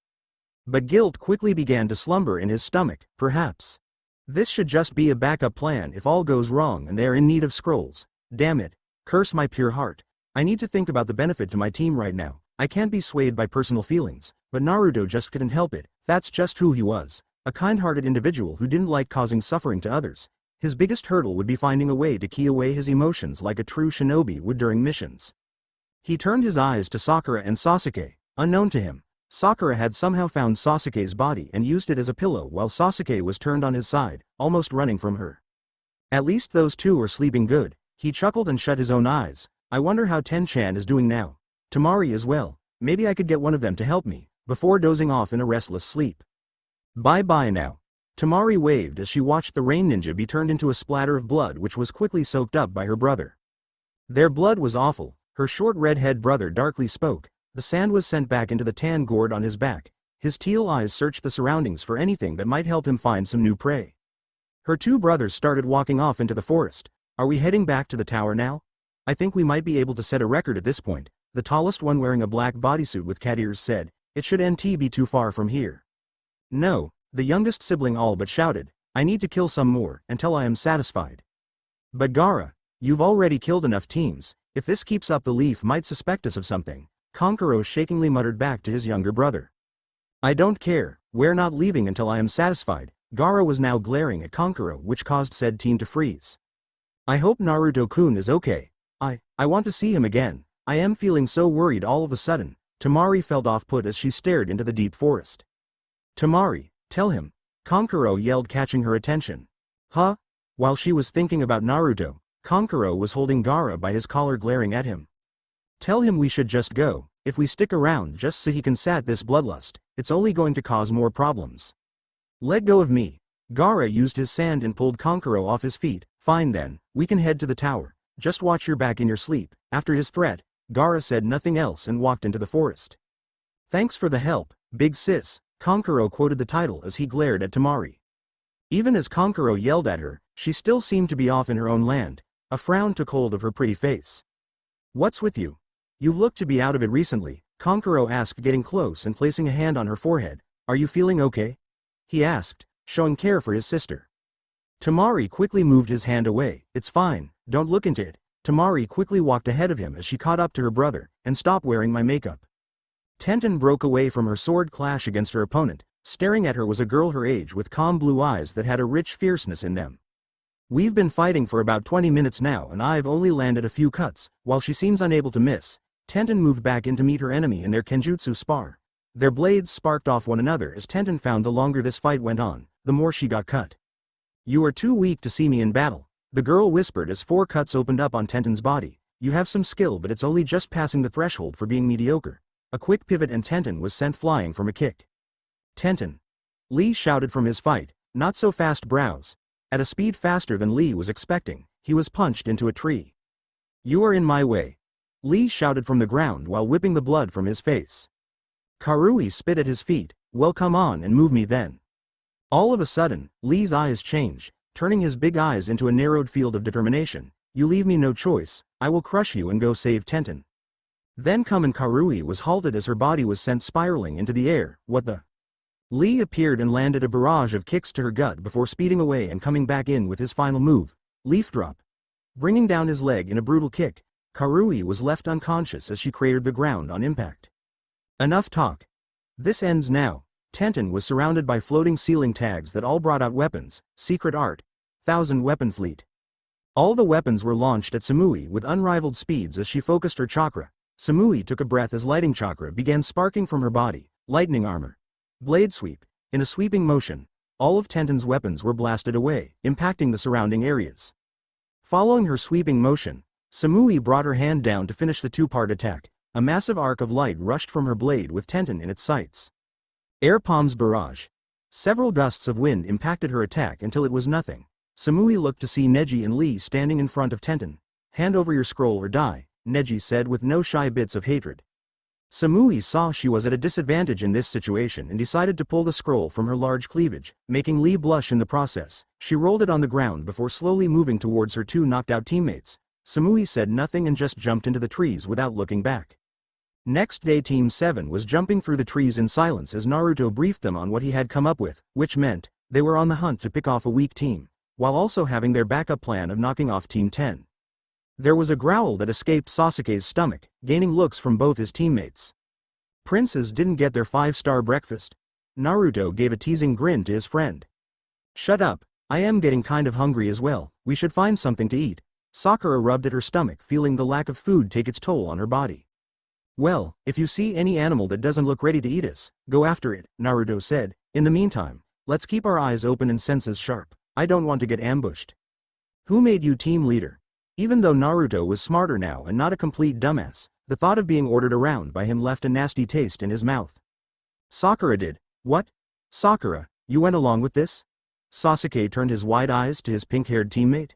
But guilt quickly began to slumber in his stomach. Perhaps this should just be a backup plan if all goes wrong and they are in need of scrolls. Damn it. Curse my pure heart. I need to think about the benefit to my team right now. I can't be swayed by personal feelings, but Naruto just couldn't help it. That's just who he was. A kind-hearted individual who didn't like causing suffering to others. His biggest hurdle would be finding a way to key away his emotions like a true shinobi would during missions. He turned his eyes to Sakura and Sasuke. Unknown to him, Sakura had somehow found Sasuke's body and used it as a pillow while Sasuke was turned on his side, almost running from her. At least those two were sleeping good. He chuckled and shut his own eyes. I wonder how Ten-chan is doing now. Temari as well. Maybe I could get one of them to help me, before dozing off in a restless sleep. Bye-bye now. Temari waved as she watched the rain ninja be turned into a splatter of blood which was quickly soaked up by her brother. Their blood was awful. Her short red-haired brother darkly spoke. The sand was sent back into the tan gourd on his back. His teal eyes searched the surroundings for anything that might help him find some new prey. Her two brothers started walking off into the forest. Are we heading back to the tower now? I think we might be able to set a record at this point. The tallest one wearing a black bodysuit with cat ears said, it shouldn't be too far from here. No, the youngest sibling all but shouted, I need to kill some more, until I am satisfied. But Gaara, you've already killed enough teams. If this keeps up the leaf might suspect us of something. Kankuro shakingly muttered back to his younger brother. I don't care, we're not leaving until I am satisfied. Gaara was now glaring at Kankuro which caused said team to freeze. I hope Naruto-kun is okay. I want to see him again. I am feeling so worried all of a sudden. Temari felt off-put as she stared into the deep forest. Temari, tell him. Kankuro yelled catching her attention. Huh? While she was thinking about Naruto, Kankuro was holding Gaara by his collar glaring at him. Tell him we should just go. If we stick around just so he can sat this bloodlust, it's only going to cause more problems. Let go of me. Gaara used his sand and pulled Kankuro off his feet. Fine then, we can head to the tower. Just watch your back in your sleep. After his threat, Gaara said nothing else and walked into the forest. Thanks for the help, big sis, Kankuro quoted the title as he glared at Temari. Even as Kankuro yelled at her, she still seemed to be off in her own land. A frown took hold of her pretty face. What's with you? You've looked to be out of it recently, Kankuro asked getting close and placing a hand on her forehead. Are you feeling okay? He asked, showing care for his sister. Temari quickly moved his hand away. It's fine, don't look into it. Temari quickly walked ahead of him as she caught up to her brother, and stop wearing my makeup. Tenten broke away from her sword clash against her opponent. Staring at her was a girl her age with calm blue eyes that had a rich fierceness in them. We've been fighting for about 20 minutes now and I've only landed a few cuts. While she seems unable to miss, Tenten moved back in to meet her enemy in their kenjutsu spar. Their blades sparked off one another as Tenten found the longer this fight went on, the more she got cut. You are too weak to see me in battle, the girl whispered as 4 cuts opened up on Tenten's body. You have some skill but it's only just passing the threshold for being mediocre. A quick pivot and Tenten was sent flying from a kick. Tenten. Lee shouted from his fight, not so fast brows. At a speed faster than Lee was expecting, he was punched into a tree. You are in my way. Lee shouted from the ground while whipping the blood from his face. Karui spit at his feet, well come on and move me then. All of a sudden, Lee's eyes changed, turning his big eyes into a narrowed field of determination. You leave me no choice, I will crush you and go save Tenten. Then come and Karui was halted as her body was sent spiraling into the air. What the? Lee appeared and landed a barrage of kicks to her gut before speeding away and coming back in with his final move, leaf drop. Bringing down his leg in a brutal kick, Karui was left unconscious as she cratered the ground on impact. Enough talk. This ends now. Tenten was surrounded by floating ceiling tags that all brought out weapons, secret art, 1,000 weapon fleet. All the weapons were launched at Samui with unrivaled speeds as she focused her chakra. Samui took a breath as lighting chakra began sparking from her body, lightning armor. Blade sweep. In a sweeping motion, all of Tenten's weapons were blasted away, impacting the surrounding areas. Following her sweeping motion, Samui brought her hand down to finish the two-part attack. A massive arc of light rushed from her blade with Tenten in its sights. Air Palm's barrage. Several gusts of wind impacted her attack until it was nothing. Samui looked to see Neji and Lee standing in front of Tenten. Hand over your scroll or die, Neji said with no shy bits of hatred. Samui saw she was at a disadvantage in this situation and decided to pull the scroll from her large cleavage, making Lee blush in the process. She rolled it on the ground before slowly moving towards her two knocked-out teammates. Samui said nothing and just jumped into the trees without looking back. Next day Team 7 was jumping through the trees in silence as Naruto briefed them on what he had come up with, which meant they were on the hunt to pick off a weak team, while also having their backup plan of knocking off Team 10. There was a growl that escaped Sasuke's stomach, gaining looks from both his teammates. Princes didn't get their 5-star breakfast. Naruto gave a teasing grin to his friend. Shut up, I am getting kind of hungry as well, we should find something to eat. Sakura rubbed at her stomach, feeling the lack of food take its toll on her body. Well, if you see any animal that doesn't look ready to eat us, go after it, Naruto said. In the meantime, let's keep our eyes open and senses sharp. I don't want to get ambushed. Who made you team leader? Even though Naruto was smarter now and not a complete dumbass, the thought of being ordered around by him left a nasty taste in his mouth. Sakura did. What? Sakura, you went along with this? Sasuke turned his wide eyes to his pink-haired teammate.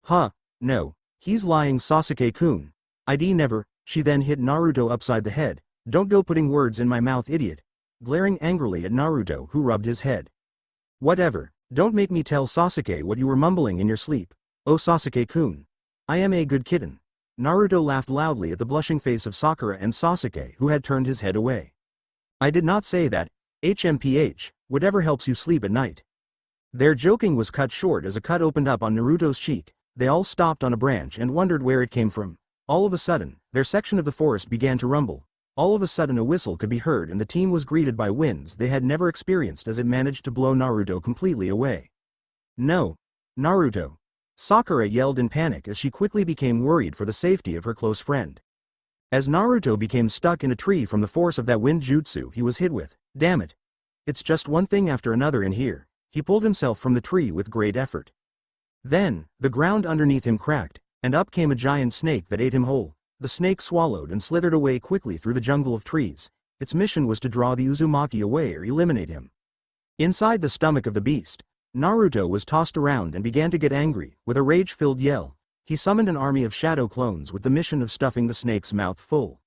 Huh, no, he's lying, Sasuke-kun. I'd never. She then hit Naruto upside the head. Don't go putting words in my mouth, idiot. Glaring angrily at Naruto, who rubbed his head. Whatever, don't make me tell Sasuke what you were mumbling in your sleep. Oh Sasuke-kun. I am a good kitten. Naruto laughed loudly at the blushing face of Sakura and Sasuke, who had turned his head away. I did not say that. HMPH, whatever helps you sleep at night. Their joking was cut short as a cut opened up on Naruto's cheek. They all stopped on a branch and wondered where it came from. All of a sudden, their section of the forest began to rumble. All of a sudden a whistle could be heard and the team was greeted by winds they had never experienced as it managed to blow Naruto completely away. No. Naruto. Sakura yelled in panic as she quickly became worried for the safety of her close friend. As Naruto became stuck in a tree from the force of that wind jutsu he was hit with. Damn it. It's just one thing after another in here. He pulled himself from the tree with great effort. Then, the ground underneath him cracked, and up came a giant snake that ate him whole. The snake swallowed and slithered away quickly through the jungle of trees. Its mission was to draw the Uzumaki away or eliminate him. Inside the stomach of the beast, Naruto was tossed around and began to get angry. With a rage-filled yell, he summoned an army of shadow clones with the mission of stuffing the snake's mouth full.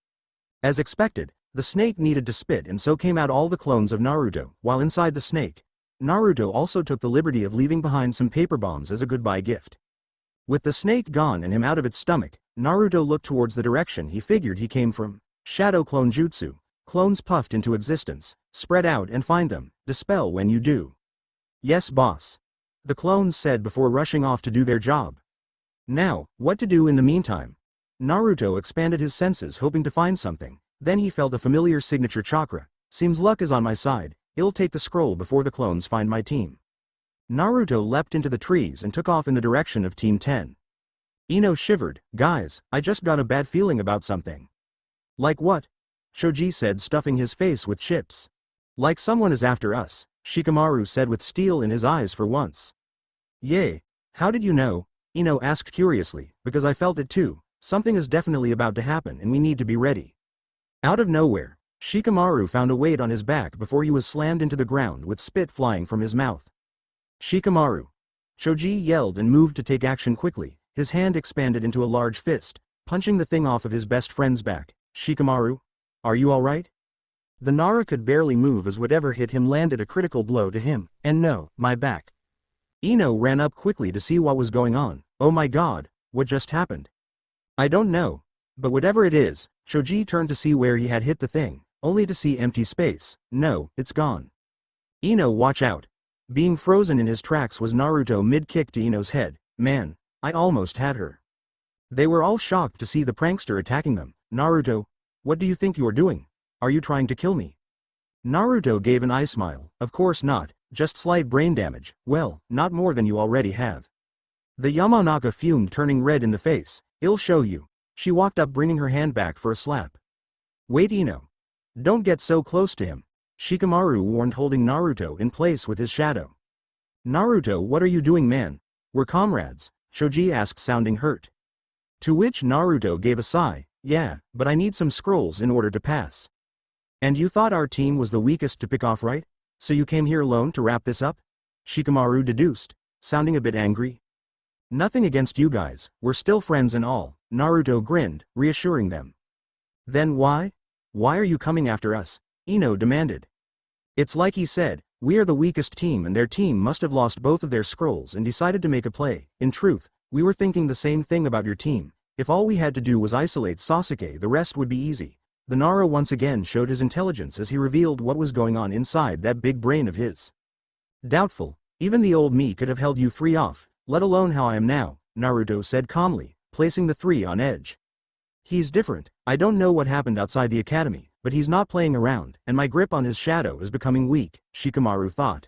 As expected, the snake needed to spit and so came out all the clones of Naruto, while inside the snake, Naruto also took the liberty of leaving behind some paper bombs as a goodbye gift. With the snake gone and him out of its stomach, Naruto looked towards the direction he figured he came from. Shadow clone jutsu. Clones puffed into existence. Spread out and find them. Dispel when you do. Yes, boss. The clones said before rushing off to do their job. Now, what to do in the meantime? Naruto expanded his senses hoping to find something. Then he felt a familiar signature chakra. Seems luck is on my side. I'll take the scroll before the clones find my team. Naruto leapt into the trees and took off in the direction of Team 10. Ino shivered. Guys, I just got a bad feeling about something. Like what? Choji said, stuffing his face with chips. Like someone is after us, Shikamaru said with steel in his eyes for once. Yay, how did you know? Ino asked curiously. Because I felt it too. Something is definitely about to happen and we need to be ready. Out of nowhere, Shikamaru found a weight on his back before he was slammed into the ground with spit flying from his mouth. Shikamaru! Choji yelled and moved to take action quickly, his hand expanded into a large fist, punching the thing off of his best friend's back. Shikamaru? Are you alright? The Nara could barely move as whatever hit him landed a critical blow to him, and no, my back. Ino ran up quickly to see what was going on. Oh my god, what just happened? I don't know. But whatever it is, Choji turned to see where he had hit the thing, only to see empty space. No, it's gone. Ino, watch out. Being frozen in his tracks was Naruto mid-kick to Ino's head. Man, I almost had her. They were all shocked to see the prankster attacking them. Naruto, what do you think you are doing? Are you trying to kill me? Naruto gave an eye smile. Of course not, just slight brain damage. Well, not more than you already have. The Yamanaka fumed, turning red in the face. I'll show you. She walked up, bringing her hand back for a slap. Wait, Ino. Don't get so close to him. Shikamaru warned, holding Naruto in place with his shadow. Naruto, what are you doing, man? We're comrades, Choji asked, sounding hurt. To which Naruto gave a sigh. Yeah, but I need some scrolls in order to pass. And you thought our team was the weakest to pick off, right? So you came here alone to wrap this up? Shikamaru deduced, sounding a bit angry. Nothing against you guys, we're still friends and all, Naruto grinned, reassuring them. Then why? Why are you coming after us? Ino demanded. It's like he said, we are the weakest team and their team must have lost both of their scrolls and decided to make a play. In truth, we were thinking the same thing about your team. If all we had to do was isolate Sasuke, the rest would be easy. The Nara once again showed his intelligence as he revealed what was going on inside that big brain of his. Doubtful, even the old me could have held you three off, let alone how I am now, Naruto said calmly, placing the three on edge. He's different. I don't know what happened outside the academy, but he's not playing around, and my grip on his shadow is becoming weak, Shikamaru thought.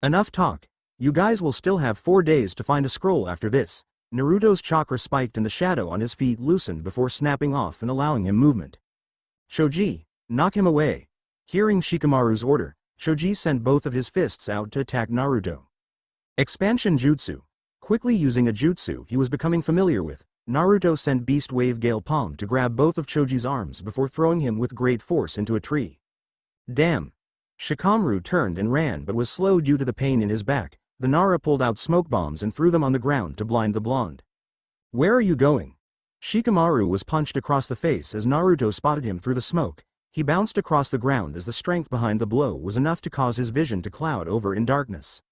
Enough talk. You guys will still have 4 days to find a scroll after this. Naruto's chakra spiked and the shadow on his feet loosened before snapping off and allowing him movement. Choji, knock him away. Hearing Shikamaru's order, Choji sent both of his fists out to attack Naruto. Expansion Jutsu. Quickly using a jutsu he was becoming familiar with, Naruto sent Beast Wave Gale Palm to grab both of Choji's arms before throwing him with great force into a tree. Damn. Shikamaru turned and ran but was slow due to the pain in his back. The Nara pulled out smoke bombs and threw them on the ground to blind the blonde. Where are you going? Shikamaru was punched across the face as Naruto spotted him through the smoke. He bounced across the ground as the strength behind the blow was enough to cause his vision to cloud over in darkness.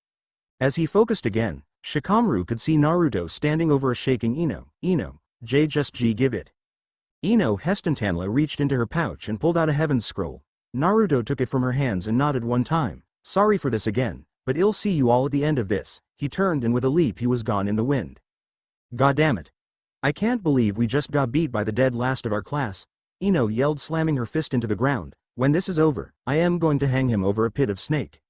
As he focused again, Shikamaru could see Naruto standing over a shaking Ino. Ino, just give it. Ino Hestentanla reached into her pouch and pulled out a heaven's scroll. Naruto took it from her hands and nodded one time. Sorry for this again, but I'll see you all at the end of this. He turned and with a leap he was gone in the wind. Goddammit. I can't believe we just got beat by the dead last of our class, Ino yelled, slamming her fist into the ground. When this is over, I am going to hang him over a pit of snake.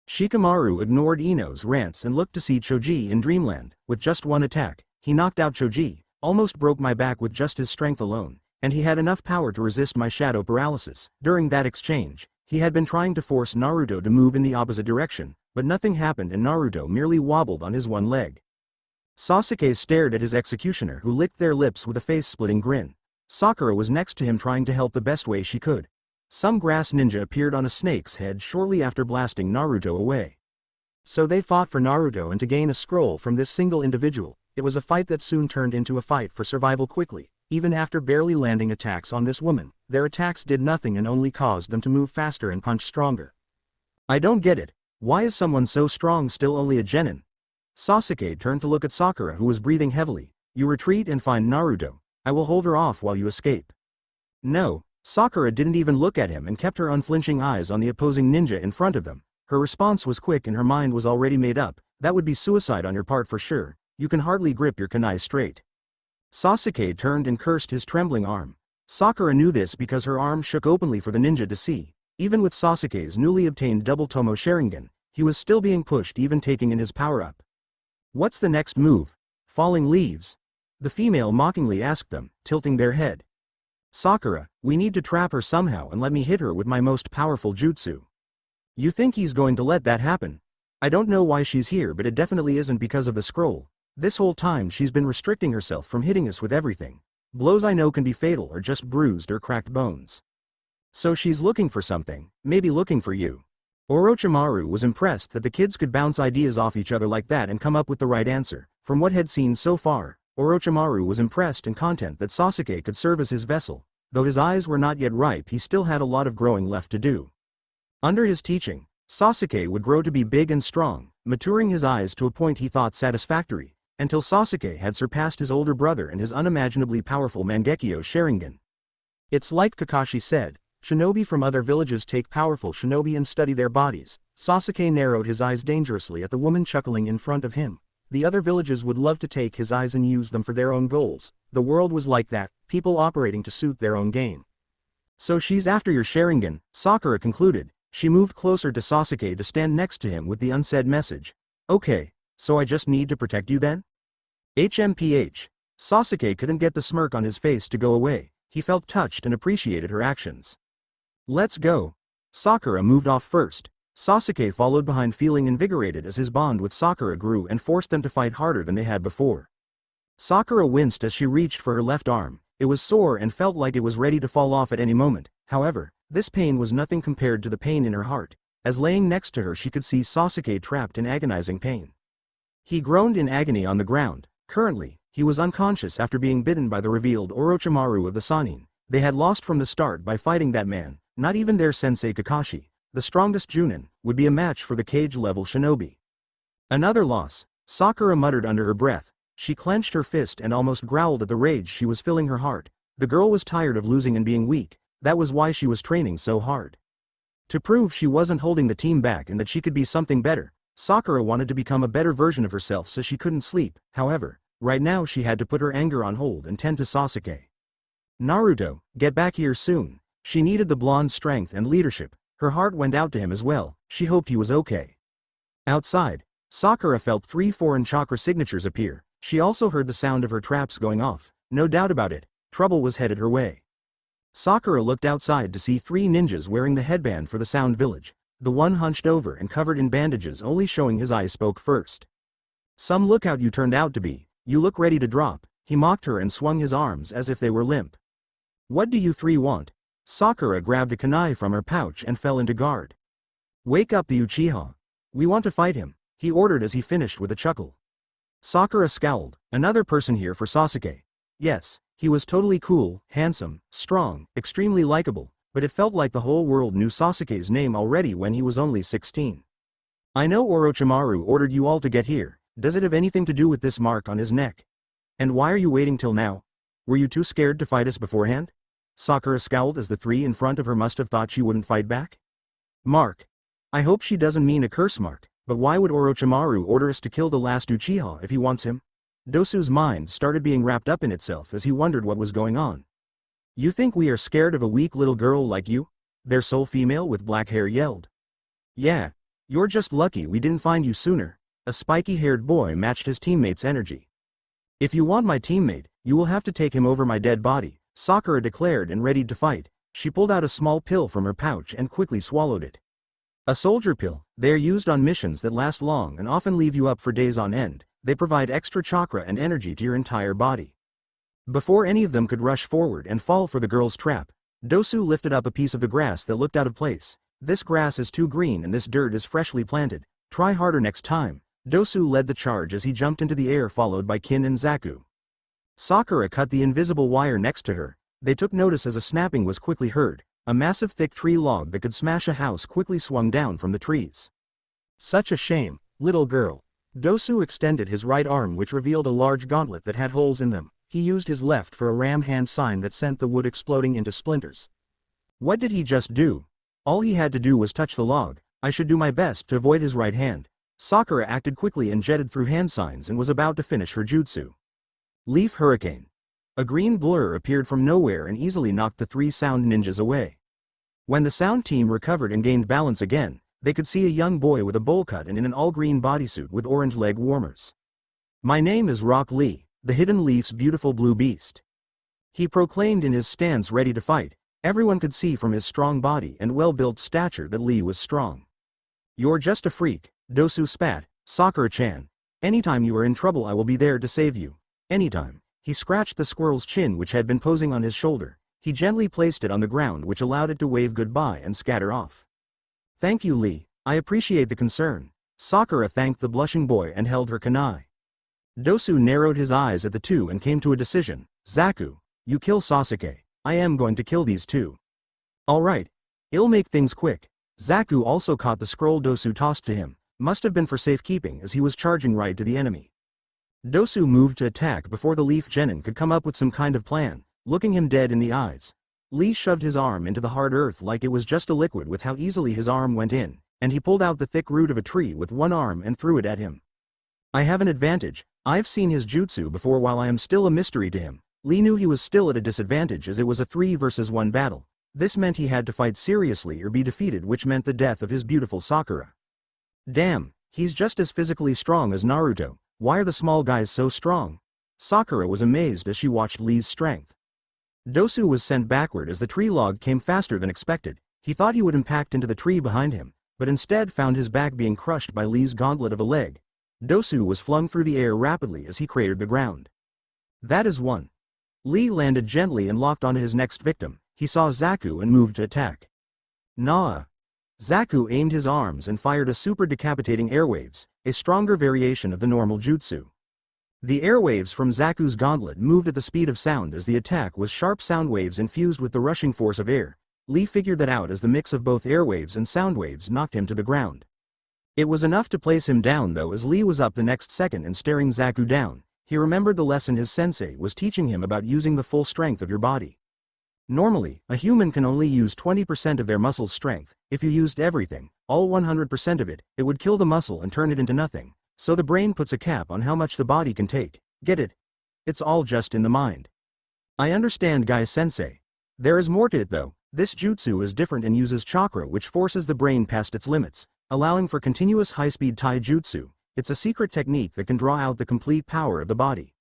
Shikamaru ignored Ino's rants and looked to see Choji in dreamland. With just one attack, he knocked out Choji, almost broke my back with just his strength alone, and he had enough power to resist my shadow paralysis. During that exchange, he had been trying to force Naruto to move in the opposite direction, but nothing happened and Naruto merely wobbled on his one leg. Sasuke stared at his executioner, who licked their lips with a face-splitting grin. Sakura was next to him, trying to help the best way she could. Some grass ninja appeared on a snake's head shortly after blasting Naruto away. So they fought for Naruto and to gain a scroll from this single individual. It was a fight that soon turned into a fight for survival quickly. Even after barely landing attacks on this woman, their attacks did nothing and only caused them to move faster and punch stronger. I don't get it. Why is someone so strong still only a genin? Sasuke turned to look at Sakura, who was breathing heavily. You retreat and find Naruto. I will hold her off while you escape. No, Sakura didn't even look at him and kept her unflinching eyes on the opposing ninja in front of them. Her response was quick and her mind was already made up. That would be suicide on your part for sure. You can hardly grip your kunai straight. Sasuke turned and cursed his trembling arm. Sakura knew this because her arm shook openly for the ninja to see. Even with Sasuke's newly obtained double Tomo Sharingan, he was still being pushed, even taking in his power-up. What's the next move? Falling leaves? The female mockingly asked them, tilting their head. Sakura, we need to trap her somehow and let me hit her with my most powerful jutsu. You think he's going to let that happen? I don't know why she's here, but it definitely isn't because of the scroll. This whole time she's been restricting herself from hitting us with everything. Blows I know can be fatal are just bruised or cracked bones. So she's looking for something, maybe looking for you. Orochimaru was impressed that the kids could bounce ideas off each other like that and come up with the right answer. From what had seen so far, Orochimaru was impressed and content that Sasuke could serve as his vessel. Though his eyes were not yet ripe, he still had a lot of growing left to do. Under his teaching, Sasuke would grow to be big and strong, maturing his eyes to a point he thought satisfactory, until Sasuke had surpassed his older brother and his unimaginably powerful Mangekyo Sharingan. It's like Kakashi said, shinobi from other villages take powerful shinobi and study their bodies. Sasuke narrowed his eyes dangerously at the woman chuckling in front of him. The other villages would love to take his eyes and use them for their own goals. The world was like that, people operating to suit their own gain. So she's after your Sharingan, Sakura concluded. She moved closer to Sasuke to stand next to him with the unsaid message. Okay, so I just need to protect you then? HMPH. Sasuke couldn't get the smirk on his face to go away. He felt touched and appreciated her actions. Let's go. Sakura moved off first. Sasuke followed behind, feeling invigorated as his bond with Sakura grew and forced them to fight harder than they had before. Sakura winced as she reached for her left arm. It was sore and felt like it was ready to fall off at any moment. However, this pain was nothing compared to the pain in her heart, as laying next to her she could see Sasuke trapped in agonizing pain. He groaned in agony on the ground. Currently, he was unconscious after being bitten by the revealed Orochimaru of the Sannin. They had lost from the start by fighting that man. Not even their sensei Kakashi, the strongest Junin, would be a match for the cage-level shinobi. Another loss, Sakura muttered under her breath. She clenched her fist and almost growled at the rage she was filling her heart. The girl was tired of losing and being weak. That was why she was training so hard. To prove she wasn't holding the team back and that she could be something better, Sakura wanted to become a better version of herself, so she couldn't sleep. However, right now she had to put her anger on hold and tend to Sasuke. Naruto, get back here soon. She needed the blonde's strength and leadership. Her heart went out to him as well. She hoped he was okay. Outside, Sakura felt 3 foreign chakra signatures appear. She also heard the sound of her traps going off. No doubt about it, trouble was headed her way. Sakura looked outside to see 3 ninjas wearing the headband for the Sound Village. The one hunched over and covered in bandages, only showing his eyes, spoke first. Some lookout you turned out to be. You look ready to drop. He mocked her and swung his arms as if they were limp. What do you 3 want? Sakura grabbed a kunai from her pouch and fell into guard. Wake up the Uchiha. We want to fight him, he ordered as he finished with a chuckle. Sakura scowled. Another person here for Sasuke. Yes, he was totally cool, handsome, strong, extremely likable, but it felt like the whole world knew Sasuke's name already when he was only 16. I know Orochimaru ordered you all to get here. Does it have anything to do with this mark on his neck? And why are you waiting till now? Were you too scared to fight us beforehand? Sakura scowled as the 3 in front of her must have thought she wouldn't fight back. Mark. I hope she doesn't mean a curse mark, but why would Orochimaru order us to kill the last Uchiha if he wants him? Dosu's mind started being wrapped up in itself as he wondered what was going on. You think we are scared of a weak little girl like you? Their sole female with black hair yelled. Yeah. You're just lucky we didn't find you sooner. A spiky-haired boy matched his teammate's energy. If you want my teammate, you will have to take him over my dead body, Sakura declared and readied to fight. She pulled out a small pill from her pouch and quickly swallowed it. A soldier pill. They are used on missions that last long and often leave you up for days on end. They provide extra chakra and energy to your entire body. Before any of them could rush forward and fall for the girl's trap, Dosu lifted up a piece of the grass that looked out of place. This grass is too green and this dirt is freshly planted. Try harder next time. Dosu led the charge as he jumped into the air, followed by Kin and Zaku. Sakura cut the invisible wire next to her. They took notice as a snapping was quickly heard. A massive thick tree log that could smash a house quickly swung down from the trees. Such a shame, little girl. Dosu extended his right arm, which revealed a large gauntlet that had holes in them. He used his left for a ram hand sign that sent the wood exploding into splinters. What did he just do? All he had to do was touch the log. I should do my best to avoid his right hand. Sakura acted quickly and jetted through hand signs and was about to finish her jutsu. Leaf Hurricane. A green blur appeared from nowhere and easily knocked the 3 sound ninjas away. When the sound team recovered and gained balance again, they could see a young boy with a bowl cut and in an all-green bodysuit with orange leg warmers. My name is Rock Lee, the Hidden Leaf's beautiful blue beast. He proclaimed in his stance, ready to fight. Everyone could see from his strong body and well-built stature that Lee was strong. You're just a freak, Dosu spat. Sakura-chan. Anytime you are in trouble I will be there to save you. Anytime. He scratched the squirrel's chin which had been posing on his shoulder. He gently placed it on the ground, which allowed it to wave goodbye and scatter off. "Thank you, Lee. I appreciate the concern." Sakura thanked the blushing boy and held her kunai. Dosu narrowed his eyes at the two and came to a decision. "Zaku, you kill Sasuke. I am going to kill these two." "Alright. I'll make things quick." Zaku also caught the scroll Dosu tossed to him. Must have been for safekeeping, as he was charging right to the enemy. Dosu moved to attack before the Leaf Genin could come up with some kind of plan, looking him dead in the eyes. Lee shoved his arm into the hard earth like it was just a liquid with how easily his arm went in, and he pulled out the thick root of a tree with one arm and threw it at him. "I have an advantage. I've seen his jutsu before while I am still a mystery to him." Lee knew he was still at a disadvantage as it was a 3 versus 1 battle. This meant he had to fight seriously or be defeated, which meant the death of his beautiful Sakura. "Damn, he's just as physically strong as Naruto. Why are the small guys so strong?" Sakura was amazed as she watched Lee's strength. Dosu was sent backward as the tree log came faster than expected. He thought he would impact into the tree behind him, but instead found his back being crushed by Lee's gauntlet of a leg. Dosu was flung through the air rapidly as he cratered the ground. "That is one." Lee landed gently and locked onto his next victim. He saw Zaku and moved to attack. "Nah." Zaku aimed his arms and fired a super decapitating airwaves, a stronger variation of the normal jutsu. The airwaves from Zaku's gauntlet moved at the speed of sound as the attack was sharp sound waves infused with the rushing force of air. Lee figured that out as the mix of both airwaves and sound waves knocked him to the ground. It was enough to place him down though, as Lee was up the next second and staring Zaku down. He remembered the lesson his sensei was teaching him about using the full strength of your body. Normally, a human can only use 20% of their muscle strength. If you used everything, all 100% of it, it would kill the muscle and turn it into nothing. So the brain puts a cap on how much the body can take. Get it? It's all just in the mind. "I understand, Guy-sensei. There is more to it though. This jutsu is different and uses chakra, which forces the brain past its limits, allowing for continuous high-speed taijutsu. It's a secret technique that can draw out the complete power of the body.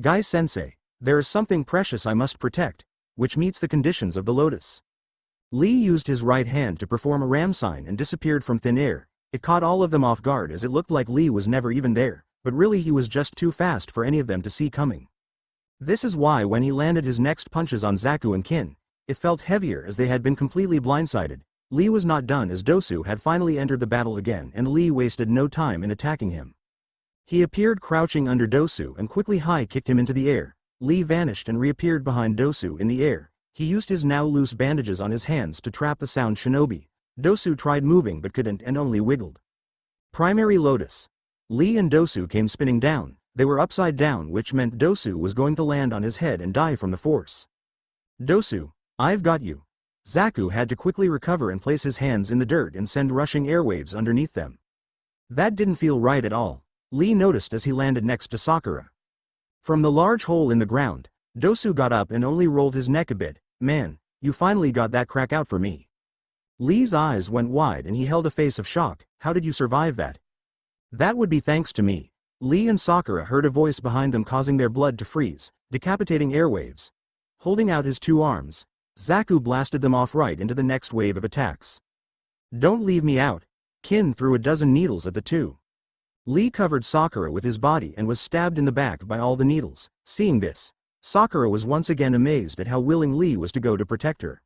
Guy-sensei, there is something precious I must protect, which meets the conditions of the lotus." Lee used his right hand to perform a ram sign and disappeared from thin air. It caught all of them off guard as it looked like Lee was never even there, but really he was just too fast for any of them to see coming. This is why when he landed his next punches on Zaku and Kin, it felt heavier as they had been completely blindsided. Lee was not done as Dosu had finally entered the battle again, and Lee wasted no time in attacking him. He appeared crouching under Dosu and quickly high-kicked him into the air. Lee vanished and reappeared behind Dosu in the air. He used his now loose bandages on his hands to trap the sound shinobi. Dosu tried moving but couldn't and only wiggled. Primary Lotus. Lee and Dosu came spinning down. They were upside down, which meant Dosu was going to land on his head and die from the force. "Dosu, I've got you." Zaku had to quickly recover and place his hands in the dirt and send rushing airwaves underneath them. That didn't feel right at all. Lee noticed as he landed next to Sakura. From the large hole in the ground, Dosu got up and only rolled his neck a bit. "Man, you finally got that crack out for me." Lee's eyes went wide and he held a face of shock. "How did you survive that?" "That would be thanks to me." Lee and Sakura heard a voice behind them causing their blood to freeze, decapitating airwaves. Holding out his two arms, Zaku blasted them off right into the next wave of attacks. "Don't leave me out." Kin threw a dozen needles at the two. Lee covered Sakura with his body and was stabbed in the back by all the needles. Seeing this, Sakura was once again amazed at how willing Lee was to go to protect her.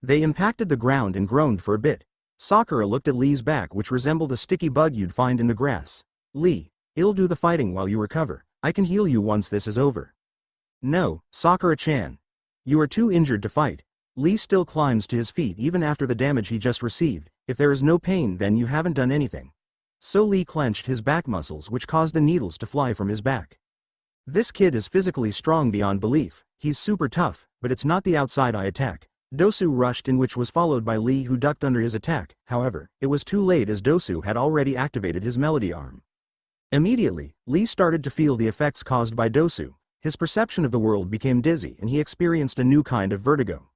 They impacted the ground and groaned for a bit. Sakura looked at Lee's back, which resembled a sticky bug you'd find in the grass. "Lee, I'll do the fighting while you recover. I can heal you once this is over." "No, Sakura-chan. You are too injured to fight." Lee still climbs to his feet even after the damage he just received. "If there is no pain, then you haven't done anything." So Lee clenched his back muscles, which caused the needles to fly from his back. This kid is physically strong beyond belief. He's super tough, but it's not the outside eye attack. Dosu rushed in, which was followed by Lee, who ducked under his attack. However, it was too late as Dosu had already activated his melody arm. Immediately, Lee started to feel the effects caused by Dosu. His perception of the world became dizzy and he experienced a new kind of vertigo.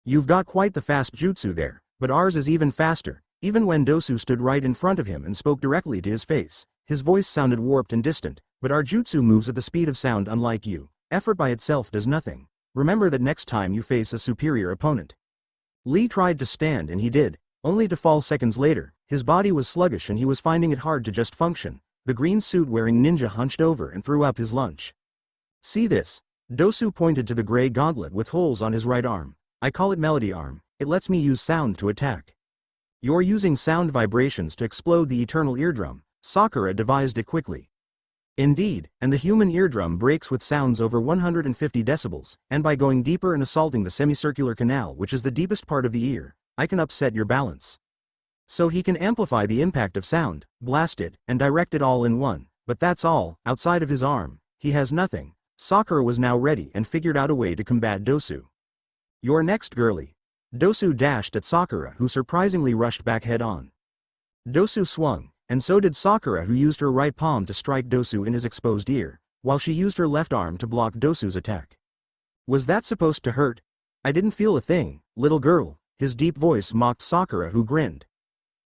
"You've got quite the fast jutsu there, but ours is even faster." Even when Dosu stood right in front of him and spoke directly to his face, his voice sounded warped and distant. "But our jutsu moves at the speed of sound, unlike you. Effort by itself does nothing. Remember that next time you face a superior opponent." Lee tried to stand and he did, only to fall seconds later. His body was sluggish and he was finding it hard to just function. The green suit wearing ninja hunched over and threw up his lunch. "See this." Dosu pointed to the gray gauntlet with holes on his right arm. I call it Melody Arm. It lets me use sound to attack. You're using sound vibrations to explode the eternal eardrum. Sakura devised it quickly. Indeed, and the human eardrum breaks with sounds over 150 decibels, and by going deeper and assaulting the semicircular canal, which is the deepest part of the ear, I can upset your balance. So he can amplify the impact of sound, blast it, and direct it all in one, but that's all. Outside of his arm, he has nothing. Sakura was now ready and figured out a way to combat Dosu. You're next, girlie. Dosu dashed at Sakura, who surprisingly rushed back head-on. Dosu swung, and so did Sakura, who used her right palm to strike Dosu in his exposed ear, while she used her left arm to block Dosu's attack. Was that supposed to hurt? I didn't feel a thing, little girl. His deep voice mocked Sakura, who grinned.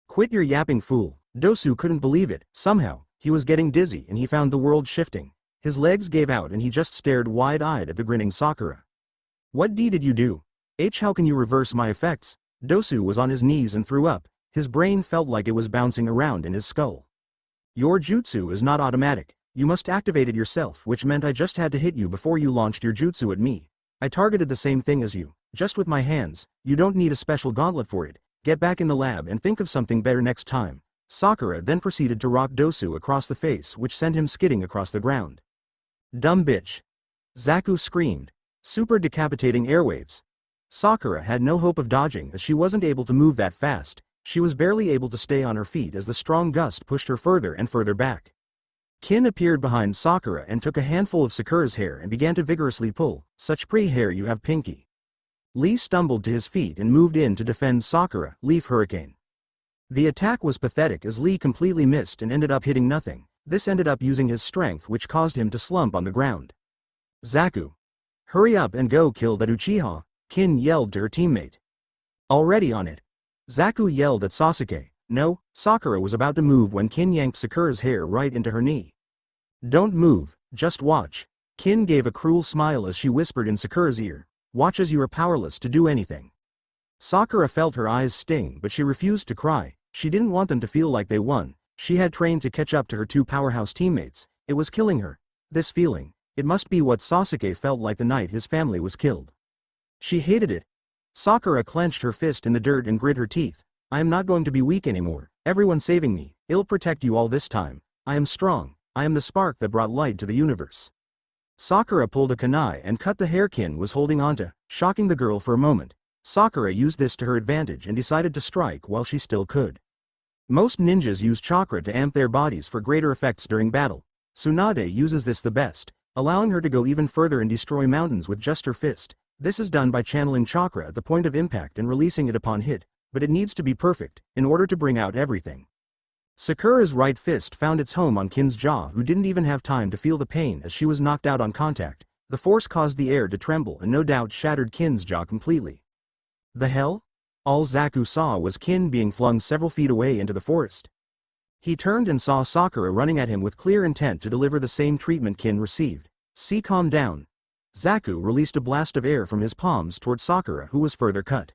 Quit your yapping, fool. Dosu couldn't believe it. Somehow, he was getting dizzy and he found the world shifting. His legs gave out and he just stared wide-eyed at the grinning Sakura. What did you do? How can you reverse my effects? Dosu was on his knees and threw up. His brain felt like it was bouncing around in his skull. Your jutsu is not automatic. You must activate it yourself, which meant I just had to hit you before you launched your jutsu at me. I targeted the same thing as you, just with my hands. You don't need a special gauntlet for it. Get back in the lab and think of something better next time. Sakura then proceeded to rock Dosu across the face, which sent him skidding across the ground. Dumb bitch. Zaku screamed. Super decapitating airwaves. Sakura had no hope of dodging as she wasn't able to move that fast. She was barely able to stay on her feet as the strong gust pushed her further and further back. Kin appeared behind Sakura and took a handful of Sakura's hair and began to vigorously pull. Such pretty hair you have, Pinky. Lee stumbled to his feet and moved in to defend Sakura. Leaf Hurricane. The attack was pathetic as Lee completely missed and ended up hitting nothing. This ended up using his strength, which caused him to slump on the ground. Zaku. Hurry up and go kill that Uchiha, Kin yelled to her teammate. Already on it. Zaku yelled at Sasuke. No, Sakura was about to move when Kin yanked Sakura's hair right into her knee. Don't move, just watch. Kin gave a cruel smile as she whispered in Sakura's ear. Watch as you are powerless to do anything. Sakura felt her eyes sting, but she refused to cry. She didn't want them to feel like they won. She had trained to catch up to her two powerhouse teammates. It was killing her. This feeling. It must be what Sasuke felt like the night his family was killed. She hated it. Sakura clenched her fist in the dirt and grit her teeth. I am not going to be weak anymore. Everyone saving me. I'll protect you all this time. I am strong. I am the spark that brought light to the universe. Sakura pulled a kunai and cut the hair Kin was holding onto, shocking the girl for a moment. Sakura used this to her advantage and decided to strike while she still could. Most ninjas use chakra to amp their bodies for greater effects during battle. Tsunade uses this the best, allowing her to go even further and destroy mountains with just her fist. This is done by channeling chakra at the point of impact and releasing it upon hit, but it needs to be perfect, in order to bring out everything. Sakura's right fist found its home on Kin's jaw, who didn't even have time to feel the pain as she was knocked out on contact. The force caused the air to tremble and no doubt shattered Kin's jaw completely. The hell? All Zaku saw was Kin being flung several feet away into the forest. He turned and saw Sakura running at him with clear intent to deliver the same treatment Kin received. See, calm down. Zaku released a blast of air from his palms toward Sakura, who was further cut.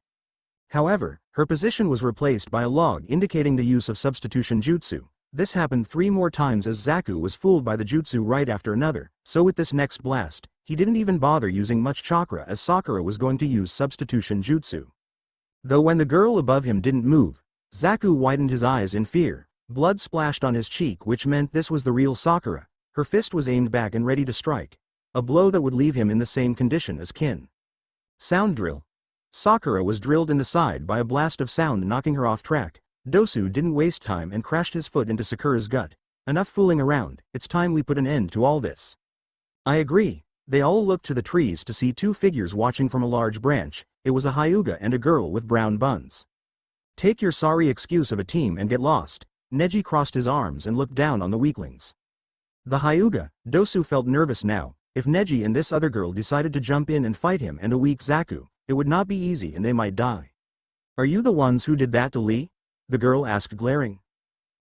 However, her position was replaced by a log indicating the use of substitution jutsu. This happened 3 more times as Zaku was fooled by the jutsu right after another, so with this next blast, he didn't even bother using much chakra as Sakura was going to use substitution jutsu. Though when the girl above him didn't move, Zaku widened his eyes in fear. Blood splashed on his cheek, which meant this was the real Sakura. Her fist was aimed back and ready to strike. A blow that would leave him in the same condition as Kin. Sound drill. Sakura was drilled in the side by a blast of sound, knocking her off track. Dosu didn't waste time and crashed his foot into Sakura's gut. Enough fooling around, it's time we put an end to all this. I agree. They all looked to the trees to see 2 figures watching from a large branch. It was a Hyuga and a girl with brown buns. Take your sorry excuse of a team and get lost. Neji crossed his arms and looked down on the weaklings. The Hyuga. Dosu felt nervous now. If Neji and this other girl decided to jump in and fight him and a weak Zaku, it would not be easy and they might die. Are you the ones who did that to Lee? The girl asked, glaring.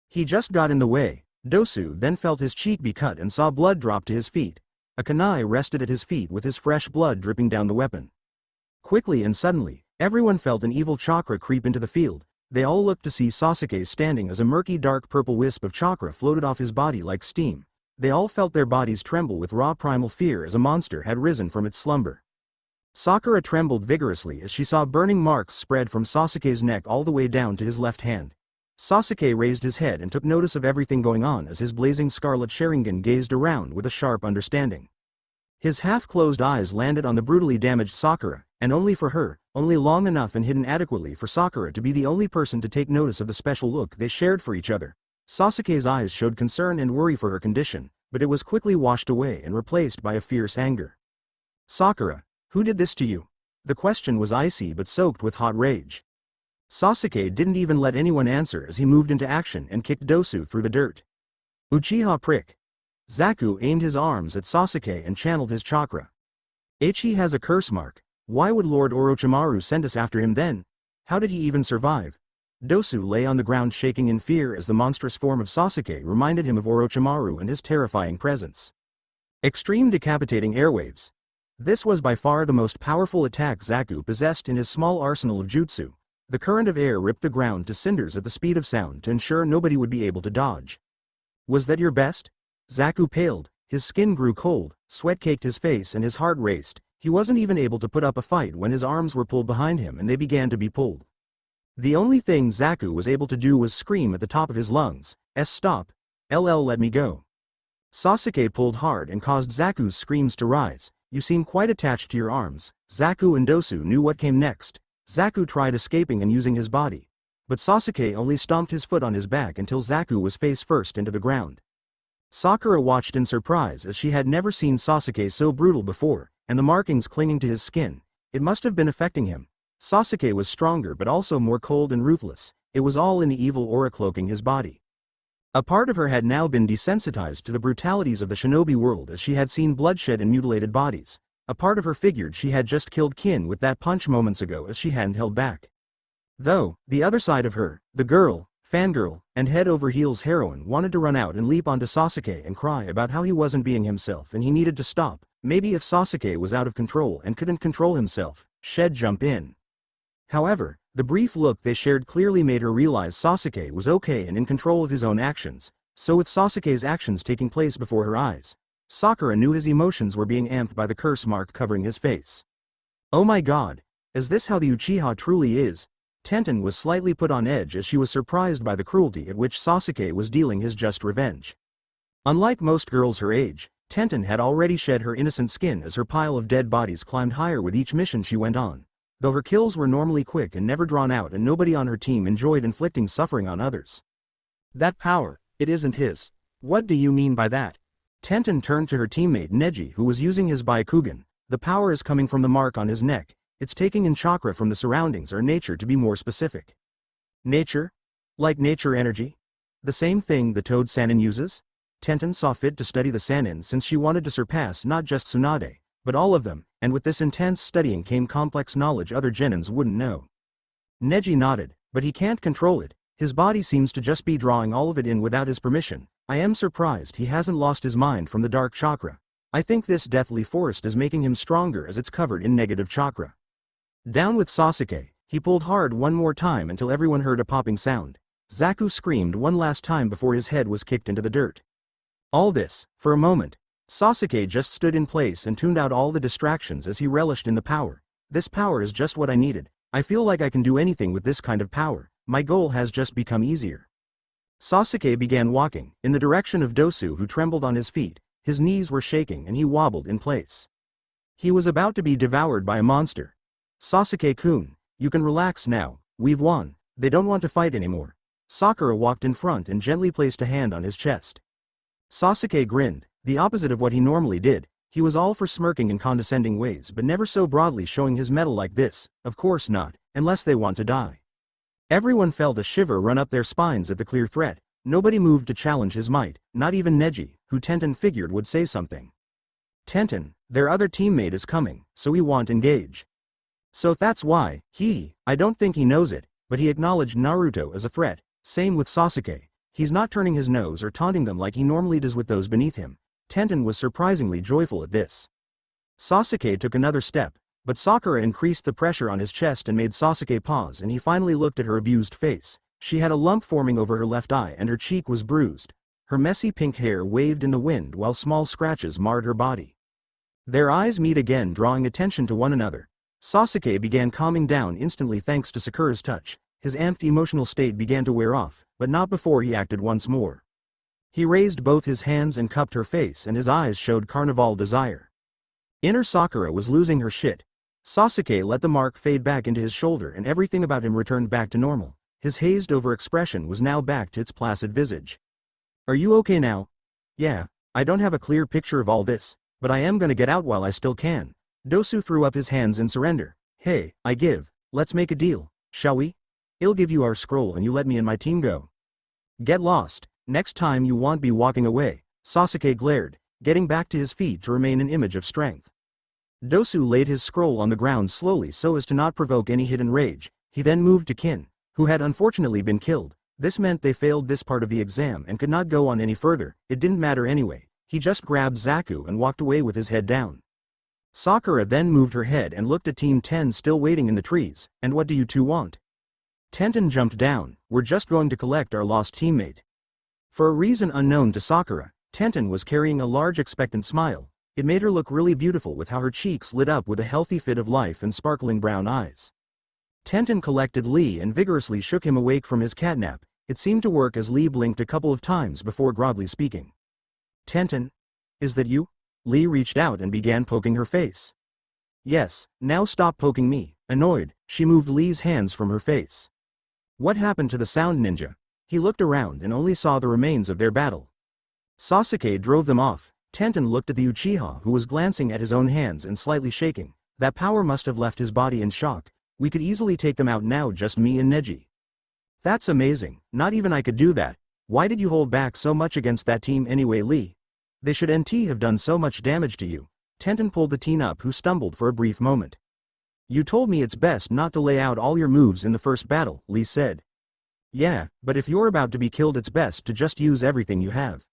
He just got in the way. Dosu then felt his cheek be cut and saw blood drop to his feet. A kunai rested at his feet with his fresh blood dripping down the weapon. Quickly and suddenly, everyone felt an evil chakra creep into the field. They all looked to see Sasuke standing as a murky dark purple wisp of chakra floated off his body like steam. They all felt their bodies tremble with raw primal fear as a monster had risen from its slumber. Sakura trembled vigorously as she saw burning marks spread from Sasuke's neck all the way down to his left hand. Sasuke raised his head and took notice of everything going on as his blazing scarlet Sharingan gazed around with a sharp understanding. His half-closed eyes landed on the brutally damaged Sakura, and only for her, only long enough and hidden adequately for Sakura to be the only person to take notice of the special look they shared for each other. Sasuke's eyes showed concern and worry for her condition, but it was quickly washed away and replaced by a fierce anger. "Sakura, who did this to you?" The question was icy but soaked with hot rage. Sasuke didn't even let anyone answer as he moved into action and kicked Dosu through the dirt. Uchiha prick. Zaku aimed his arms at Sasuke and channeled his chakra. "He has a curse mark. Why would Lord Orochimaru send us after him then? How did he even survive?" Dosu lay on the ground shaking in fear as the monstrous form of Sasuke reminded him of Orochimaru and his terrifying presence. Extreme decapitating airwaves. This was by far the most powerful attack Zaku possessed in his small arsenal of jutsu. The current of air ripped the ground to cinders at the speed of sound to ensure nobody would be able to dodge. "Was that your best?" Zaku paled, his skin grew cold, sweat caked his face and his heart raced. He wasn't even able to put up a fight when his arms were pulled behind him and they began to be pulled. The only thing Zaku was able to do was scream at the top of his lungs, "Stop! Let me go." Sasuke pulled hard and caused Zaku's screams to rise. "You seem quite attached to your arms." Zaku and Dosu knew what came next. Zaku tried escaping and using his body. But Sasuke only stomped his foot on his back until Zaku was face first into the ground. Sakura watched in surprise as she had never seen Sasuke so brutal before, and the markings clinging to his skin. It must have been affecting him. Sasuke was stronger but also more cold and ruthless. It was all in the evil aura cloaking his body. A part of her had now been desensitized to the brutalities of the shinobi world as she had seen bloodshed and mutilated bodies. A part of her figured she had just killed Kin with that punch moments ago as she hadn't held back. Though, the other side of her, the girl, fangirl, and head over heels heroine wanted to run out and leap onto Sasuke and cry about how he wasn't being himself and he needed to stop. Maybe if Sasuke was out of control and couldn't control himself, she'd jump in. However, the brief look they shared clearly made her realize Sasuke was okay and in control of his own actions, so with Sasuke's actions taking place before her eyes, Sakura knew his emotions were being amped by the curse mark covering his face. "Oh my god, is this how the Uchiha truly is?" Tenten was slightly put on edge as she was surprised by the cruelty at which Sasuke was dealing his just revenge. Unlike most girls her age, Tenten had already shed her innocent skin as her pile of dead bodies climbed higher with each mission she went on. Though her kills were normally quick and never drawn out and nobody on her team enjoyed inflicting suffering on others. "That power, it isn't his." "What do you mean by that?" Tenten turned to her teammate Neji who was using his Byakugan. "The power is coming from the mark on his neck. It's taking in chakra from the surroundings or nature to be more specific." "Nature? Like nature energy? The same thing the Toad Sannin uses?" Tenten saw fit to study the Sannin since she wanted to surpass not just Tsunade, but all of them, and with this intense studying came complex knowledge other genins wouldn't know. Neji nodded, "But he can't control it. His body seems to just be drawing all of it in without his permission. I am surprised he hasn't lost his mind from the dark chakra. I think this deathly forest is making him stronger as it's covered in negative chakra." Down with Sasuke, he pulled hard one more time until everyone heard a popping sound. Zaku screamed one last time before his head was kicked into the dirt. All this, for a moment. Sasuke just stood in place and tuned out all the distractions as he relished in the power. "This power is just what I needed. I feel like I can do anything with this kind of power. My goal has just become easier." Sasuke began walking, in the direction of Dosu who trembled on his feet. His knees were shaking and he wobbled in place. He was about to be devoured by a monster. "Sasuke-kun, you can relax now, we've won. They don't want to fight anymore." Sakura walked in front and gently placed a hand on his chest. Sasuke grinned, the opposite of what he normally did. He was all for smirking in condescending ways but never so broadly showing his mettle like this. Of course not, unless they want to die. Everyone felt a shiver run up their spines at the clear threat. Nobody moved to challenge his might, not even Neji, who Tenten figured would say something. "Tenten, their other teammate is coming, so we won't engage." "So that's why, I don't think he knows it, but he acknowledged Naruto as a threat. Same with Sasuke. He's not turning his nose or taunting them like he normally does with those beneath him." Tenten was surprisingly joyful at this. Sasuke took another step, but Sakura increased the pressure on his chest and made Sasuke pause and he finally looked at her abused face. She had a lump forming over her left eye and her cheek was bruised. Her messy pink hair waved in the wind while small scratches marred her body. Their eyes meet again, drawing attention to one another. Sasuke began calming down instantly thanks to Sakura's touch. His amped emotional state began to wear off, but not before he acted once more. He raised both his hands and cupped her face, and his eyes showed carnival desire. Inner Sakura was losing her shit. Sasuke let the mark fade back into his shoulder and everything about him returned back to normal. His hazed-over expression was now back to its placid visage. "Are you okay now?" "Yeah, I don't have a clear picture of all this, but I am gonna get out while I still can." Dosu threw up his hands in surrender. "Hey, I give. Let's make a deal, shall we? I'll give you our scroll and you let me and my team go." "Get lost. Next time you won't be walking away," Sasuke glared, getting back to his feet to remain an image of strength. Dosu laid his scroll on the ground slowly so as to not provoke any hidden rage. He then moved to Kin, who had unfortunately been killed. This meant they failed this part of the exam and could not go on any further. It didn't matter anyway. He just grabbed Zaku and walked away with his head down. Sakura then moved her head and looked at Team 10 still waiting in the trees. "And what do you two want?" Tenten jumped down. "We're just going to collect our lost teammate." For a reason unknown to Sakura, Tenten was carrying a large expectant smile. It made her look really beautiful with how her cheeks lit up with a healthy fit of life and sparkling brown eyes. Tenten collected Lee and vigorously shook him awake from his catnap. It seemed to work as Lee blinked a couple of times before groggily speaking. "Tenten? Is that you?" Lee reached out and began poking her face. "Yes, now stop poking me." Annoyed, she moved Lee's hands from her face. "What happened to the sound ninja?" He looked around and only saw the remains of their battle. Sasuke drove them off. Tenten looked at the Uchiha who was glancing at his own hands and slightly shaking. That power must have left his body in shock. "We could easily take them out now, just me and Neji." "That's amazing, not even I could do that. Why did you hold back so much against that team anyway, Lee? They should have done so much damage to you." Tenten pulled the teen up who stumbled for a brief moment. "You told me it's best not to lay out all your moves in the first battle," Lee said. "Yeah, but if you're about to be killed it's best to just use everything you have."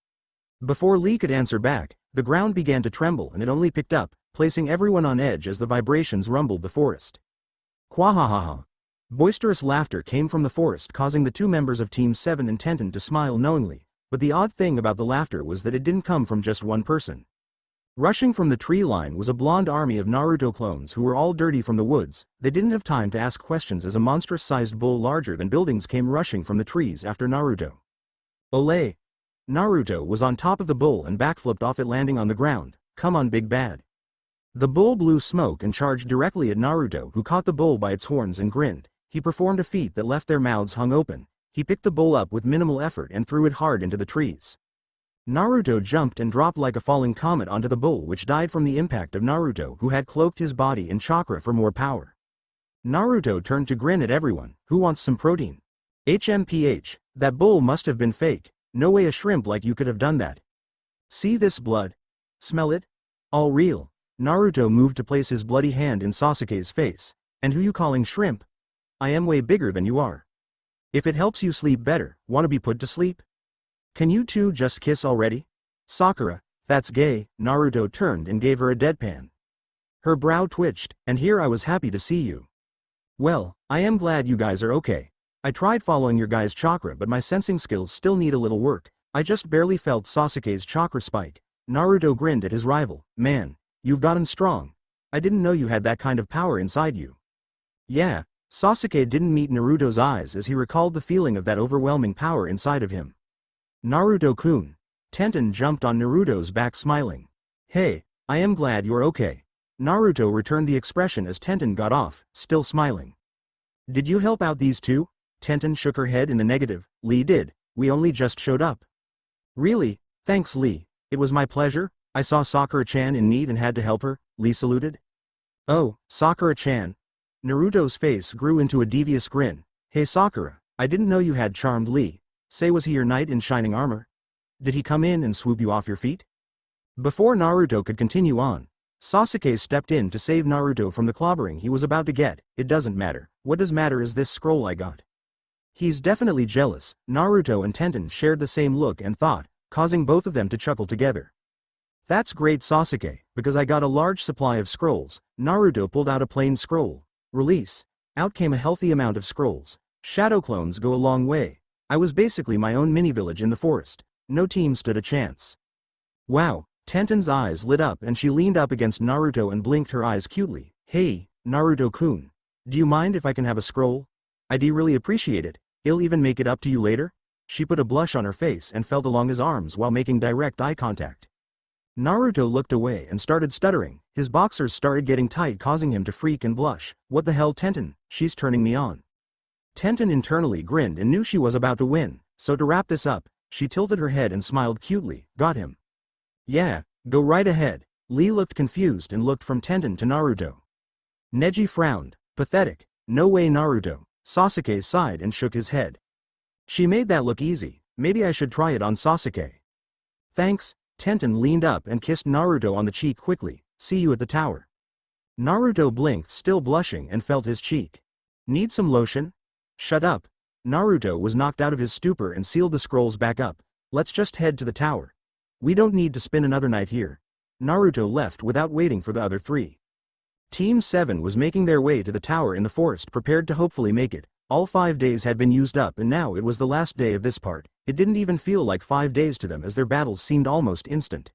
Before Lee could answer back, the ground began to tremble and it only picked up, placing everyone on edge as the vibrations rumbled the forest. Quahahaha. Boisterous laughter came from the forest, causing the two members of Team 7 and Tenten to smile knowingly, but the odd thing about the laughter was that it didn't come from just one person. Rushing from the tree line was a blonde army of Naruto clones who were all dirty from the woods. They didn't have time to ask questions as a monstrous-sized bull larger than buildings came rushing from the trees after Naruto. "Olé!" Naruto was on top of the bull and backflipped off it, landing on the ground. "Come on, big bad." The bull blew smoke and charged directly at Naruto, who caught the bull by its horns and grinned. He performed a feat that left their mouths hung open. He picked the bull up with minimal effort and threw it hard into the trees. Naruto jumped and dropped like a falling comet onto the bull, which died from the impact of Naruto, who had cloaked his body in chakra for more power. Naruto turned to grin at everyone. "Who wants some protein?" "HMPH, that bull must have been fake. No way a shrimp like you could have done that. See this blood? Smell it? All real." Naruto moved to place his bloody hand in Sasuke's face. "And who you calling shrimp? I am way bigger than you are. If it helps you sleep better, wanna be put to sleep? Can you two just kiss already?" "Sakura, that's gay." Naruto turned and gave her a deadpan. Her brow twitched. "And here I was happy to see you." "Well, I am glad you guys are okay. I tried following your guys' chakra but my sensing skills still need a little work. I just barely felt Sasuke's chakra spike." Naruto grinned at his rival. "Man, you've gotten strong. I didn't know you had that kind of power inside you." "Yeah." Sasuke didn't meet Naruto's eyes as he recalled the feeling of that overwhelming power inside of him. "Naruto-kun." Tenten jumped on Naruto's back smiling. "Hey, I am glad you're okay." Naruto returned the expression as Tenten got off, still smiling. "Did you help out these two?" Tenten shook her head in the negative. "Lee did. We only just showed up." "Really? Thanks, Lee. It was my pleasure. I saw Sakura-chan in need and had to help her." Lee saluted. "Oh, Sakura-chan." Naruto's face grew into a devious grin. "Hey Sakura, I didn't know you had charmed Lee. Say, was he your knight in shining armor? Did he come in and swoop you off your feet?" Before Naruto could continue on, Sasuke stepped in to save Naruto from the clobbering he was about to get. "It doesn't matter. What does matter is this scroll I got." He's definitely jealous. Naruto and Tenten shared the same look and thought, causing both of them to chuckle together. "That's great, Sasuke, because I got a large supply of scrolls." Naruto pulled out a plain scroll. Release. Out came a healthy amount of scrolls. "Shadow clones go a long way. I was basically my own mini-village in the forest." no team stood a chance. Wow, Tenten's eyes lit up and she leaned up against Naruto and blinked her eyes cutely. Hey, Naruto-kun. Do you mind if I can have a scroll? I'd really appreciate it. I'll even make it up to you later? She put a blush on her face and felt along his arms while making direct eye contact. Naruto looked away and started stuttering. His boxers started getting tight, causing him to freak and blush. What the hell, Tenten? She's turning me on. Tenten internally grinned and knew she was about to win, so to wrap this up, she tilted her head and smiled cutely. Got him. Yeah, go right ahead. Lee looked confused and looked from Tenten to Naruto. Neji frowned. Pathetic. No way, Naruto. Sasuke sighed and shook his head. She made that look easy. Maybe I should try it on Sasuke. Thanks. Tenten leaned up and kissed Naruto on the cheek quickly. See you at the tower. Naruto blinked, still blushing, and felt his cheek. Need some lotion? Shut up. Naruto was knocked out of his stupor and sealed the scrolls back up. Let's just head to the tower. We don't need to spend another night here. Naruto left without waiting for the other three. Team 7 was making their way to the tower in the forest, prepared to hopefully make it. All 5 days had been used up and now it was the last day of this part. It didn't even feel like 5 days to them as their battles seemed almost instant.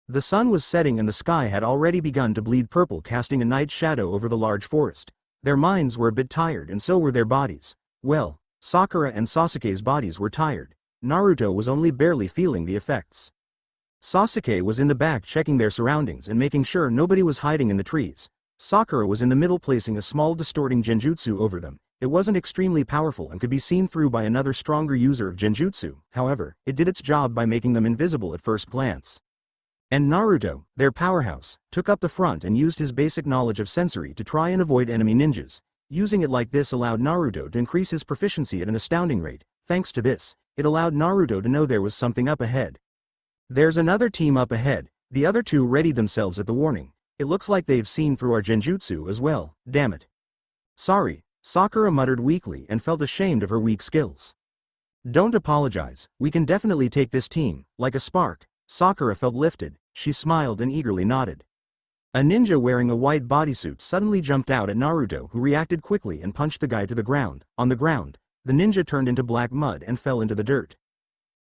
The sun was setting and the sky had already begun to bleed purple, casting a night shadow over the large forest. Their minds were a bit tired and so were their bodies. Well, Sakura and Sasuke's bodies were tired. Naruto was only barely feeling the effects. Sasuke was in the back checking their surroundings and making sure nobody was hiding in the trees. Sakura was in the middle placing a small distorting genjutsu over them. It wasn't extremely powerful and could be seen through by another stronger user of genjutsu, however, it did its job by making them invisible at first glance. And Naruto, their powerhouse, took up the front and used his basic knowledge of sensory to try and avoid enemy ninjas. Using it like this allowed Naruto to increase his proficiency at an astounding rate. Thanks to this, it allowed Naruto to know there was something up ahead. There's another team up ahead. The other two readied themselves at the warning. It looks like they've seen through our genjutsu as well, damn it. Sorry, Sakura muttered weakly and felt ashamed of her weak skills. Don't apologize, we can definitely take this team. Like a spark, Sakura felt lifted. She smiled and eagerly nodded. A ninja wearing a white bodysuit suddenly jumped out at Naruto, who reacted quickly and punched the guy to the ground. On the ground, the ninja turned into black mud and fell into the dirt.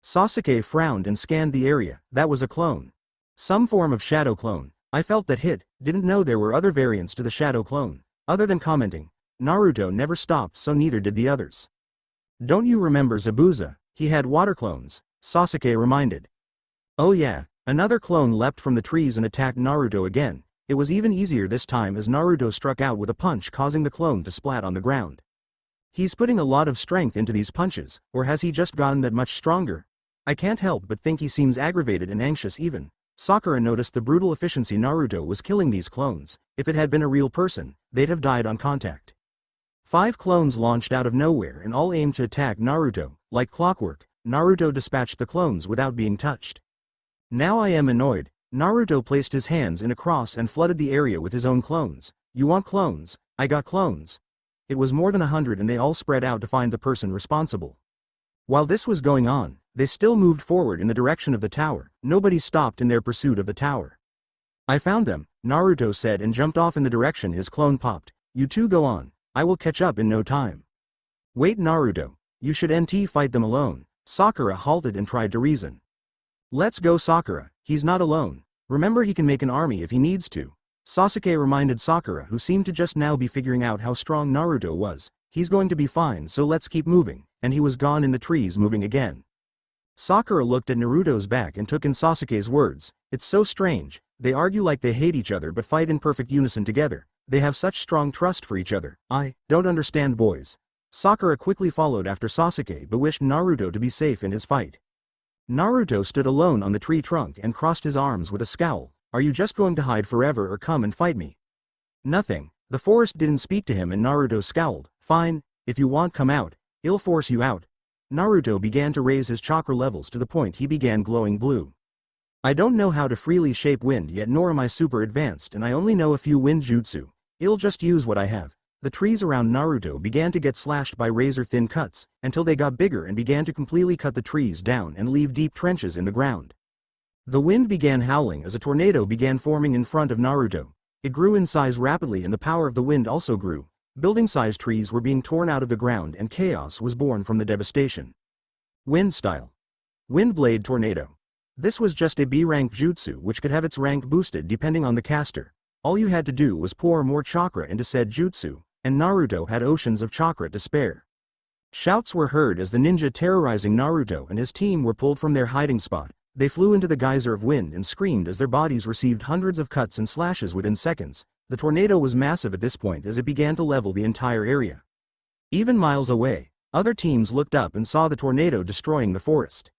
Sasuke frowned and scanned the area. That was a clone. Some form of shadow clone. I felt that hit. Didn't know there were other variants to the shadow clone. Other than commenting, Naruto never stopped, so neither did the others. Don't you remember Zabuza? He had water clones, Sasuke reminded. Oh yeah, another clone leapt from the trees and attacked Naruto again. It was even easier this time as Naruto struck out with a punch, causing the clone to splat on the ground. He's putting a lot of strength into these punches, or has he just gotten that much stronger? I can't help but think he seems aggravated and anxious even. Sakura noticed the brutal efficiency Naruto was killing these clones. If it had been a real person, they'd have died on contact. 5 clones launched out of nowhere and all aimed to attack Naruto. Like clockwork, Naruto dispatched the clones without being touched. Now I am annoyed. Naruto placed his hands in a cross and flooded the area with his own clones. You want clones? I got clones. It was more than 100 and they all spread out to find the person responsible. While this was going on, they still moved forward in the direction of the tower. Nobody stopped in their pursuit of the tower. I found them, Naruto said and jumped off in the direction his clone popped. You two go on. I will catch up in no time. Wait, Naruto. You should fight them alone. Sakura halted and tried to reason. Let's go, Sakura. He's not alone. Remember, he can make an army if he needs to. Sasuke reminded Sakura, who seemed to just now be figuring out how strong Naruto was. He's going to be fine, so let's keep moving. And he was gone in the trees, moving again. Sakura looked at Naruto's back and took in Sasuke's words. It's so strange. They argue like they hate each other but fight in perfect unison together. They have such strong trust for each other. I don't understand, boys. Sakura quickly followed after Sasuke but wished Naruto to be safe in his fight. Naruto stood alone on the tree trunk and crossed his arms with a scowl. Are you just going to hide forever or come and fight me? Nothing. The forest didn't speak to him and Naruto scowled. Fine, if you want, come out. I'll force you out. Naruto began to raise his chakra levels to the point he began glowing blue. I don't know how to freely shape wind yet, nor am I super advanced, and I only know a few wind jutsu. I'll just use what I have. The trees around Naruto began to get slashed by razor-thin cuts, until they got bigger and began to completely cut the trees down and leave deep trenches in the ground. The wind began howling as a tornado began forming in front of Naruto. It grew in size rapidly and the power of the wind also grew. Building-sized trees were being torn out of the ground and chaos was born from the devastation. Wind style. Wind Blade Tornado. This was just a B-rank jutsu which could have its rank boosted depending on the caster. All you had to do was pour more chakra into said jutsu, and Naruto had oceans of chakra to spare. Shouts were heard as the ninja terrorizing Naruto and his team were pulled from their hiding spot. They flew into the geyser of wind and screamed as their bodies received hundreds of cuts and slashes within seconds. The tornado was massive at this point as it began to level the entire area. Even miles away, other teams looked up and saw the tornado destroying the forest.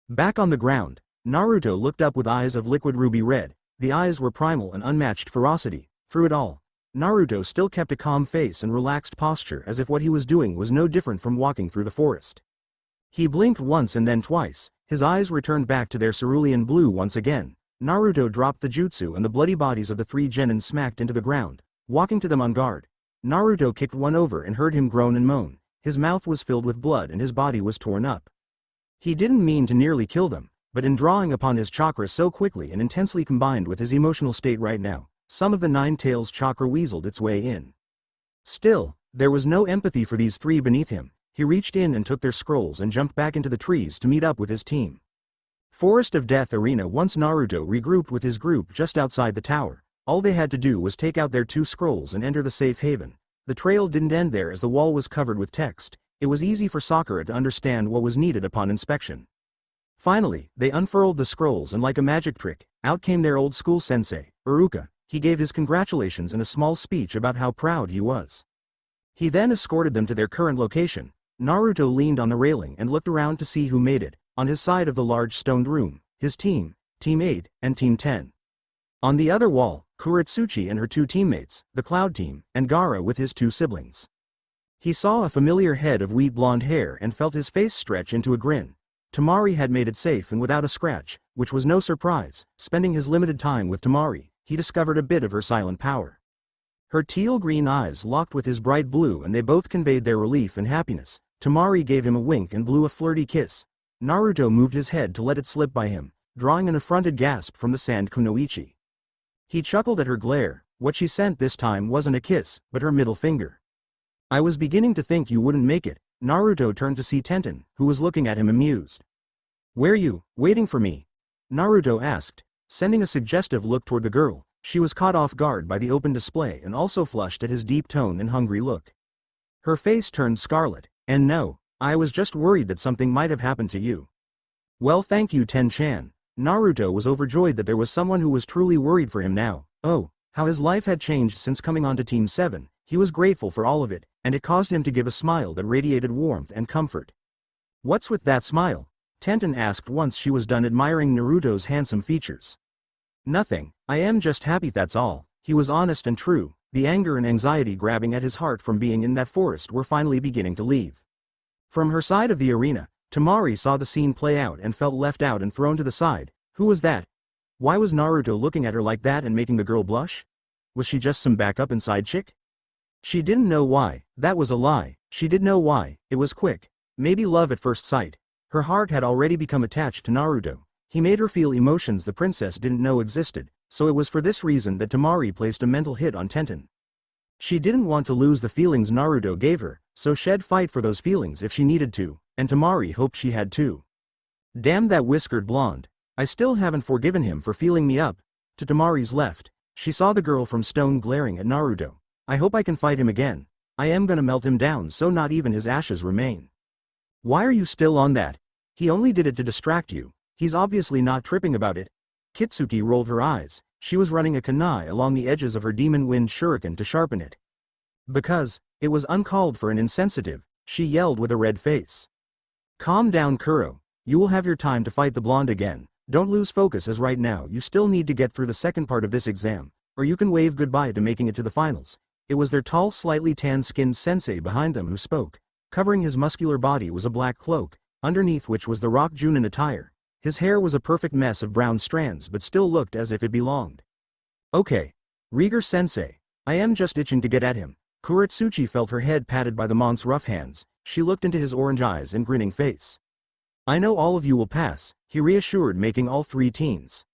Back on the ground, Naruto looked up with eyes of liquid ruby red. The eyes were primal and unmatched ferocity. Through it all, Naruto still kept a calm face and relaxed posture as if what he was doing was no different from walking through the forest. He blinked once and then twice, his eyes returned back to their cerulean blue once again. Naruto dropped the jutsu and the bloody bodies of the three genin smacked into the ground. Walking to them on guard, Naruto kicked one over and heard him groan and moan. His mouth was filled with blood and his body was torn up. He didn't mean to nearly kill them, but in drawing upon his chakra so quickly and intensely combined with his emotional state right now, some of the Nine Tails chakra weaseled its way in. Still, there was no empathy for these three beneath him. He reached in and took their scrolls and jumped back into the trees to meet up with his team. Forest of Death Arena. Once Naruto regrouped with his group just outside the tower, all they had to do was take out their two scrolls and enter the safe haven. The trail didn't end there as the wall was covered with text. It was easy for Sakura to understand what was needed upon inspection. Finally, they unfurled the scrolls and like a magic trick, out came their old school sensei, Iruka. He gave his congratulations and a small speech about how proud he was. He then escorted them to their current location. Naruto leaned on the railing and looked around to see who made it. On his side of the large stoned room, his team, Team 8, and Team 10. On the other wall, Kuretsuchi and her two teammates, the Cloud Team, and Gaara with his two siblings. He saw a familiar head of wheat blonde hair and felt his face stretch into a grin. Tamari had made it safe and without a scratch, which was no surprise. Spending his limited time with Tamari, he discovered a bit of her silent power. Her teal-green eyes locked with his bright blue and they both conveyed their relief and happiness. Tamari gave him a wink and blew a flirty kiss. Naruto moved his head to let it slip by him, drawing an affronted gasp from the sand kunoichi. He chuckled at her glare. What she sent this time wasn't a kiss, but her middle finger. I was beginning to think you wouldn't make it. Naruto turned to see Tenten, who was looking at him amused. Were you waiting for me? Naruto asked, sending a suggestive look toward the girl. She was caught off guard by the open display and also flushed at his deep tone and hungry look. Her face turned scarlet. And no, I was just worried that something might have happened to you. Well, thank you, Ten-chan. Naruto was overjoyed that there was someone who was truly worried for him now. Oh, how his life had changed since coming onto Team 7. He was grateful for all of it, and it caused him to give a smile that radiated warmth and comfort. What's with that smile? Tenten asked once she was done admiring Naruto's handsome features. Nothing, I am just happy, that's all. He was honest and true. The anger and anxiety grabbing at his heart from being in that forest were finally beginning to leave. From her side of the arena, Tamari saw the scene play out and felt left out and thrown to the side. Who was that? Why was Naruto looking at her like that and making the girl blush? Was she just some backup inside chick? She didn't know why. That was a lie. She did know why. It was quick. Maybe love at first sight. Her heart had already become attached to Naruto. He made her feel emotions the princess didn't know existed. So it was for this reason that Tamari placed a mental hit on Tenten. She didn't want to lose the feelings Naruto gave her, so she'd fight for those feelings if she needed to, and Tamari hoped she had too. Damn that whiskered blonde. I still haven't forgiven him for feeling me up. To Tamari's left, she saw the girl from Stone glaring at Naruto. I hope I can fight him again. I am gonna melt him down so not even his ashes remain. Why are you still on that? He only did it to distract you. He's obviously not tripping about it. Kitsuki rolled her eyes. She was running a kunai along the edges of her demon wind shuriken to sharpen it. Because it was uncalled for and insensitive, she yelled with a red face. Calm down, Kuro. You will have your time to fight the blonde again. Don't lose focus as right now you still need to get through the second part of this exam, or you can wave goodbye to making it to the finals. It was their tall, slightly tan-skinned sensei behind them who spoke. Covering his muscular body was a black cloak, underneath which was the rock Junin attire. His hair was a perfect mess of brown strands but still looked as if it belonged. Okay. Rieger sensei. I am just itching to get at him. Kuretsuchi felt her head patted by the monk's rough hands. She looked into his orange eyes and grinning face. I know all of you will pass, he reassured, making all three teens.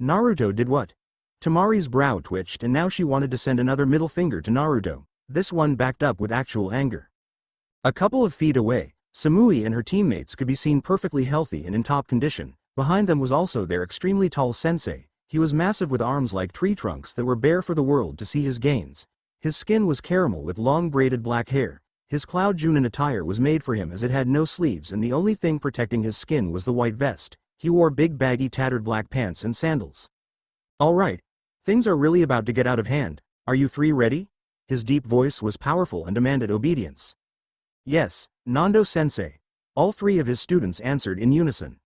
Naruto did what? Tamari's brow twitched and now she wanted to send another middle finger to Naruto, this one backed up with actual anger. A couple of feet away, Samui and her teammates could be seen perfectly healthy and in top condition. Behind them was also their extremely tall sensei. He was massive with arms like tree trunks that were bare for the world to see his gains. His skin was caramel with long braided black hair. His Cloud Junin attire was made for him as it had no sleeves and the only thing protecting his skin was the white vest. He wore big baggy tattered black pants and sandals. Alright. Things are really about to get out of hand. Are you three ready? His deep voice was powerful and demanded obedience. Yes, Nando-sensei. All three of his students answered in unison.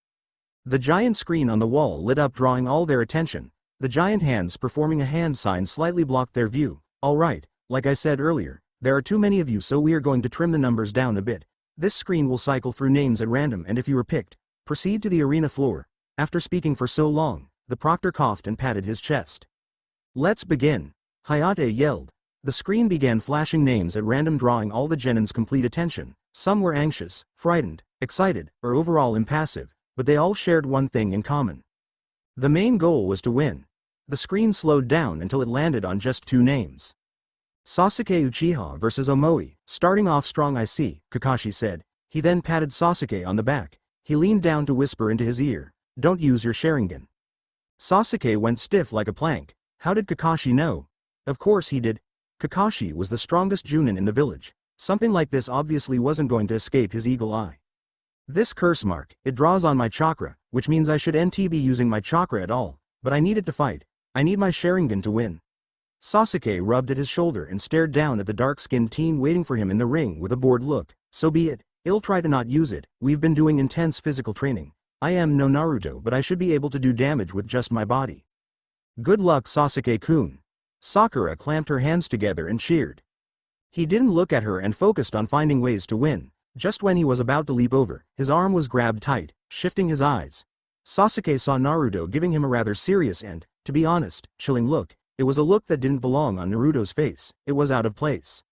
The giant screen on the wall lit up, drawing all their attention. The giant hands performing a hand sign slightly blocked their view. Alright, like I said earlier, there are too many of you, so we are going to trim the numbers down a bit. This screen will cycle through names at random, and if you are picked, proceed to the arena floor. After speaking for so long, the proctor coughed and patted his chest. Let's begin. Hayate yelled. The screen began flashing names at random, drawing all the genins' complete attention. Some were anxious, frightened, excited, or overall impassive, but they all shared one thing in common. The main goal was to win. The screen slowed down until it landed on just two names. Sasuke Uchiha versus Omoi. Starting off strong, I see, Kakashi said. He then patted Sasuke on the back. He leaned down to whisper into his ear, "Don't use your Sharingan." Sasuke went stiff like a plank. How did Kakashi know? Of course he did. Kakashi was the strongest Junin in the village. Something like this obviously wasn't going to escape his eagle eye. This curse mark, it draws on my chakra, which means I shouldn't be using my chakra at all, but I needed to fight. I need my Sharingan to win. Sasuke rubbed at his shoulder and stared down at the dark-skinned team waiting for him in the ring with a bored look. So be it. I'll try to not use it. We've been doing intense physical training. I am no Naruto, but I should be able to do damage with just my body. Good luck, Sasuke-kun. Sakura clamped her hands together and cheered. He didn't look at her and focused on finding ways to win. Just when he was about to leap over, his arm was grabbed tight, shifting his eyes. Sasuke saw Naruto giving him a rather serious and, to be honest, chilling look. It was a look that didn't belong on Naruto's face. It was out of place.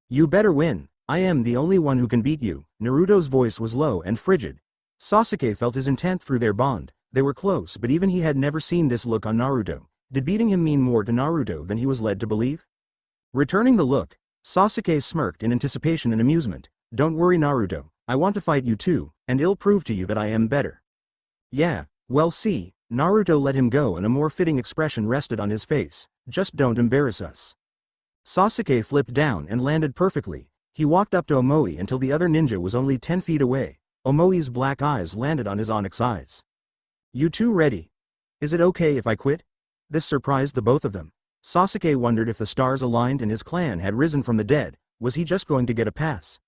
You better win. I am the only one who can beat you. Naruto's voice was low and frigid. Sasuke felt his intent through their bond. They were close, but even he had never seen this look on Naruto. Did beating him mean more to Naruto than he was led to believe? Returning the look, Sasuke smirked in anticipation and amusement. Don't worry, Naruto. I want to fight you too, and I'll prove to you that I am better. Yeah, well, see. Naruto let him go and a more fitting expression rested on his face. Just don't embarrass us. Sasuke flipped down and landed perfectly. He walked up to Omoi until the other ninja was only 10 feet away. Omoi's black eyes landed on his onyx eyes. You two ready? Is it okay if I quit? This surprised the both of them. Sasuke wondered if the stars aligned and his clan had risen from the dead. Was he just going to get a pass?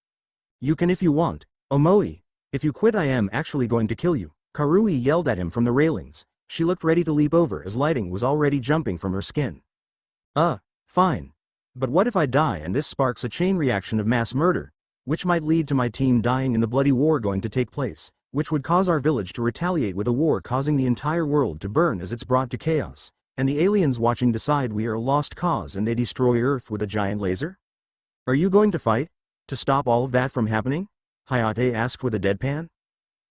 You can if you want. Omoi, if you quit I am actually going to kill you. Karui yelled at him from the railings. She looked ready to leap over as lighting was already jumping from her skin. Fine. But what if I die and this sparks a chain reaction of mass murder, which might lead to my team dying in the bloody war going to take place, which would cause our village to retaliate with a war causing the entire world to burn as it's brought to chaos, and the aliens watching decide we are a lost cause and they destroy Earth with a giant laser? Are you going to fight? To stop all of that from happening? Hayate asked with a deadpan.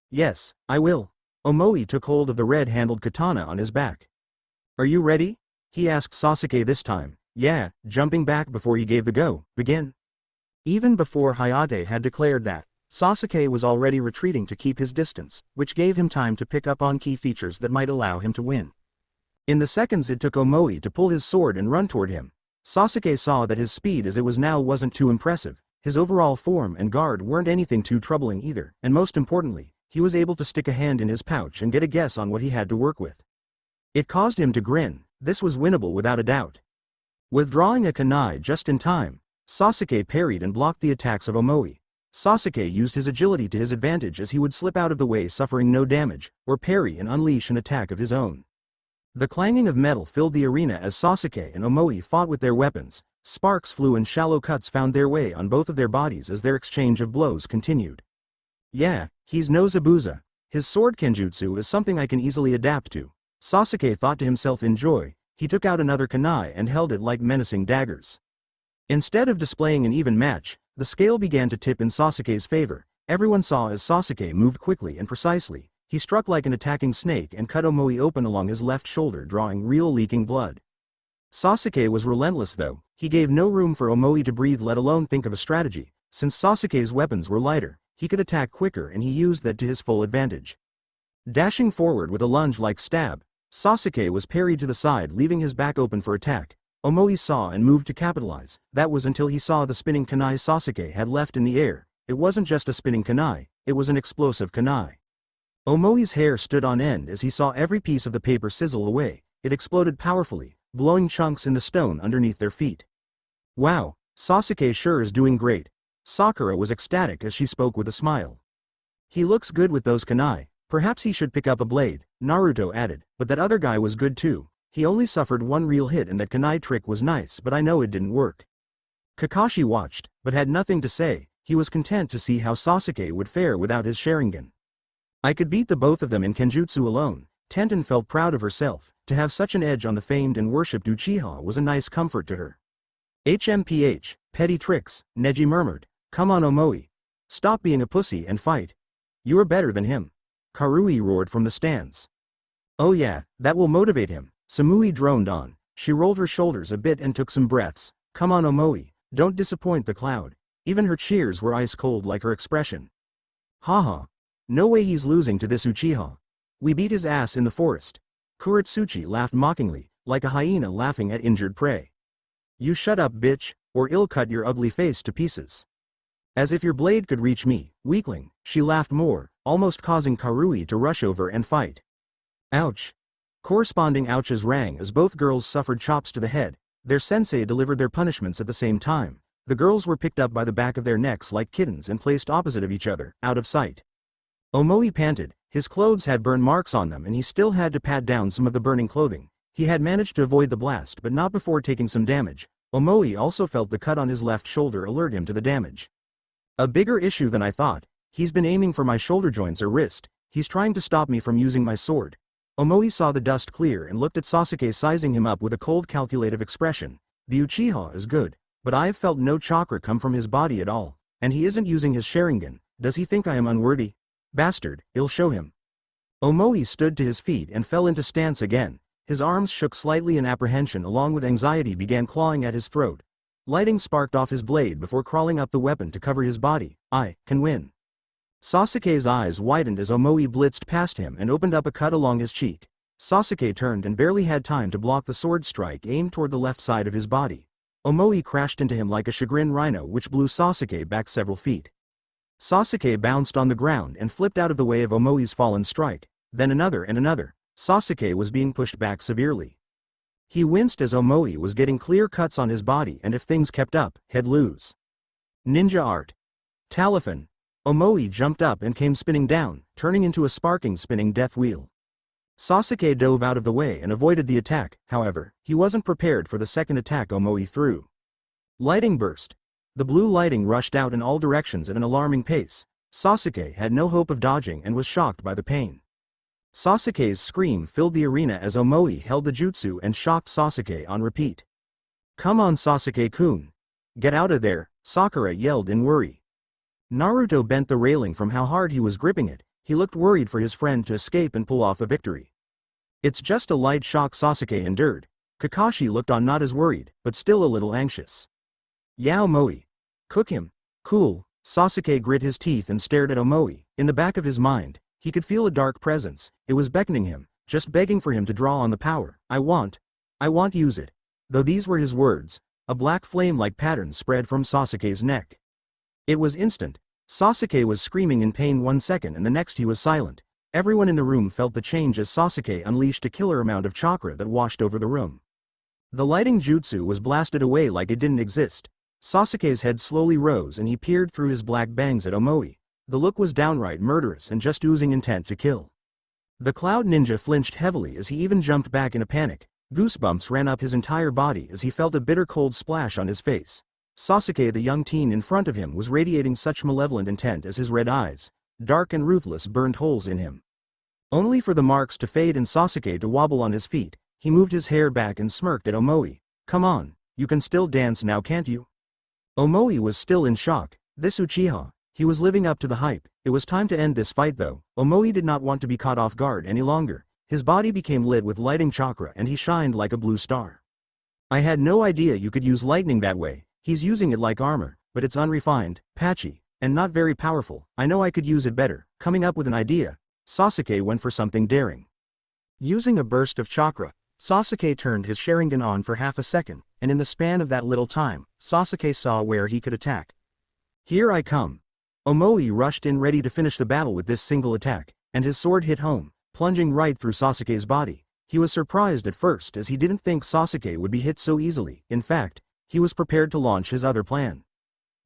Yes, I will. Omoi took hold of the red-handled katana on his back. Are you ready? He asked Sasuke this time. Yeah, jumping back before he gave the go. Begin. Even before Hayate had declared that, Sasuke was already retreating to keep his distance, which gave him time to pick up on key features that might allow him to win. In the seconds it took Omoi to pull his sword and run toward him, Sasuke saw that his speed as it was now wasn't too impressive. His overall form and guard weren't anything too troubling either, and most importantly, he was able to stick a hand in his pouch and get a guess on what he had to work with. It caused him to grin. This was winnable without a doubt. Withdrawing a kunai just in time, Sasuke parried and blocked the attacks of Omoi. Sasuke used his agility to his advantage as he would slip out of the way suffering no damage, or parry and unleash an attack of his own. The clanging of metal filled the arena as Sasuke and Omoi fought with their weapons. Sparks flew and shallow cuts found their way on both of their bodies as their exchange of blows continued. Yeah, he's no Zabuza. His sword kenjutsu is something I can easily adapt to. Sasuke thought to himself in joy. He took out another kunai and held it like menacing daggers. Instead of displaying an even match, the scale began to tip in Sasuke's favor. Everyone saw as Sasuke moved quickly and precisely. He struck like an attacking snake and cut Omoi open along his left shoulder, drawing real leaking blood. Sasuke was relentless though. He gave no room for Omoi to breathe, let alone think of a strategy. Since Sasuke's weapons were lighter, he could attack quicker and he used that to his full advantage. Dashing forward with a lunge-like stab, Sasuke was parried to the side, leaving his back open for attack. Omoi saw and moved to capitalize. That was until he saw the spinning kunai Sasuke had left in the air. It wasn't just a spinning kunai, it was an explosive kunai. Omoi's hair stood on end as he saw every piece of the paper sizzle away. It exploded powerfully, blowing chunks in the stone underneath their feet. Wow, Sasuke sure is doing great. Sakura was ecstatic as she spoke with a smile. He looks good with those kunai, perhaps he should pick up a blade, Naruto added, but that other guy was good too. He only suffered one real hit and that kunai trick was nice, but I know it didn't work. Kakashi watched, but had nothing to say. He was content to see how Sasuke would fare without his Sharingan. I could beat the both of them in Kenjutsu alone. Tenten felt proud of herself. To have such an edge on the famed and worshipped Uchiha was a nice comfort to her. HMPH, petty tricks, Neji murmured. Come on Omoi. Stop being a pussy and fight. You are better than him. Karui roared from the stands. Oh yeah, that will motivate him. Samui droned on. She rolled her shoulders a bit and took some breaths. Come on Omoi, don't disappoint the cloud. Even her cheers were ice cold like her expression. Haha. No way he's losing to this Uchiha. We beat his ass in the forest. Kuretsuchi laughed mockingly, like a hyena laughing at injured prey. You shut up bitch, or I'll cut your ugly face to pieces. As if your blade could reach me, weakling, she laughed more, almost causing Karui to rush over and fight. Ouch. Corresponding ouches rang as both girls suffered chops to the head. Their sensei delivered their punishments at the same time. The girls were picked up by the back of their necks like kittens and placed opposite of each other, out of sight. Omoi panted. His clothes had burn marks on them and he still had to pat down some of the burning clothing. He had managed to avoid the blast but not before taking some damage. Omoi also felt the cut on his left shoulder alert him to the damage. A bigger issue than I thought. He's been aiming for my shoulder joints or wrist. He's trying to stop me from using my sword. Omoi saw the dust clear and looked at Sasuke, sizing him up with a cold calculative expression. The Uchiha is good, but I've felt no chakra come from his body at all, and he isn't using his Sharingan. Does he think I am unworthy? Bastard, I'll show him. Omoi stood to his feet and fell into stance again. His arms shook slightly and apprehension along with anxiety began clawing at his throat. Lighting sparked off his blade before crawling up the weapon to cover his body. I can win. Sasuke's eyes widened as Omoi blitzed past him and opened up a cut along his cheek. Sasuke turned and barely had time to block the sword strike aimed toward the left side of his body. Omoi crashed into him like a chagrin rhino which blew Sasuke back several feet. Sasuke bounced on the ground and flipped out of the way of Omoi's fallen strike, then another and another. Sasuke was being pushed back severely. He winced as Omoi was getting clear cuts on his body and if things kept up, he'd lose. Ninja art. Talifan. Omoi jumped up and came spinning down, turning into a sparking spinning death wheel. Sasuke dove out of the way and avoided the attack, however, he wasn't prepared for the second attack Omoi threw. Lighting burst. The blue lighting rushed out in all directions at an alarming pace. Sasuke had no hope of dodging and was shocked by the pain. Sasuke's scream filled the arena as Omoi held the jutsu and shocked Sasuke on repeat. Come on Sasuke-kun. Get out of there, Sakura yelled in worry. Naruto bent the railing from how hard he was gripping it. He looked worried for his friend to escape and pull off a victory. It's just a light shock Sasuke endured. Kakashi looked on not as worried, but still a little anxious. Yao Omoi. Cook him. Cool. Sasuke grit his teeth and stared at Omoi. In the back of his mind, he could feel a dark presence. It was beckoning him, just begging for him to draw on the power. I want use it. Though these were his words, a black flame-like pattern spread from Sasuke's neck. It was instant. Sasuke was screaming in pain 1 second and the next he was silent. Everyone in the room felt the change as Sasuke unleashed a killer amount of chakra that washed over the room. The lighting jutsu was blasted away like it didn't exist. Sasuke's head slowly rose and he peered through his black bangs at Omoi. The look was downright murderous and just oozing intent to kill. The Cloud Ninja flinched heavily as he even jumped back in a panic. Goosebumps ran up his entire body as he felt a bitter cold splash on his face. Sasuke, the young teen in front of him, was radiating such malevolent intent as his red eyes, dark and ruthless, burned holes in him. Only for the marks to fade and Sasuke to wobble on his feet, he moved his hair back and smirked at Omoi. Come on, you can still dance now, can't you? Omoi was still in shock. This Uchiha, he was living up to the hype. It was time to end this fight though. Omoi did not want to be caught off guard any longer. His body became lit with lighting chakra and he shined like a blue star. I had no idea you could use lightning that way. He's using it like armor, but it's unrefined, patchy. and not very powerful. I know I could use it better. Coming up with an idea, Sasuke went for something daring. Using a burst of chakra, Sasuke turned his Sharingan on for half a second, and in the span of that little time, Sasuke saw where he could attack. Here I come. Omoi rushed in ready to finish the battle with this single attack, and his sword hit home, plunging right through Sasuke's body. He was surprised at first as he didn't think Sasuke would be hit so easily. In fact, he was prepared to launch his other plan.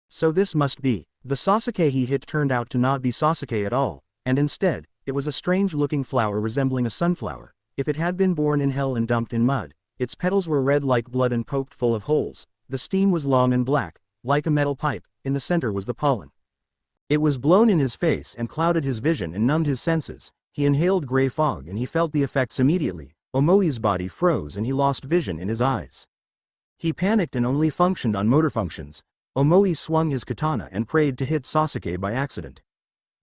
So this must be. The Sasuke he hit turned out to not be Sasuke at all, and instead, it was a strange-looking flower resembling a sunflower. If it had been born in hell and dumped in mud, its petals were red like blood and poked full of holes. The stem was long and black, like a metal pipe. In the center was the pollen. It was blown in his face and clouded his vision and numbed his senses. He inhaled gray fog and he felt the effects immediately. Omoi's body froze and he lost vision in his eyes. He panicked and only functioned on motor functions. Omoi swung his katana and prayed to hit Sasuke by accident.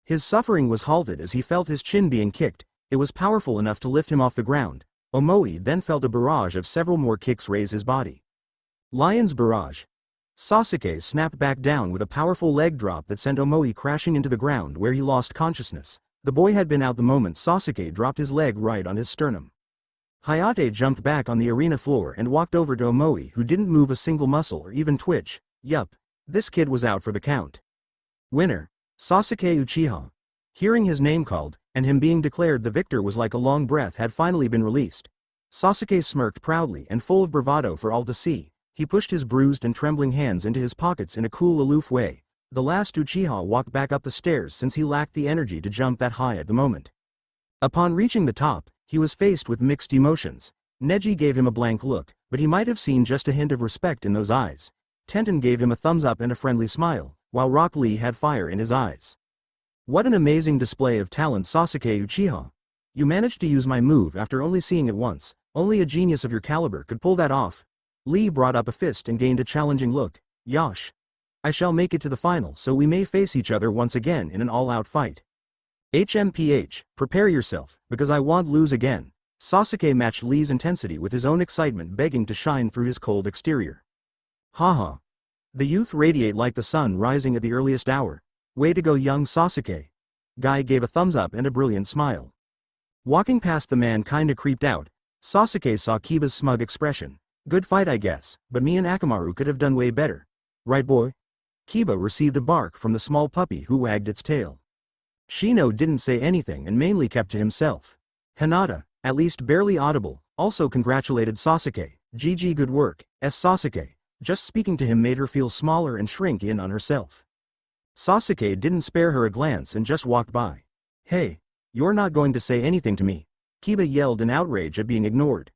His suffering was halted as he felt his chin being kicked. It was powerful enough to lift him off the ground. Omoi then felt a barrage of several more kicks raise his body. Lion's barrage. Sasuke snapped back down with a powerful leg drop that sent Omoi crashing into the ground where he lost consciousness. The boy had been out the moment Sasuke dropped his leg right on his sternum. Hayate jumped back on the arena floor and walked over to Omoi who didn't move a single muscle or even twitch. Yup, this kid was out for the count. Winner, Sasuke Uchiha. Hearing his name called, and him being declared the victor was like a long breath had finally been released. Sasuke smirked proudly and full of bravado for all to see. He pushed his bruised and trembling hands into his pockets in a cool aloof way. The last Uchiha walked back up the stairs since he lacked the energy to jump that high at the moment. Upon reaching the top, he was faced with mixed emotions. Neji gave him a blank look, but he might have seen just a hint of respect in those eyes. Tenten gave him a thumbs up and a friendly smile, while Rock Lee had fire in his eyes. What an amazing display of talent, Sasuke Uchiha. You managed to use my move after only seeing it once. Only a genius of your caliber could pull that off. Lee brought up a fist and gained a challenging look. Yosh. I shall make it to the final so we may face each other once again in an all-out fight. HMPH, prepare yourself, because I won't lose again. Sasuke matched Lee's intensity with his own excitement begging to shine through his cold exterior. Haha. The youth radiate like the sun rising at the earliest hour. Way to go, young Sasuke. Guy gave a thumbs up and a brilliant smile. Walking past the man kinda creeped out, Sasuke saw Kiba's smug expression. Good fight I guess, but me and Akamaru could have done way better. Right boy? Kiba received a bark from the small puppy who wagged its tail. Shino didn't say anything and mainly kept to himself. Hinata, at least barely audible, also congratulated Sasuke. GG, good work, Sasuke. Just speaking to him made her feel smaller and shrink in on herself. Sasuke didn't spare her a glance and just walked by. Hey, you're not going to say anything to me. Kiba yelled in outrage at being ignored.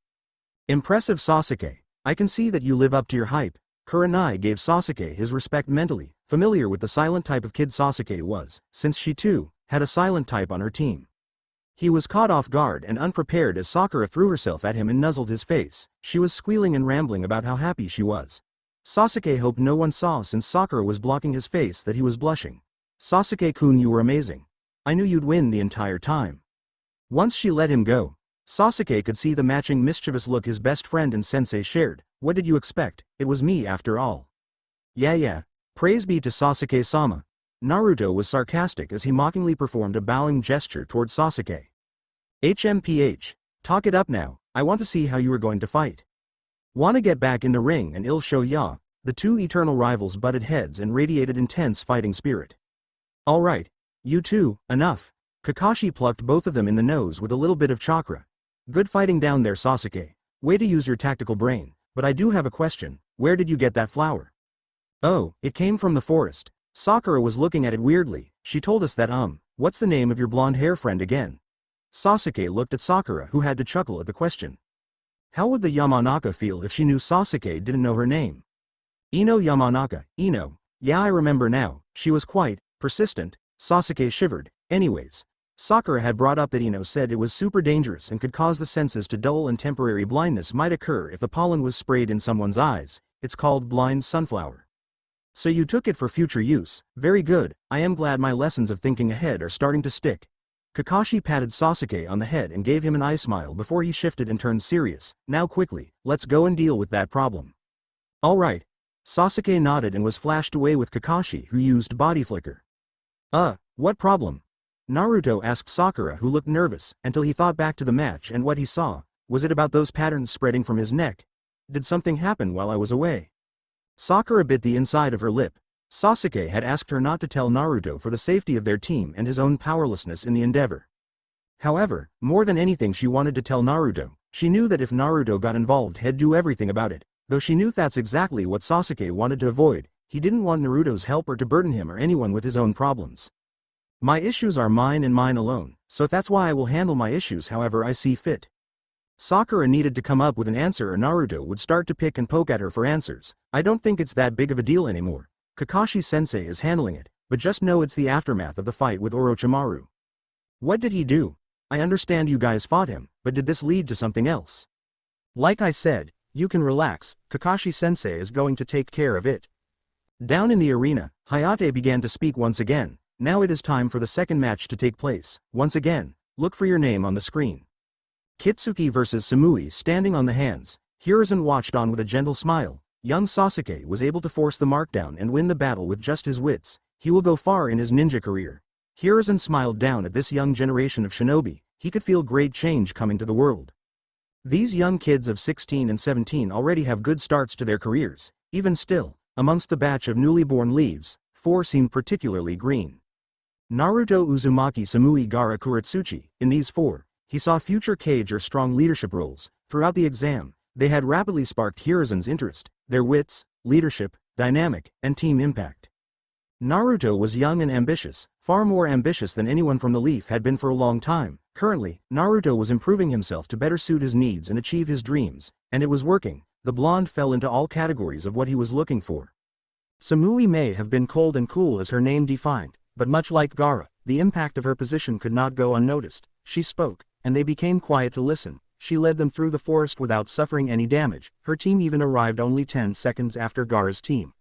Impressive, Sasuke. I can see that you live up to your hype. Kurenai gave Sasuke his respect mentally, familiar with the silent type of kid Sasuke was, since she too had a silent type on her team. He was caught off guard and unprepared as Sakura threw herself at him and nuzzled his face. She was squealing and rambling about how happy she was. Sasuke hoped no one saw since Sakura was blocking his face that he was blushing. Sasuke-kun, you were amazing. I knew you'd win the entire time. Once she let him go, Sasuke could see the matching mischievous look his best friend and sensei shared. What did you expect? It was me after all. Yeah. Praise be to Sasuke-sama. Naruto was sarcastic as he mockingly performed a bowing gesture toward Sasuke. HMPH. Talk it up now, I want to see how you are going to fight. Wanna get back in the ring and I'll show ya. The two eternal rivals butted heads and radiated intense fighting spirit. Alright. You two, enough. Kakashi plucked both of them in the nose with a little bit of chakra. Good fighting down there, Sasuke. Way to use your tactical brain, but I do have a question. Where did you get that flower? Oh, it came from the forest. Sakura was looking at it weirdly. She told us that what's the name of your blonde hair friend again? Sasuke looked at Sakura who had to chuckle at the question. How would the Yamanaka feel if she knew Sasuke didn't know her name? Ino Yamanaka, Ino. Yeah, I remember now. She was quite persistent. Sasuke shivered. Anyways, Sakura had brought up that Ino said it was super dangerous and could cause the senses to dull and temporary blindness might occur if the pollen was sprayed in someone's eyes. It's called blind sunflower. So you took it for future use. Very good. I am glad my lessons of thinking ahead are starting to stick. Kakashi patted Sasuke on the head and gave him an eye smile before he shifted and turned serious. Now quickly, let's go and deal with that problem. Alright. Sasuke nodded and was flashed away with Kakashi, who used body flicker. What problem? Naruto asked Sakura, who looked nervous, until he thought back to the match and what he saw. Was it about those patterns spreading from his neck? Did something happen while I was away? Sakura bit the inside of her lip. Sasuke had asked her not to tell Naruto for the safety of their team and his own powerlessness in the endeavor. However, more than anything she wanted to tell Naruto. She knew that if Naruto got involved he'd do everything about it, though she knew that's exactly what Sasuke wanted to avoid. He didn't want Naruto's help or to burden him or anyone with his own problems. My issues are mine and mine alone, so that's why I will handle my issues however I see fit. Sakura needed to come up with an answer or Naruto would start to pick and poke at her for answers. I don't think it's that big of a deal anymore. Kakashi-sensei is handling it, but just know it's the aftermath of the fight with Orochimaru. What did he do? I understand you guys fought him, but did this lead to something else? Like I said, you can relax, Kakashi-sensei is going to take care of it. Down in the arena, Hayate began to speak once again. Now it is time for the second match to take place. Once again, look for your name on the screen. Kitsuki vs Samui standing on the hands. Hiruzen watched on with a gentle smile. Young Sasuke was able to force the markdown and win the battle with just his wits. He will go far in his ninja career. Hiruzen smiled down at this young generation of shinobi. He could feel great change coming to the world. These young kids of 16 and 17 already have good starts to their careers. Even still, amongst the batch of newly born leaves, 4 seemed particularly green. Naruto, Uzumaki, Samui, Gaara, Kuretsuchi. In these 4, he saw future Kage or strong leadership roles. Throughout the exam, they had rapidly sparked Hiruzen's interest, their wits, leadership, dynamic, and team impact. Naruto was young and ambitious, far more ambitious than anyone from the Leaf had been for a long time. Currently, Naruto was improving himself to better suit his needs and achieve his dreams, and it was working. The blonde fell into all categories of what he was looking for. Samui may have been cold and cool as her name defined, but much like Gaara, the impact of her position could not go unnoticed. She spoke, and they became quiet to listen. She led them through the forest without suffering any damage. Her team even arrived only 10 seconds after Gaara's team.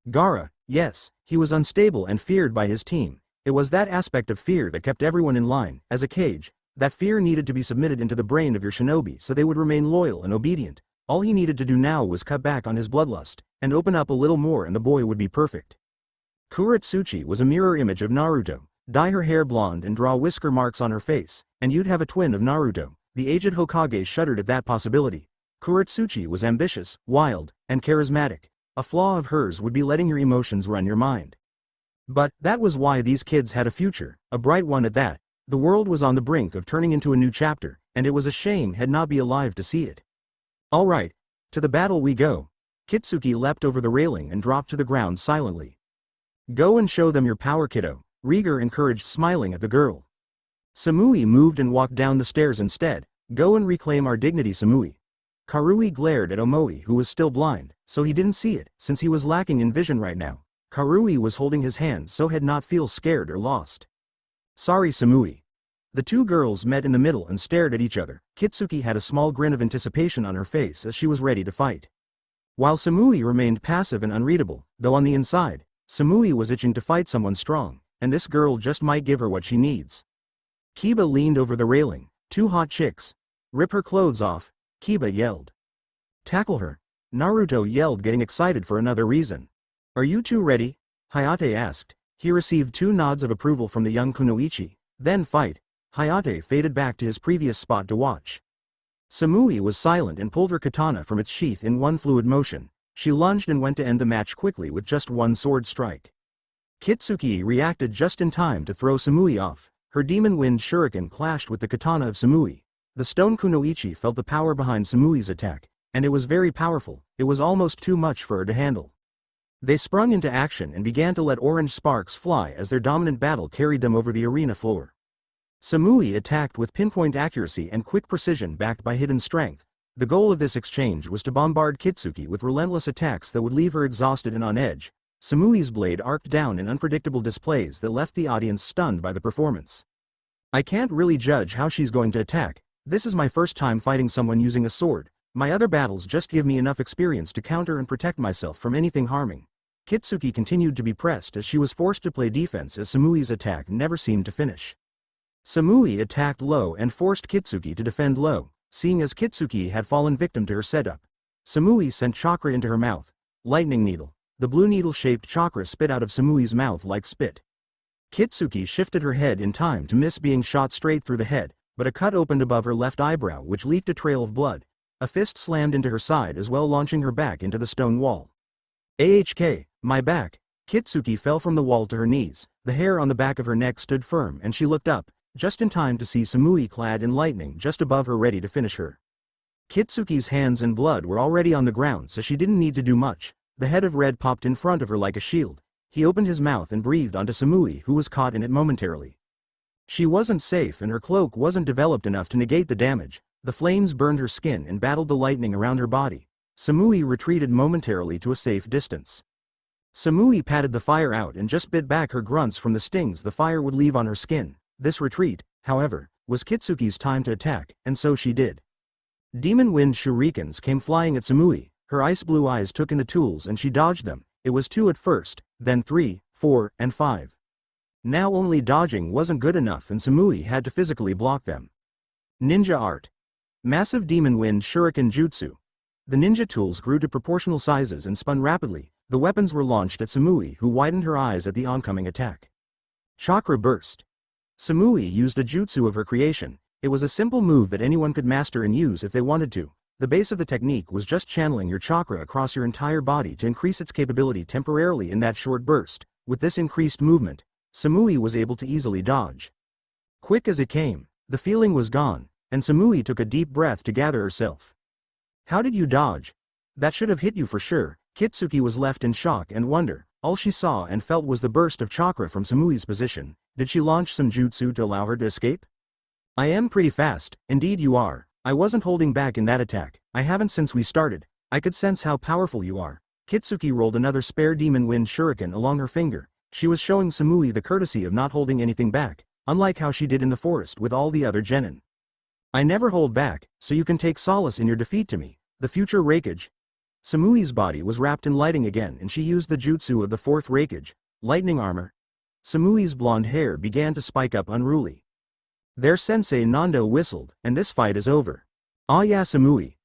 Gaara, yes, he was unstable and feared by his team. It was that aspect of fear that kept everyone in line. As a Kage, that fear needed to be submitted into the brain of your shinobi so they would remain loyal and obedient. All he needed to do now was cut back on his bloodlust, and open up a little more and the boy would be perfect. Kuretsuchi was a mirror image of Naruto. Dye her hair blonde and draw whisker marks on her face, and you'd have a twin of Naruto. The aged Hokage shuddered at that possibility. Kuretsuchi was ambitious, wild, and charismatic. A flaw of hers would be letting your emotions run your mind. But that was why these kids had a future, a bright one at that. The world was on the brink of turning into a new chapter, and it was a shame had not be alive to see it. All right, to the battle we go. Kitsuki leapt over the railing and dropped to the ground silently. Go and show them your power, kiddo, Rieger encouraged, smiling at the girl. Samui moved and walked down the stairs instead. Go and reclaim our dignity, Samui. Karui glared at Omoi, who was still blind, so he didn't see it, since he was lacking in vision right now. Karui was holding his hand so he'd not feel scared or lost. Sorry, Samui. The two girls met in the middle and stared at each other. Kitsuki had a small grin of anticipation on her face as she was ready to fight. While Samui remained passive and unreadable, though on the inside, Samui was itching to fight someone strong, and this girl just might give her what she needs. Kiba leaned over the railing. 2 hot chicks. Rip her clothes off, Kiba yelled. Tackle her, Naruto yelled, getting excited for another reason. Are you two ready? Hayate asked. He received 2 nods of approval from the young Kunoichi. Then fight. Hayate faded back to his previous spot to watch. Samui was silent and pulled her katana from its sheath in one fluid motion. She lunged and went to end the match quickly with just one sword strike. Kitsuki reacted just in time to throw Samui off. Her demon wind shuriken clashed with the katana of Samui. The stone Kunoichi felt the power behind Samui's attack, and it was very powerful. It was almost too much for her to handle. They sprung into action and began to let orange sparks fly as their dominant battle carried them over the arena floor. Samui attacked with pinpoint accuracy and quick precision backed by hidden strength. The goal of this exchange was to bombard Kitsuki with relentless attacks that would leave her exhausted and on edge. Samui's blade arced down in unpredictable displays that left the audience stunned by the performance. I can't really judge how she's going to attack. This is my first time fighting someone using a sword. My other battles just give me enough experience to counter and protect myself from anything harming. Kitsuki continued to be pressed as she was forced to play defense as Samui's attack never seemed to finish. Samui attacked low and forced Kitsuki to defend low, seeing as Kitsuki had fallen victim to her setup. Samui sent chakra into her mouth. Lightning needle. The blue needle-shaped chakra spit out of Samui's mouth like spit. Kitsuki shifted her head in time to miss being shot straight through the head, but a cut opened above her left eyebrow which leaked a trail of blood. A fist slammed into her side as well, launching her back into the stone wall. AHK, my back. Kitsuki fell from the wall to her knees. The hair on the back of her neck stood firm and she looked up, just in time to see Samui clad in lightning just above her, ready to finish her. Kitsuki's hands and blood were already on the ground, so she didn't need to do much. The head of Red popped in front of her like a shield. He opened his mouth and breathed onto Samui, who was caught in it momentarily. She wasn't safe and her cloak wasn't developed enough to negate the damage. The flames burned her skin and battled the lightning around her body. Samui retreated momentarily to a safe distance. Samui patted the fire out and just bit back her grunts from the stings the fire would leave on her skin. This retreat, however, was Kitsuki's time to attack, and so she did. Demon wind shurikens came flying at Samui. Her ice blue eyes took in the tools and she dodged them. It was 2 at first, then 3, 4, and 5. Now only dodging wasn't good enough and Samui had to physically block them. Ninja art. Massive demon wind shuriken jutsu. The ninja tools grew to proportional sizes and spun rapidly. The weapons were launched at Samui, who widened her eyes at the oncoming attack. Chakra burst. Samui used a jutsu of her creation. It was a simple move that anyone could master and use if they wanted to. The base of the technique was just channeling your chakra across your entire body to increase its capability temporarily in that short burst. With this increased movement, Samui was able to easily dodge. Quick as it came, the feeling was gone, and Samui took a deep breath to gather herself. How did you dodge? That should have hit you for sure. Kitsuki was left in shock and wonder. All she saw and felt was the burst of chakra from Samui's position. Did she launch some jutsu to allow her to escape? I am pretty fast, indeed you are. I wasn't holding back in that attack. I haven't since we started. I could sense how powerful you are. Kitsuki rolled another spare demon wind shuriken along her finger. She was showing Samui the courtesy of not holding anything back, unlike how she did in the forest with all the other genin. I never hold back, so you can take solace in your defeat to me. The future Raikage. Samui's body was wrapped in lighting again and she used the jutsu of the 4th Raikage, lightning armor. Samui's blonde hair began to spike up unruly. Their sensei Nando whistled, and this fight is over. Ah yeah, Samui.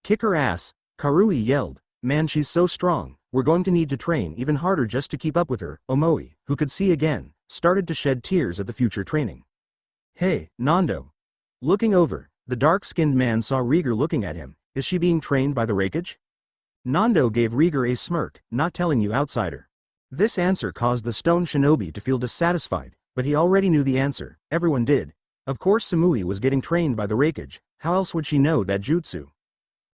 Kick her ass, Karui yelled. Man, she's so strong, we're going to need to train even harder just to keep up with her. Omoi, who could see again, started to shed tears at the future training. Hey, Nando. Looking over, the dark-skinned man saw Rieger looking at him. Is she being trained by the Raikage? Nando gave Rieger a smirk, not telling you, outsider. This answer caused the stone shinobi to feel dissatisfied, but he already knew the answer. Everyone did. Of course Samui was getting trained by the Raikage. How else would she know that jutsu?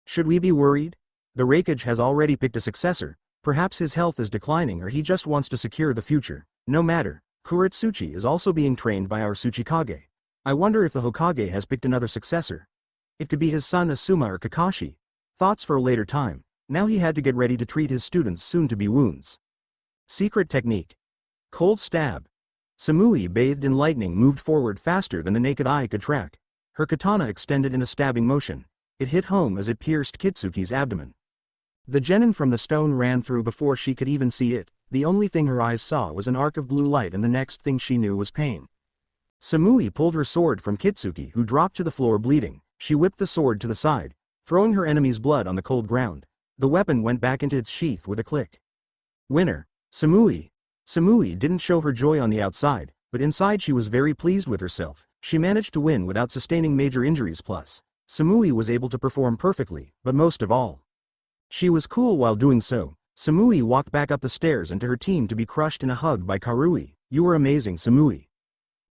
Should we be worried? The Raikage has already picked a successor. Perhaps his health is declining or he just wants to secure the future. No matter. Kuretsuchi is also being trained by our Tsuchikage. I wonder if the Hokage has picked another successor. It could be his son Asuma or Kakashi. Thoughts for a later time. Now he had to get ready to treat his students' soon-to-be wounds. Secret technique. Cold stab. Samui, bathed in lightning, moved forward faster than the naked eye could track. Her katana extended in a stabbing motion. It hit home as it pierced Kitsuki's abdomen. The genin from the stone ran through before she could even see it. The only thing her eyes saw was an arc of blue light, and the next thing she knew was pain. Samui pulled her sword from Kitsuki, who dropped to the floor bleeding. She whipped the sword to the side, throwing her enemy's blood on the cold ground. The weapon went back into its sheath with a click. Winner. Samui. Samui didn't show her joy on the outside, but inside she was very pleased with herself. She managed to win without sustaining major injuries, plus Samui was able to perform perfectly, but most of all, she was cool while doing so. Samui walked back up the stairs and to her team to be crushed in a hug by Karui. You were amazing, Samui.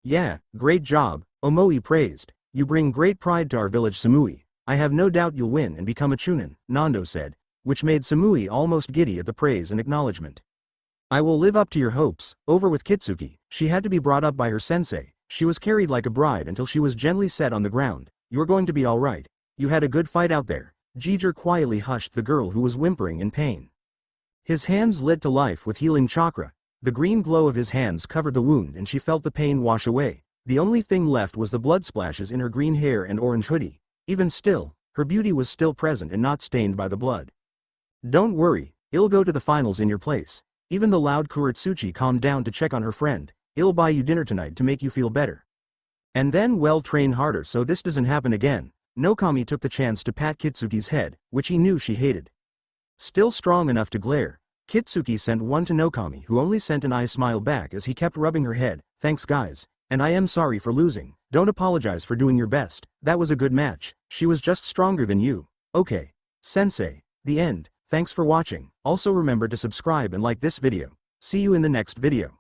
Yeah, great job, Omoi praised. You bring great pride to our village, Samui. I have no doubt you'll win and become a chunin, Nando said, which made Samui almost giddy at the praise and acknowledgement. I will live up to your hopes. Over with Kitsuki. She had to be brought up by her sensei. She was carried like a bride until she was gently set on the ground. You're going to be all right. You had a good fight out there. Jiger quietly hushed the girl who was whimpering in pain. His hands lit to life with healing chakra. The green glow of his hands covered the wound and she felt the pain wash away. The only thing left was the blood splashes in her green hair and orange hoodie. Even still, her beauty was still present and not stained by the blood. Don't worry, I'll go to the finals in your place. Even the loud Kuretsuchi calmed down to check on her friend. I'll buy you dinner tonight to make you feel better. And then train harder so this doesn't happen again. Nokami took the chance to pat Kitsuki's head, which he knew she hated. Still strong enough to glare, Kitsuki sent one to Nokami, who only sent an eye smile back as he kept rubbing her head. Thanks guys, and I am sorry for losing. Don't apologize for doing your best, that was a good match, she was just stronger than you. Okay. Sensei. The end. Thanks for watching. Also remember to subscribe and like this video. See you in the next video.